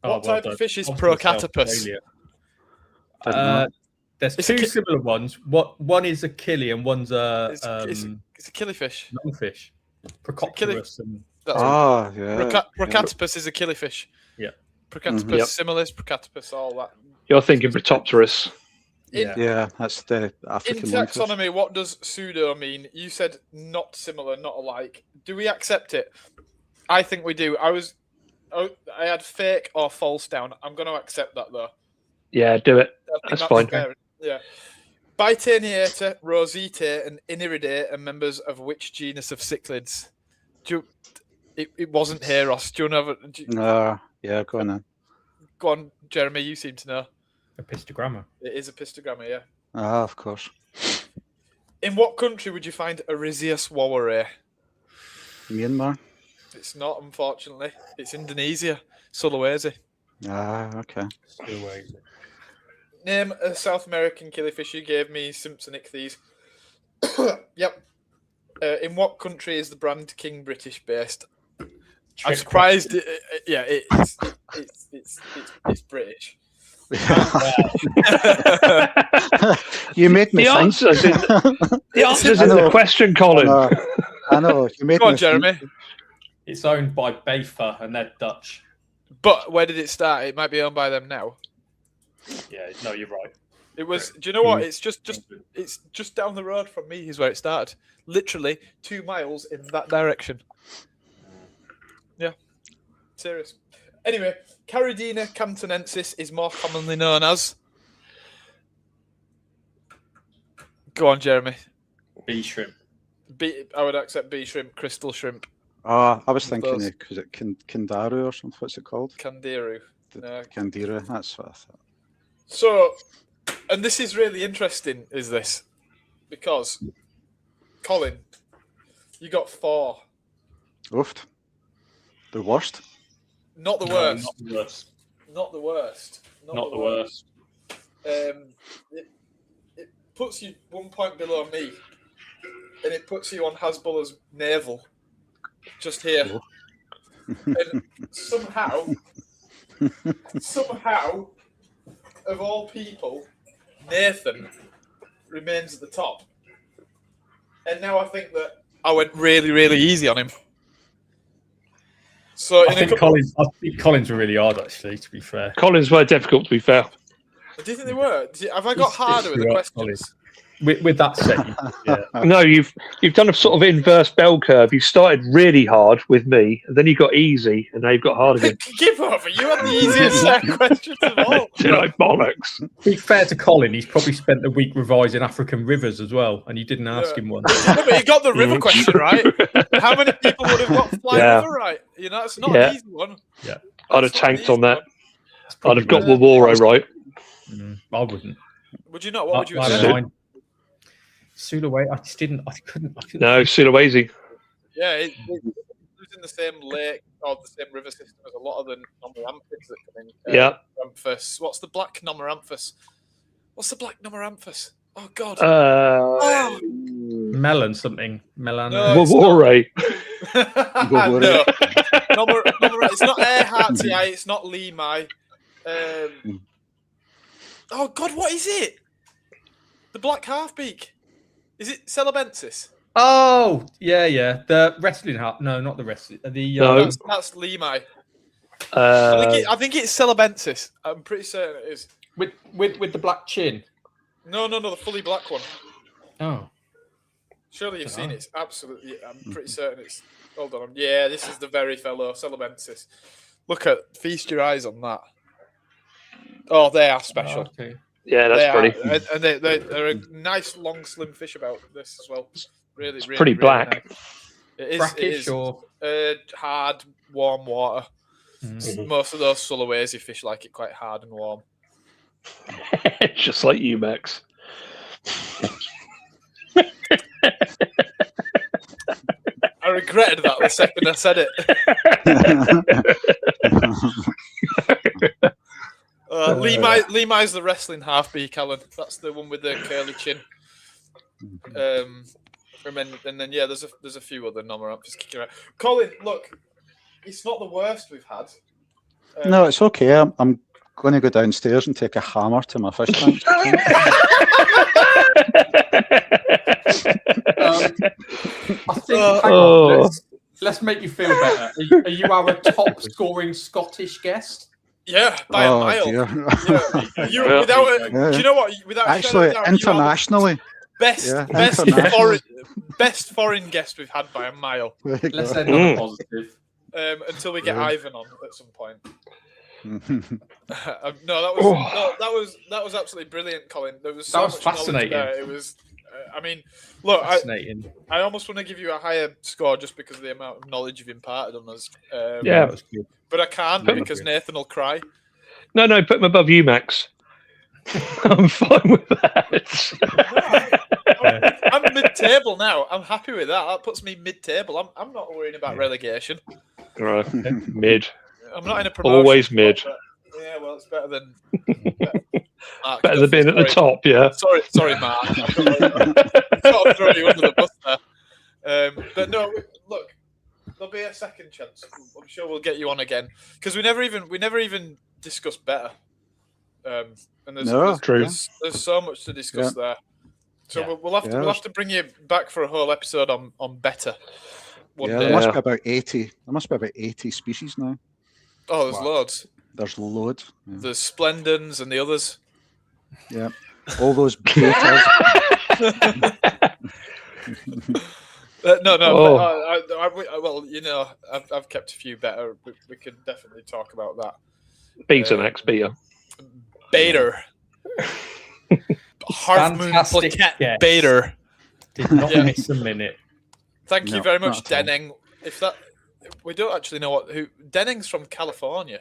What type of fish is Procatopus? There's two similar ones. One is a killie and one's a it's a killifish. Lungfish. Procopterus. Procatopus is a killifish. Yeah. Procatopus similis, Procatopus, all that. You're thinking Procopterus. Yeah, that's the African In taxonomy, what does pseudo mean? You said not similar, not alike. Do we accept it? I think we do. I had fake or false down. I'm going to accept that though. Yeah, do it. That's fine. Fair. Yeah. Bitanniata, Rosita, and Iniridae are members of which genus of cichlids? It wasn't here, Ross. Do you know? Yeah, go on then. Go on, Jeremy. You seem to know. Epistogramma. It is epistogramma, yeah. Of course. In what country would you find Arizius waware? Myanmar. It's not, unfortunately. It's Indonesia. Sulawesi. Okay. Sulawesi. Name a South American killifish. You gave me Simpsonichthes. Yep. In what country is the brand King British based? I'm surprised. It's British. You made me the think. The answer's in the question, Colin. I know. You made Go on, me Jeremy. think. It's owned by Bafer and they're Dutch. But where did it start? It might be owned by them now. Yeah, no, you're right. It was. Do you know what? It's just down the road from me. Is where it started. Literally 2 miles in that direction. Yeah, serious. Anyway, Caridina cantonensis is more commonly known as. Go on, Jeremy. B shrimp. I would accept B shrimp, crystal shrimp. I was thinking, is it Kandaru or something? What's it called? Kandiru. Kandiru. That's what I thought. So, and this is really interesting, is this? Because, Colin, you got 4. Oofed. The worst? Not the worst. Not the worst. Not the worst. Not the worst. It puts you 1 point below me, and it puts you on Hasbullah's navel, just here. And somehow, of all people, Nathan remains at the top. And now I think that I went really, really easy on him. So I think Collins were really hard, actually, to be fair. Collins were difficult, to be fair. Do you think they were? Have I got harder with the questions? With that set, yeah. No, you've done a sort of inverse bell curve. You started really hard with me, and then you got easy, and now you've got hard again. Give over. You had the easiest set of questions of all. Bollocks. To be fair to Colin, he's probably spent the week revising African rivers as well, and you didn't ask him one. No, but he got the river question right. How many people would have got Fly River right? You know, it's not an easy one. Yeah, I'd have tanked on that. I'd have got Wawaro right. I wouldn't. Would you not? What would you have said? Sulawesi, I couldn't. No, Sulawesi. Yeah, it was in the same lake or the same river system as a lot of the Nomaranthus that come in. Nomaranthus. What's the black Nomaranthus? Oh God. Melon something. Melon. Waware. No. It's not Earhartii. It's not Lemai. Oh God, what is it? The black half-beak. Is it Celebensis? Oh, yeah. The wrestling heart. No, not the wrestling. No. That's Lemai. I think it's Celebensis. I'm pretty certain it is. With the black chin. No, the fully black one. Oh. Surely you've seen it. It's absolutely. I'm pretty certain it's. Hold on. Yeah, this is the very fellow Celebensis. Feast your eyes on that. Oh, they are special. Oh, okay. Yeah, that's pretty. And they're a nice, long, slim fish about this as well. Really, really, pretty really black. Nice. It is. Brackish or hard, warm water. Most of those Sulawesi fish like it quite hard and warm. Just like you, Max. I regretted that the second I said it. Lemai's the wrestling half-beak, Alan. That's the one with the curly chin. And then yeah, there's a few other number. I'm just kicking around. Colin, look, it's not the worst we've had. No, it's okay. I'm going to go downstairs and take a hammer to my fish tank. I think. Hang on, let's make you feel better. Are you our top-scoring Scottish guest? Yeah, by a mile. Dear. Do you know what? Without actually, internationally, best foreign guest we've had by a mile. Let's end on a positive. Until we get Ivan on at some point. that was absolutely brilliant, Colin. There was so much fascinating. There. It was. I mean, look, I almost want to give you a higher score just because of the amount of knowledge you've imparted on us. Yeah, but I can't because Nathan will cry. No, put him above you, Max. I'm fine with that. I'm mid-table now. I'm happy with that. That puts me mid-table. I'm not worrying about relegation. Right, mid. I'm not in a promotion. Always mid. Yeah, well, it's better than. Better than being at the top, yeah. Sorry, Mark. I'll throw you under the bus there. But no, look, there'll be a second chance. I'm sure we'll get you on again because we never even discussed better. And there's so much to discuss there. So we'll have to bring you back for a whole episode on better. There must be about 80. There must be about 80 species now. Oh, there's loads. There's loads. Yeah. There's Splendens and the others. Yeah, all those betas. Well, you know, I've kept a few better. We could definitely talk about that. Beta, Max, beta. Bader. Half Moon Plaquette Bader. Did not miss a minute. Thank you very much, Denning. We don't actually know who Denning's from California.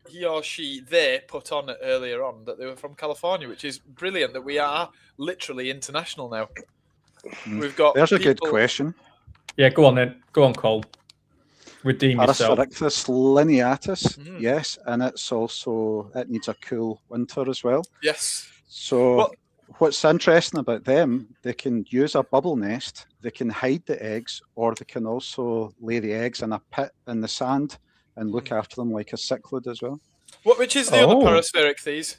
He or she, they put on earlier on that they were from California, which is brilliant that we are literally international now. We've got. There's a good question. Yeah, go on then. Go on, Cole. Redeem yourself. Paraspherictus lineatus, yes, and it needs a cool winter as well. Yes. So what's interesting about them, they can use a bubble nest, they can hide the eggs, or they can also lay the eggs in a pit in the sand and look after them like a cichlid as well. Which is the other paraspheric these?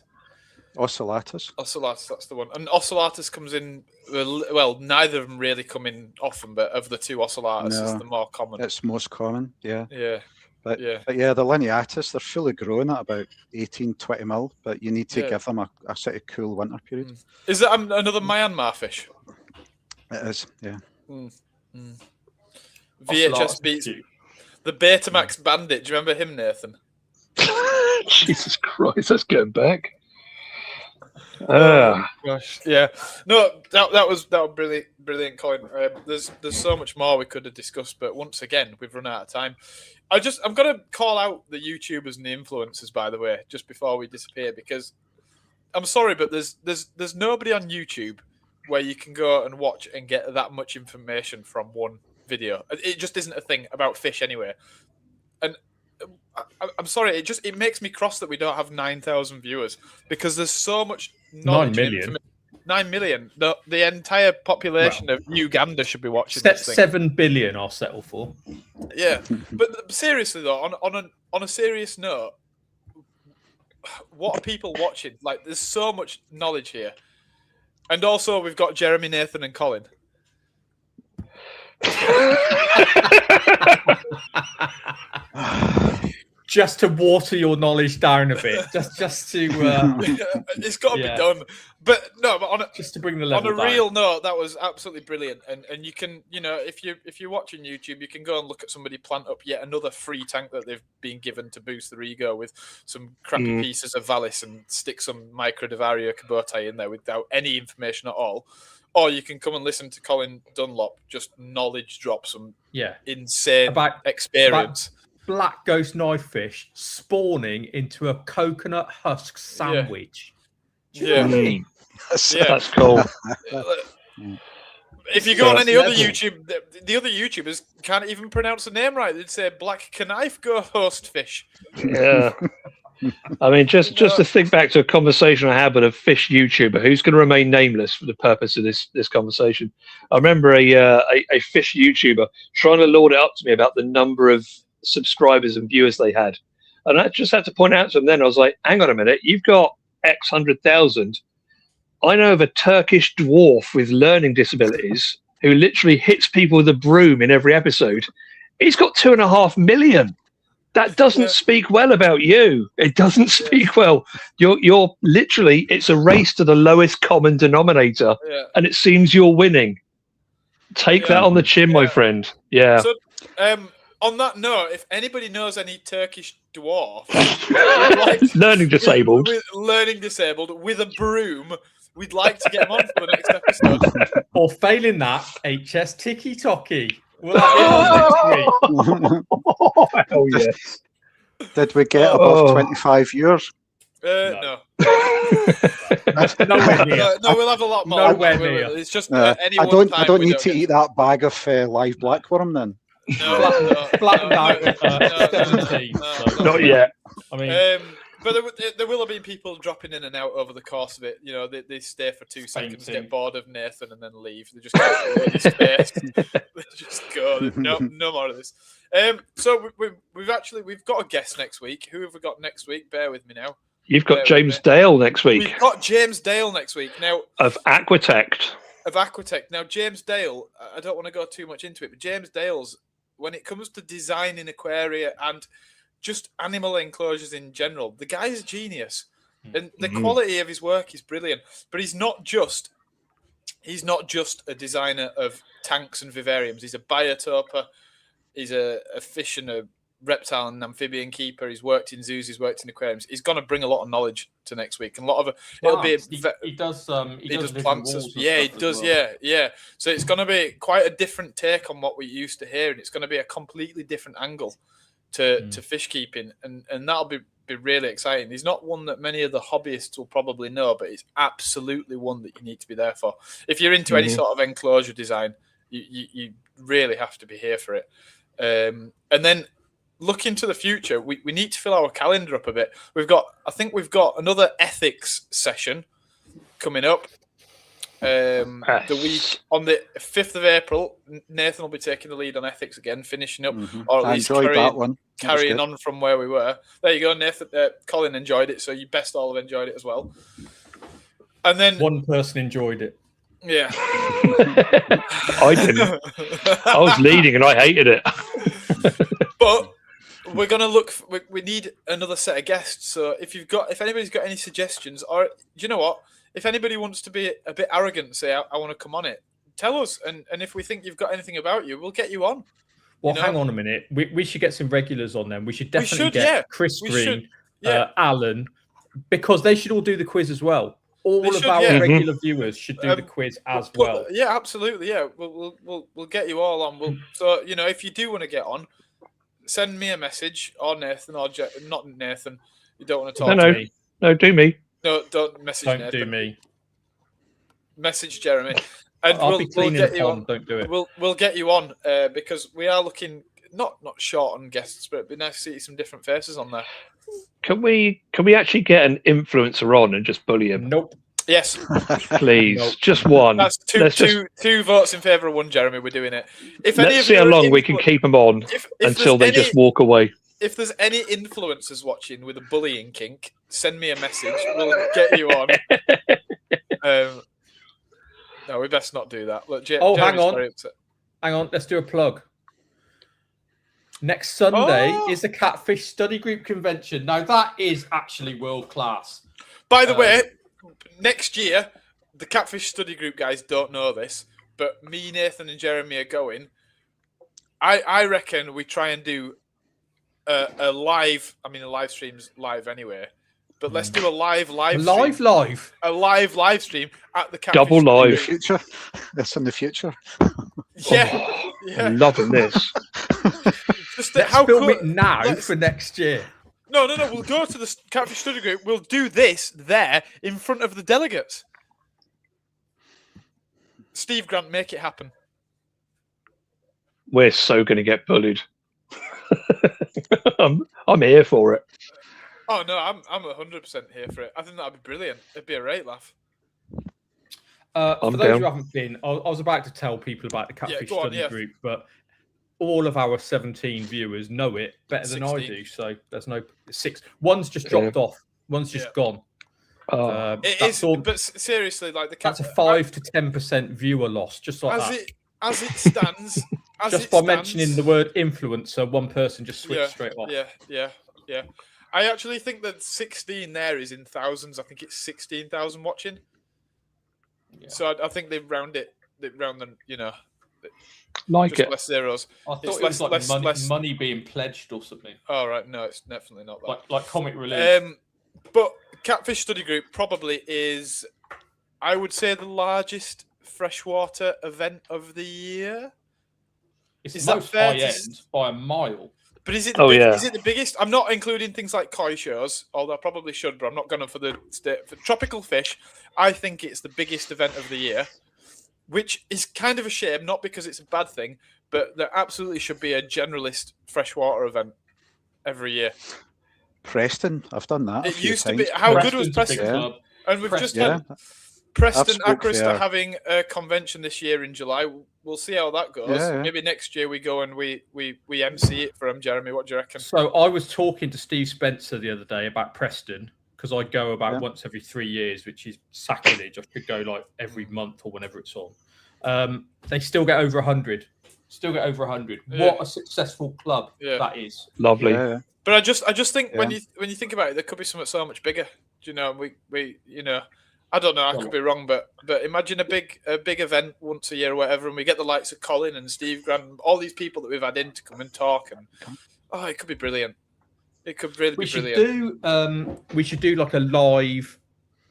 Ocellatus. Ocellatus, that's the one. And Ocellatus comes in, well, neither of them really come in often, but of the two Ocellatus is the more common. It's most common, yeah. Yeah. But yeah, the lineatus, they're fully grown at about 18-20 mil, but you need to give them a sort of cool winter period. Is that another Myanmar fish? It is, yeah. VHS beats the Betamax Bandit. Do you remember him, Nathan? Jesus Christ, let's get back. Gosh, yeah. No, that was brilliant, Colin. There's so much more we could have discussed, but once again, we've run out of time. I'm gonna call out the YouTubers and the influencers, by the way, just before we disappear, because I'm sorry, but there's nobody on YouTube where you can go and watch and get that much information from one video. It just isn't a thing about fish anyway. And I'm sorry, it makes me cross that we don't have 9,000 viewers because there's so much knowledge. 9 million. 9 million. The entire population of Uganda should be watching this thing. 7 billion I'll settle for. Yeah, but seriously though, on a serious note, what are people watching? Like, there's so much knowledge here, and also we've got Jeremy, Nathan, and Colin. just to water your knowledge down a bit, just to. It's got to be done, but no, but just to bring the level on a down. real note, that was absolutely brilliant. And you can, if you're watching YouTube, you can go and look at somebody plant up yet another free tank that they've been given to boost their ego with some crappy pieces of Valis and stick some Micro Devario Cabote in there without any information at all. Or you can come and listen to Colin Dunlop just knowledge drop some insane experience. About black ghost knifefish spawning into a coconut husk sandwich. Do you know what I mean? That's cool. If you go on any other YouTube, the other YouTubers can't even pronounce the name right. They'd say black knife ghost fish. Yeah. I mean, just to think back to a conversation I had with a fish YouTuber who's going to remain nameless for the purpose of this conversation. I remember a fish YouTuber trying to lord it up to me about the number of subscribers and viewers they had. And I just had to point out to them then, I was like, hang on a minute, you've got X 100,000. I know of a Turkish dwarf with learning disabilities who literally hits people with a broom in every episode. He's got 2.5 million. That doesn't speak well about you. It doesn't speak well. You're literally, it's a race to the lowest common denominator, and it seems you're winning. Take that on the chin, my friend. Yeah. So, on that note, if anybody knows any Turkish dwarf, learning disabled with a broom, we'd like to get him on for the next episode. Or failing that, HS Tiki Toki. We'll have him on next week. Oh, yes. Did we get above 25 years? No. Nowhere near. No, we'll have a lot more. Nowhere near. It's just I don't need to eat that bag of live blackworm then. Flattened out. 17. Not yet. I mean, but there will have been people dropping in and out over the course of it. You know, they stay for 2 seconds, get bored of Nathan, and then leave. They just go to space. They just go. No more of this. So we've got a guest next week. Who have we got next week? Bear with me now. You've got James Dale next week. We've got James Dale next week now. Of Aquatect. Now, James Dale. I don't want to go too much into it, but James Dale's, when it comes to designing aquaria and just animal enclosures in general, the guy's a genius, and the quality of his work is brilliant. But he's not just a designer of tanks and vivariums. He's a biotoper. He's a fish and a reptile and amphibian keeper. He's worked in zoos. He's worked in aquariums. He's going to bring a lot of knowledge to next week, and a lot of it'll be. He does plants. He does. Yeah. So it's going to be quite a different take on what we used to hear, and it's going to be a completely different angle to fish keeping, and that'll be really exciting. He's not one that many of the hobbyists will probably know, but it's absolutely one that you need to be there for. If you're into any sort of enclosure design, you really have to be here for it. And then look into the future. We need to fill our calendar up a bit. I think we've got another ethics session coming up. The week on the 5th of April, Nathan will be taking the lead on ethics again, finishing up, or at least carrying on from where we were. There you go, Nathan. Colin enjoyed it, so you best all have enjoyed it as well. And then one person enjoyed it. Yeah, I didn't. I was leading and I hated it. But we're gonna look. We need another set of guests. So if anybody's got any suggestions, or do you know what? If anybody wants to be a bit arrogant and say, I want to come on it, tell us. And if we think you've got anything about you, we'll get you on. Well, hang on a minute. We should get some regulars on them. We should definitely get Chris Green, Alan, because they should all do the quiz as well. All of our regular viewers should do the quiz as well. Yeah, absolutely. Yeah, we'll get you all on. So if you do want to get on, send me a message or Nathan or not Nathan. You don't want to talk to me. No, do me. No, don't message Nathan. Don't do me. Message Jeremy. And I'll be cleaning we'll get you on. Don't do it. We'll get you on because we are looking not short on guests, but it'd be nice to see some different faces on there. Can we actually get an influencer on and just bully him? Nope. Yes. Please. Nope. Just one. That's two votes in favour of one, Jeremy. We're doing it. Let's see how long we can keep them on until they just walk away. If there's any influencers watching with a bullying kink, send me a message. We'll get you on. No, we best not do that. Look, hang on. Hang on. Let's do a plug. Next Sunday is the Catfish Study Group convention. Now that is actually world class. By the way, next year, the Catfish Study Group guys don't know this, but me, Nathan, and Jeremy are going. I reckon we try and do a live. I mean, a live stream's live anyway, but let's do a live stream at the Catfish double live future. That's in the future. Yeah, I'm loving this. Just Let's how film cool, it now for next year. No. We'll go to the Catfish Study Group. We'll do this there in front of the delegates. Steve Grant, make it happen. We're so going to get bullied. I'm here for it. Oh no, I'm 100% here for it. I think that'd be brilliant. It'd be a great laugh. For those who haven't been, I was about to tell people about the Catfish Study Group, but all of our 17 viewers know it better than I do. So there's no 6. One's just dropped off. One's just gone. It is, but seriously, like that's a 5 to 10% viewer loss, just like that. As it stands, mentioning the word influencer, one person just switched straight off. Yeah. I actually think that 16 there is in thousands. I think it's 16,000 watching. Yeah. So I think they round them, like it. Less zeros. I thought it was like money being pledged or something. Oh, right. No, it's definitely not that. Like comic relief. But Catfish Study Group probably is, I would say, the largest freshwater event of the year. It's the most high end by a mile. But is it the biggest? I'm not including things like koi shows, although I probably should, but I'm not going to for tropical fish. I think it's the biggest event of the year, which is kind of a shame, not because it's a bad thing, but there absolutely should be a generalist freshwater event every year. Preston, I've done that. It used to be. How good was Preston? And we've just had Preston Acrest are having a convention this year in July. We'll see how that goes. Maybe next year we go and we MC it for them. Jeremy, what do you reckon? So I was talking to Steve Spencer the other day about Preston, because I go about once every 3 years, which is sacrilege. I should go like every month or whenever it's on. They still get over 100. What a successful club that is. Lovely. But I just think when you think about it, there could be something so much bigger. Do you know? We I don't know. I could be wrong, but imagine a big event once a year or whatever, and we get the likes of Colin and Steve Grant, all these people that we've had in to come and talk, and it could be brilliant. It could really be brilliant. We should do like a live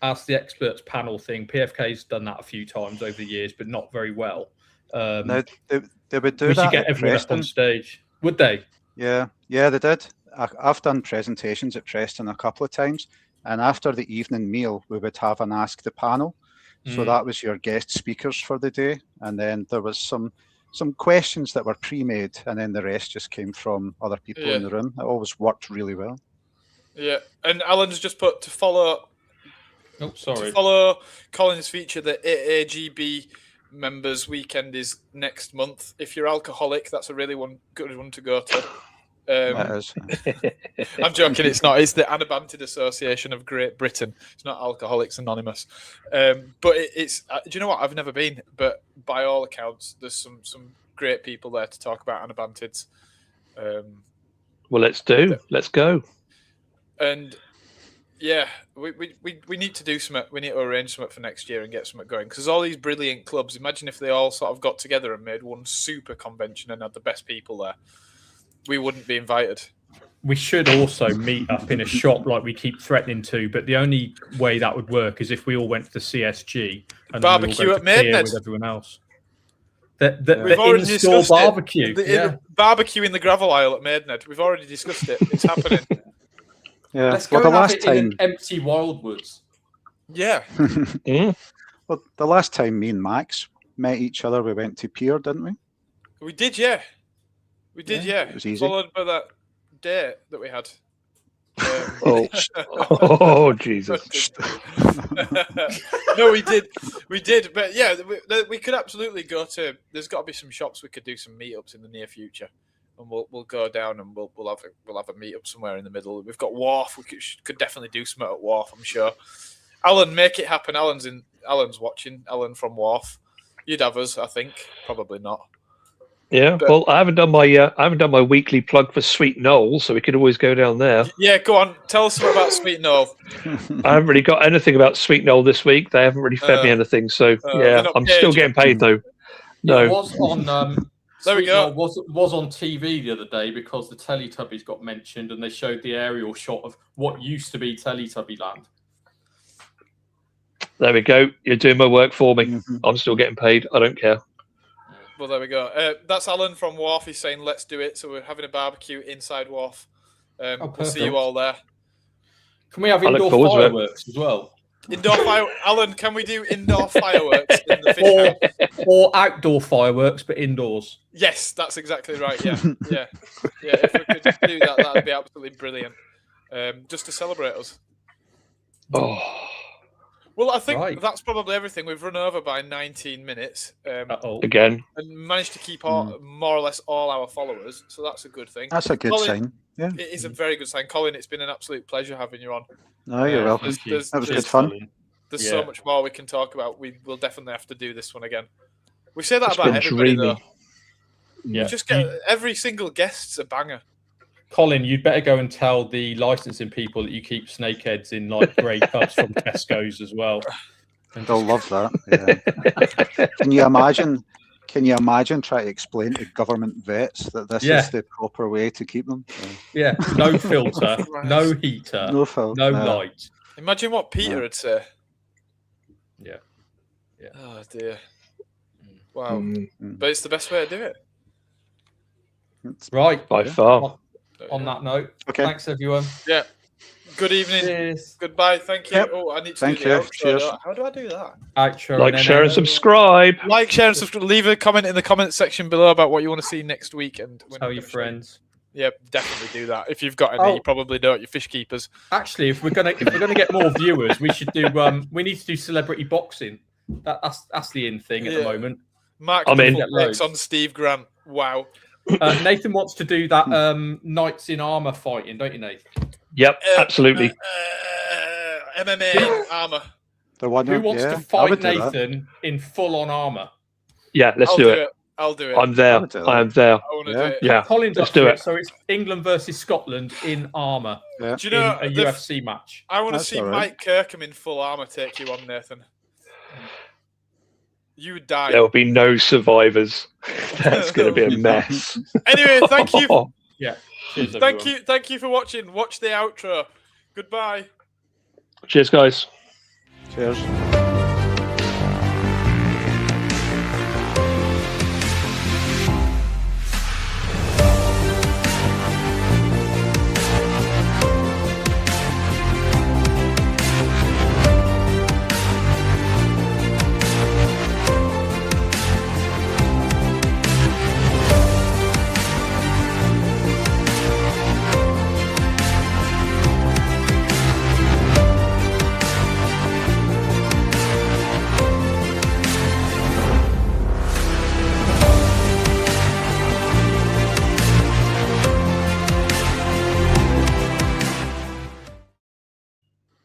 Ask the Experts panel thing. PFK's done that a few times over the years, but not very well. No, they would do that. We should get everyone up on stage. Would they? Yeah, they did. I've done presentations at Preston a couple of times. And after the evening meal, we would have an Ask the Panel. So that was your guest speakers for the day. And then there was some questions that were pre-made, and then the rest just came from other people in the room. It always worked really well. Yeah. And Alan's just put to follow Colin's feature, the AAGB members weekend is next month. If you're alcoholic, that's a really good one to go to. I'm joking. It's not. It's the Anabantids Association of Great Britain. It's not Alcoholics Anonymous. But it's. Do you know what? I've never been, but by all accounts, there's some great people there to talk about Anabantids. Well, let's go. And we need to do something. We need to arrange something for next year and get something going, because all these brilliant clubs. Imagine if they all sort of got together and made one super convention and had the best people there. We wouldn't be invited. We should also meet up in a shop like we keep threatening to, but the only way that would work is if we all went to the CSG and barbecue at Maidenhead with everyone else. The in-store barbecue. Barbecue in the gravel aisle at Maidenhead. We've already discussed it. It's happening. Yeah. Let's go and have it in an empty Wildwoods. Yeah. Well, the last time me and Max met each other, we went to Pier, didn't we? We did, yeah. We did, yeah. It was easy. Followed by that date that we had. Jesus. No, we did. But yeah, we could absolutely go to. There's got to be some shops we could do some meetups in the near future, and we'll go down and we'll have a meetup somewhere in the middle. We've got Wharf. We could definitely do something at Wharf, I'm sure. Alan, make it happen. Alan's watching. Alan from Wharf. You'd have us, I think. Probably not. Yeah, But- well, I haven't done my weekly plug for Sweet Knoll, so we could always go down there. Yeah, go on. Tell us about Sweet Knoll. I haven't really got anything about Sweet Knoll this week. They haven't really fed me anything, so yeah, I'm still getting paid though. No, It was on. There we Sweet go. Knoll was on TV the other day because the Teletubbies got mentioned, and they showed the aerial shot of what used to be Teletubby Land. there we go. You're doing my work for me. I'm still getting paid. I don't care. Well, there we go. That's Alan from Wharf. He's saying, let's do it. So we're having a barbecue inside Wharf. We'll see you all there. Can we have I look indoor forward to it. fireworks as well? Indoor fire. Alan, can we do indoor fireworks in the fish house? Or outdoor fireworks, but indoors? Yes, that's exactly right. Yeah. If we could just do that, that'd be absolutely brilliant. Just to celebrate us. Oh, Well, I think that's probably everything. We've run over by 19 minutes. again. And managed to keep more or less all our followers. So that's a good thing. That's a good Colin, sign. Yeah. It is a very good sign. Colin, it's been an absolute pleasure having you on. No, you're welcome. That was good fun. There's so much more we can talk about. We will definitely have to do this one again. We say that It's about been everybody, dreamy. though. Yeah. We just get every single guest's a banger. Colin, you'd better go and tell the licensing people that you keep snakeheads in like grey cups from Tesco's as well. They'll love that. Yeah. Can you imagine? Can you imagine trying to explain to government vets that this is the proper way to keep them? Yeah, no filter, no heater, no light. Imagine what Peter would say. Yeah. Oh dear. Wow. But it's the best way to do it. Right. By far. On that note, okay. Thanks everyone. Yeah. Good evening. Cheers. Goodbye. Thank you. Yep. Oh, I need to Thank do the you. outro. Cheers. How do I do that? Outro Like, share, and subscribe. Like, share, and subscribe. Leave a comment in the comment section below about what you want to see next week, and tell your friends. Yeah, definitely do that. If you've got any, you probably don't. You're fish keepers. Actually, if we're gonna get more viewers, we should do. We need to do celebrity boxing. That's the in thing at the moment. Mark Nichols on Steve Grant. Wow. Nathan wants to do that knights in armor fighting, don't you, Nathan? Yep, absolutely. MMA armor. Who wants to fight Nathan in full-on armor? Yeah, let's do it. I'll do it. I'm there. I am there. Yeah, Colin's let's up do for it. So it's England versus Scotland in armor. Yeah. Do you know in a UFC match? I want to see Mike Kirkham in full armor take you on, Nathan. You would die. There will be no survivors. That's going to be a mess. Anyway, thank you. Yeah. Cheers, Thank you for watching. Watch the outro. Goodbye. Cheers, guys. Cheers.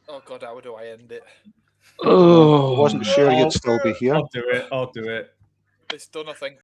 Oh God, how do I end it? Oh, I wasn't sure you'd still be here. I'll do it. It's done, I think.